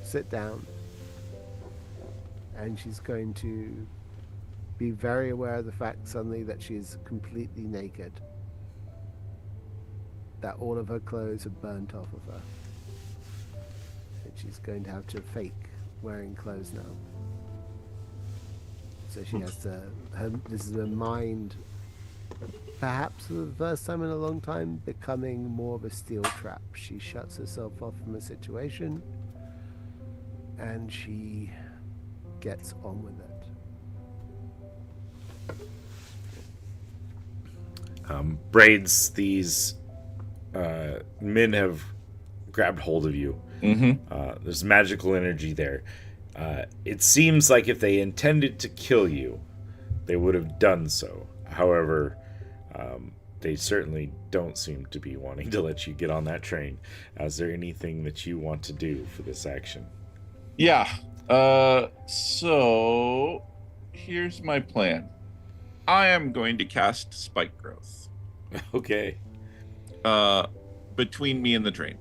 sit down and she's going to be very aware of the fact suddenly that she's completely naked, that all of her clothes are burnt off of her, and she's going to have to fake wearing clothes now. So she has to, this is a mind perhaps for the first time in a long time, becoming more of a steel trap. She shuts herself off from a situation and she gets on with it. Braids, these men have grabbed hold of you. There's magical energy there. It seems like if they intended to kill you, they would have done so. However, they certainly don't seem to be wanting to let you get on that train. Is there anything that you want to do for this action? Yeah. So here's my plan. I am going to cast Spike Growth. Okay. Between me and the train.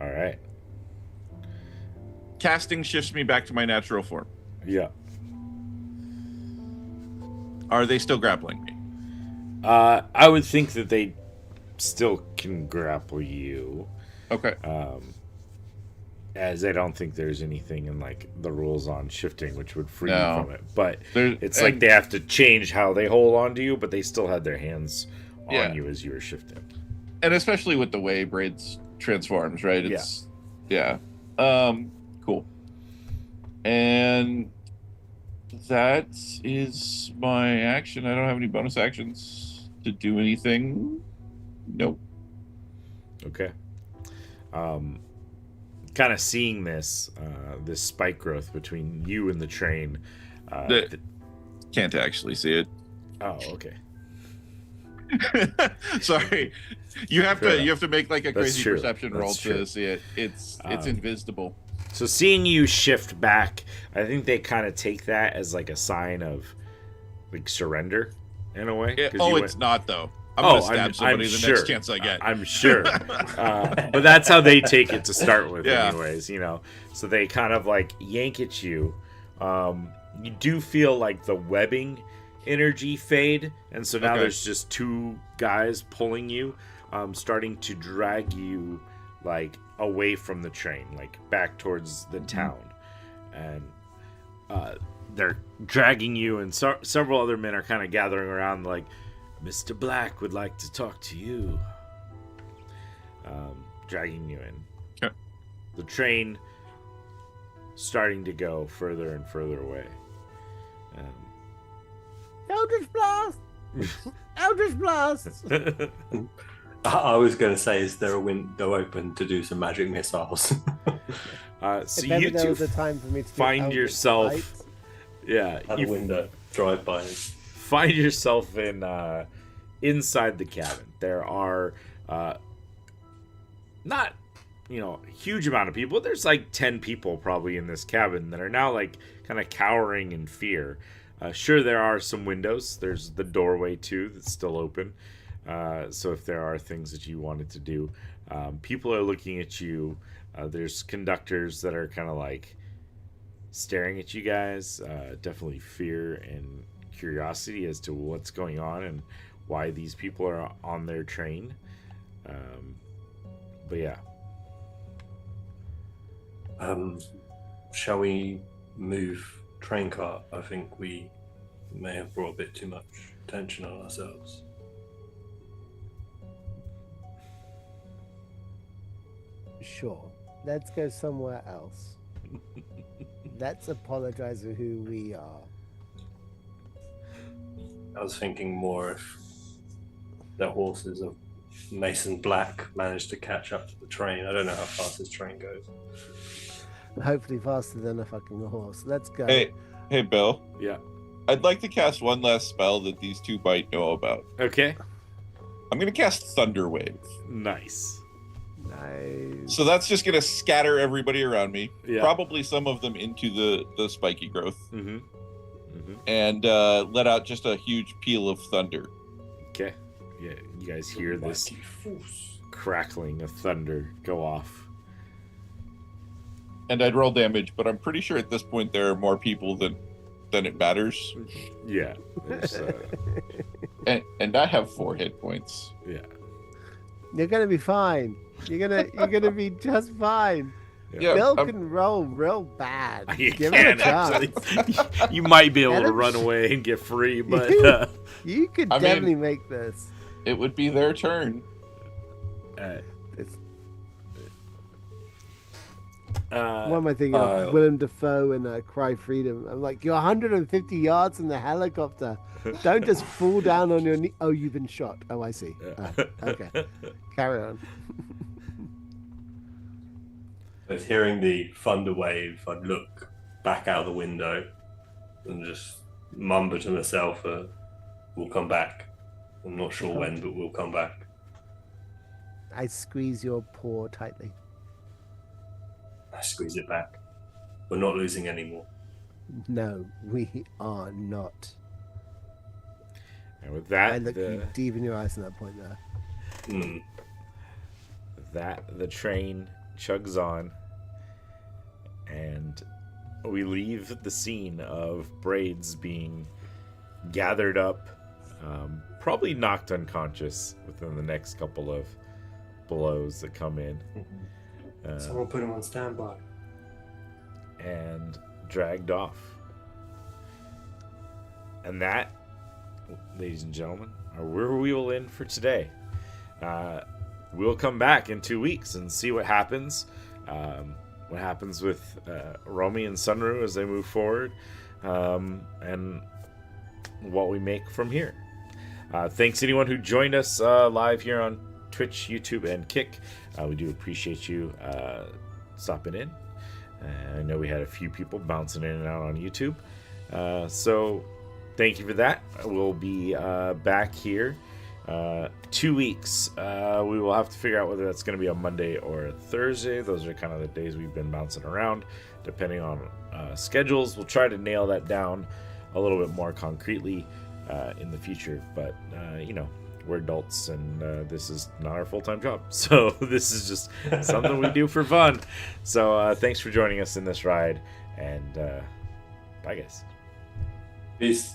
All right. Casting shifts me back to my natural form. Yeah. Are they still grappling me? I would think that they still can grapple you. Okay. As I don't think there's anything in like the rules on shifting which would free No. you from it. But it's and- like they have to change how they hold on to you, but they still had their hands on Yeah. you as you were shifting. And especially with the way Braids transforms, right? It's yeah. Cool. And that is my action. I don't have any bonus actions to do anything. Nope. Okay. Kind of seeing this this spike growth between you and the train. Can't actually see it. Oh, okay. Sorry. You have to make like a That's crazy true. perception roll That's true. to see it. It's invisible. So seeing you shift back, I think they kind of take that as like a sign of like surrender in a way. 'Cause you It's not though. I'm Oh, gonna stab I'm somebody the sure. next chance I get. I'm sure. But that's how they take it to start with, Yeah. anyways, you know. So they kind of like yank at you. You do feel like the webbing energy fade, and so now Okay. there's just two guys pulling you, starting to drag you like away from the train, like back towards the town. And they're dragging you, and several other men are kind of gathering around like, Mr. Black would like to talk to you. Dragging you in. Okay. The train starting to go further and further away. Eldritch Blast! Eldritch Blast! I was going to say, is there a window open to do some magic missiles? So if you ever there two was a time for me to do find Eldritch yourself. Light, Yeah, Out you the window, drive by. find yourself in inside the cabin. There are not a huge amount of people. There's like 10 people probably in this cabin that are now like kind of cowering in fear. Sure, there are some windows. There's the doorway too that's still open. So if there are things that you wanted to do, people are looking at you. There's conductors that are kind of like staring at you guys. Definitely fear and curiosity as to what's going on and why these people are on their train. But yeah. Shall we move train car? I think we may have brought a bit too much attention on ourselves. sure. Let's go somewhere else. Let's apologize for who we are. I was thinking more if the horses of Mason Black managed to catch up to the train. I don't know how fast this train goes. Hopefully faster than a fucking horse. Let's go. Hey, Bill. Yeah. I'd like to cast one last spell that these two might know about. Okay. I'm going to cast Thunder Wave. Nice. Nice. So that's just going to scatter everybody around me. Yeah. Probably some of them into the spiky growth. Mm-hmm. Mm-hmm. And let out just a huge peal of thunder. Okay. Yeah, you guys hear this Mighty force. crackling of thunder go off. And I'd roll damage, but I'm pretty sure at this point there are more people than it matters. Yeah. There's, And I have 4 hit points. yeah. You're gonna be fine. You're gonna be just fine. Yeah, Bill I'm- can roll real bad. You Give him a can actually. chance. You might be able Let to him run sh- away and get free, but You could I mean- definitely make this. it would be their turn. It's, what uh, am I thinking Uh, of? Willem Dafoe and Cry Freedom. I'm like, you're 150 yards in the helicopter. Don't just fall down on your knee. Oh, you've been shot. Oh, I see. Okay. Carry on. With hearing the thunder wave, I'd look back out the window and just mumble to myself, we'll come back. I'm not sure when, but we'll come back. I squeeze your paw tightly. I squeeze it back. We're not losing anymore. No, we are not. And with I that, look you deep in your eyes at that point there. the train chugs on, and we leave the scene of Braids being gathered up, probably knocked unconscious within the next couple of blows that come in, Someone put him on standby. and dragged off. And that, ladies and gentlemen, are where we will end for today. We'll come back in 2 weeks and see what happens. What happens with Romy and Sunru as they move forward, and what we make from here. Thanks anyone who joined us live here on Twitch, YouTube, and Kick. We do appreciate you stopping in. I know we had a few people bouncing in and out on YouTube. So thank you for that. We'll be back here 2 weeks. We will have to figure out whether that's going to be a Monday or a Thursday. Those are kind of the days we've been bouncing around, depending on schedules. We'll try to nail that down a little bit more concretely in the future. But, we're adults, and this is not our full-time job. So this is just something we do for fun. So thanks for joining us in this ride, and bye, guys. Peace.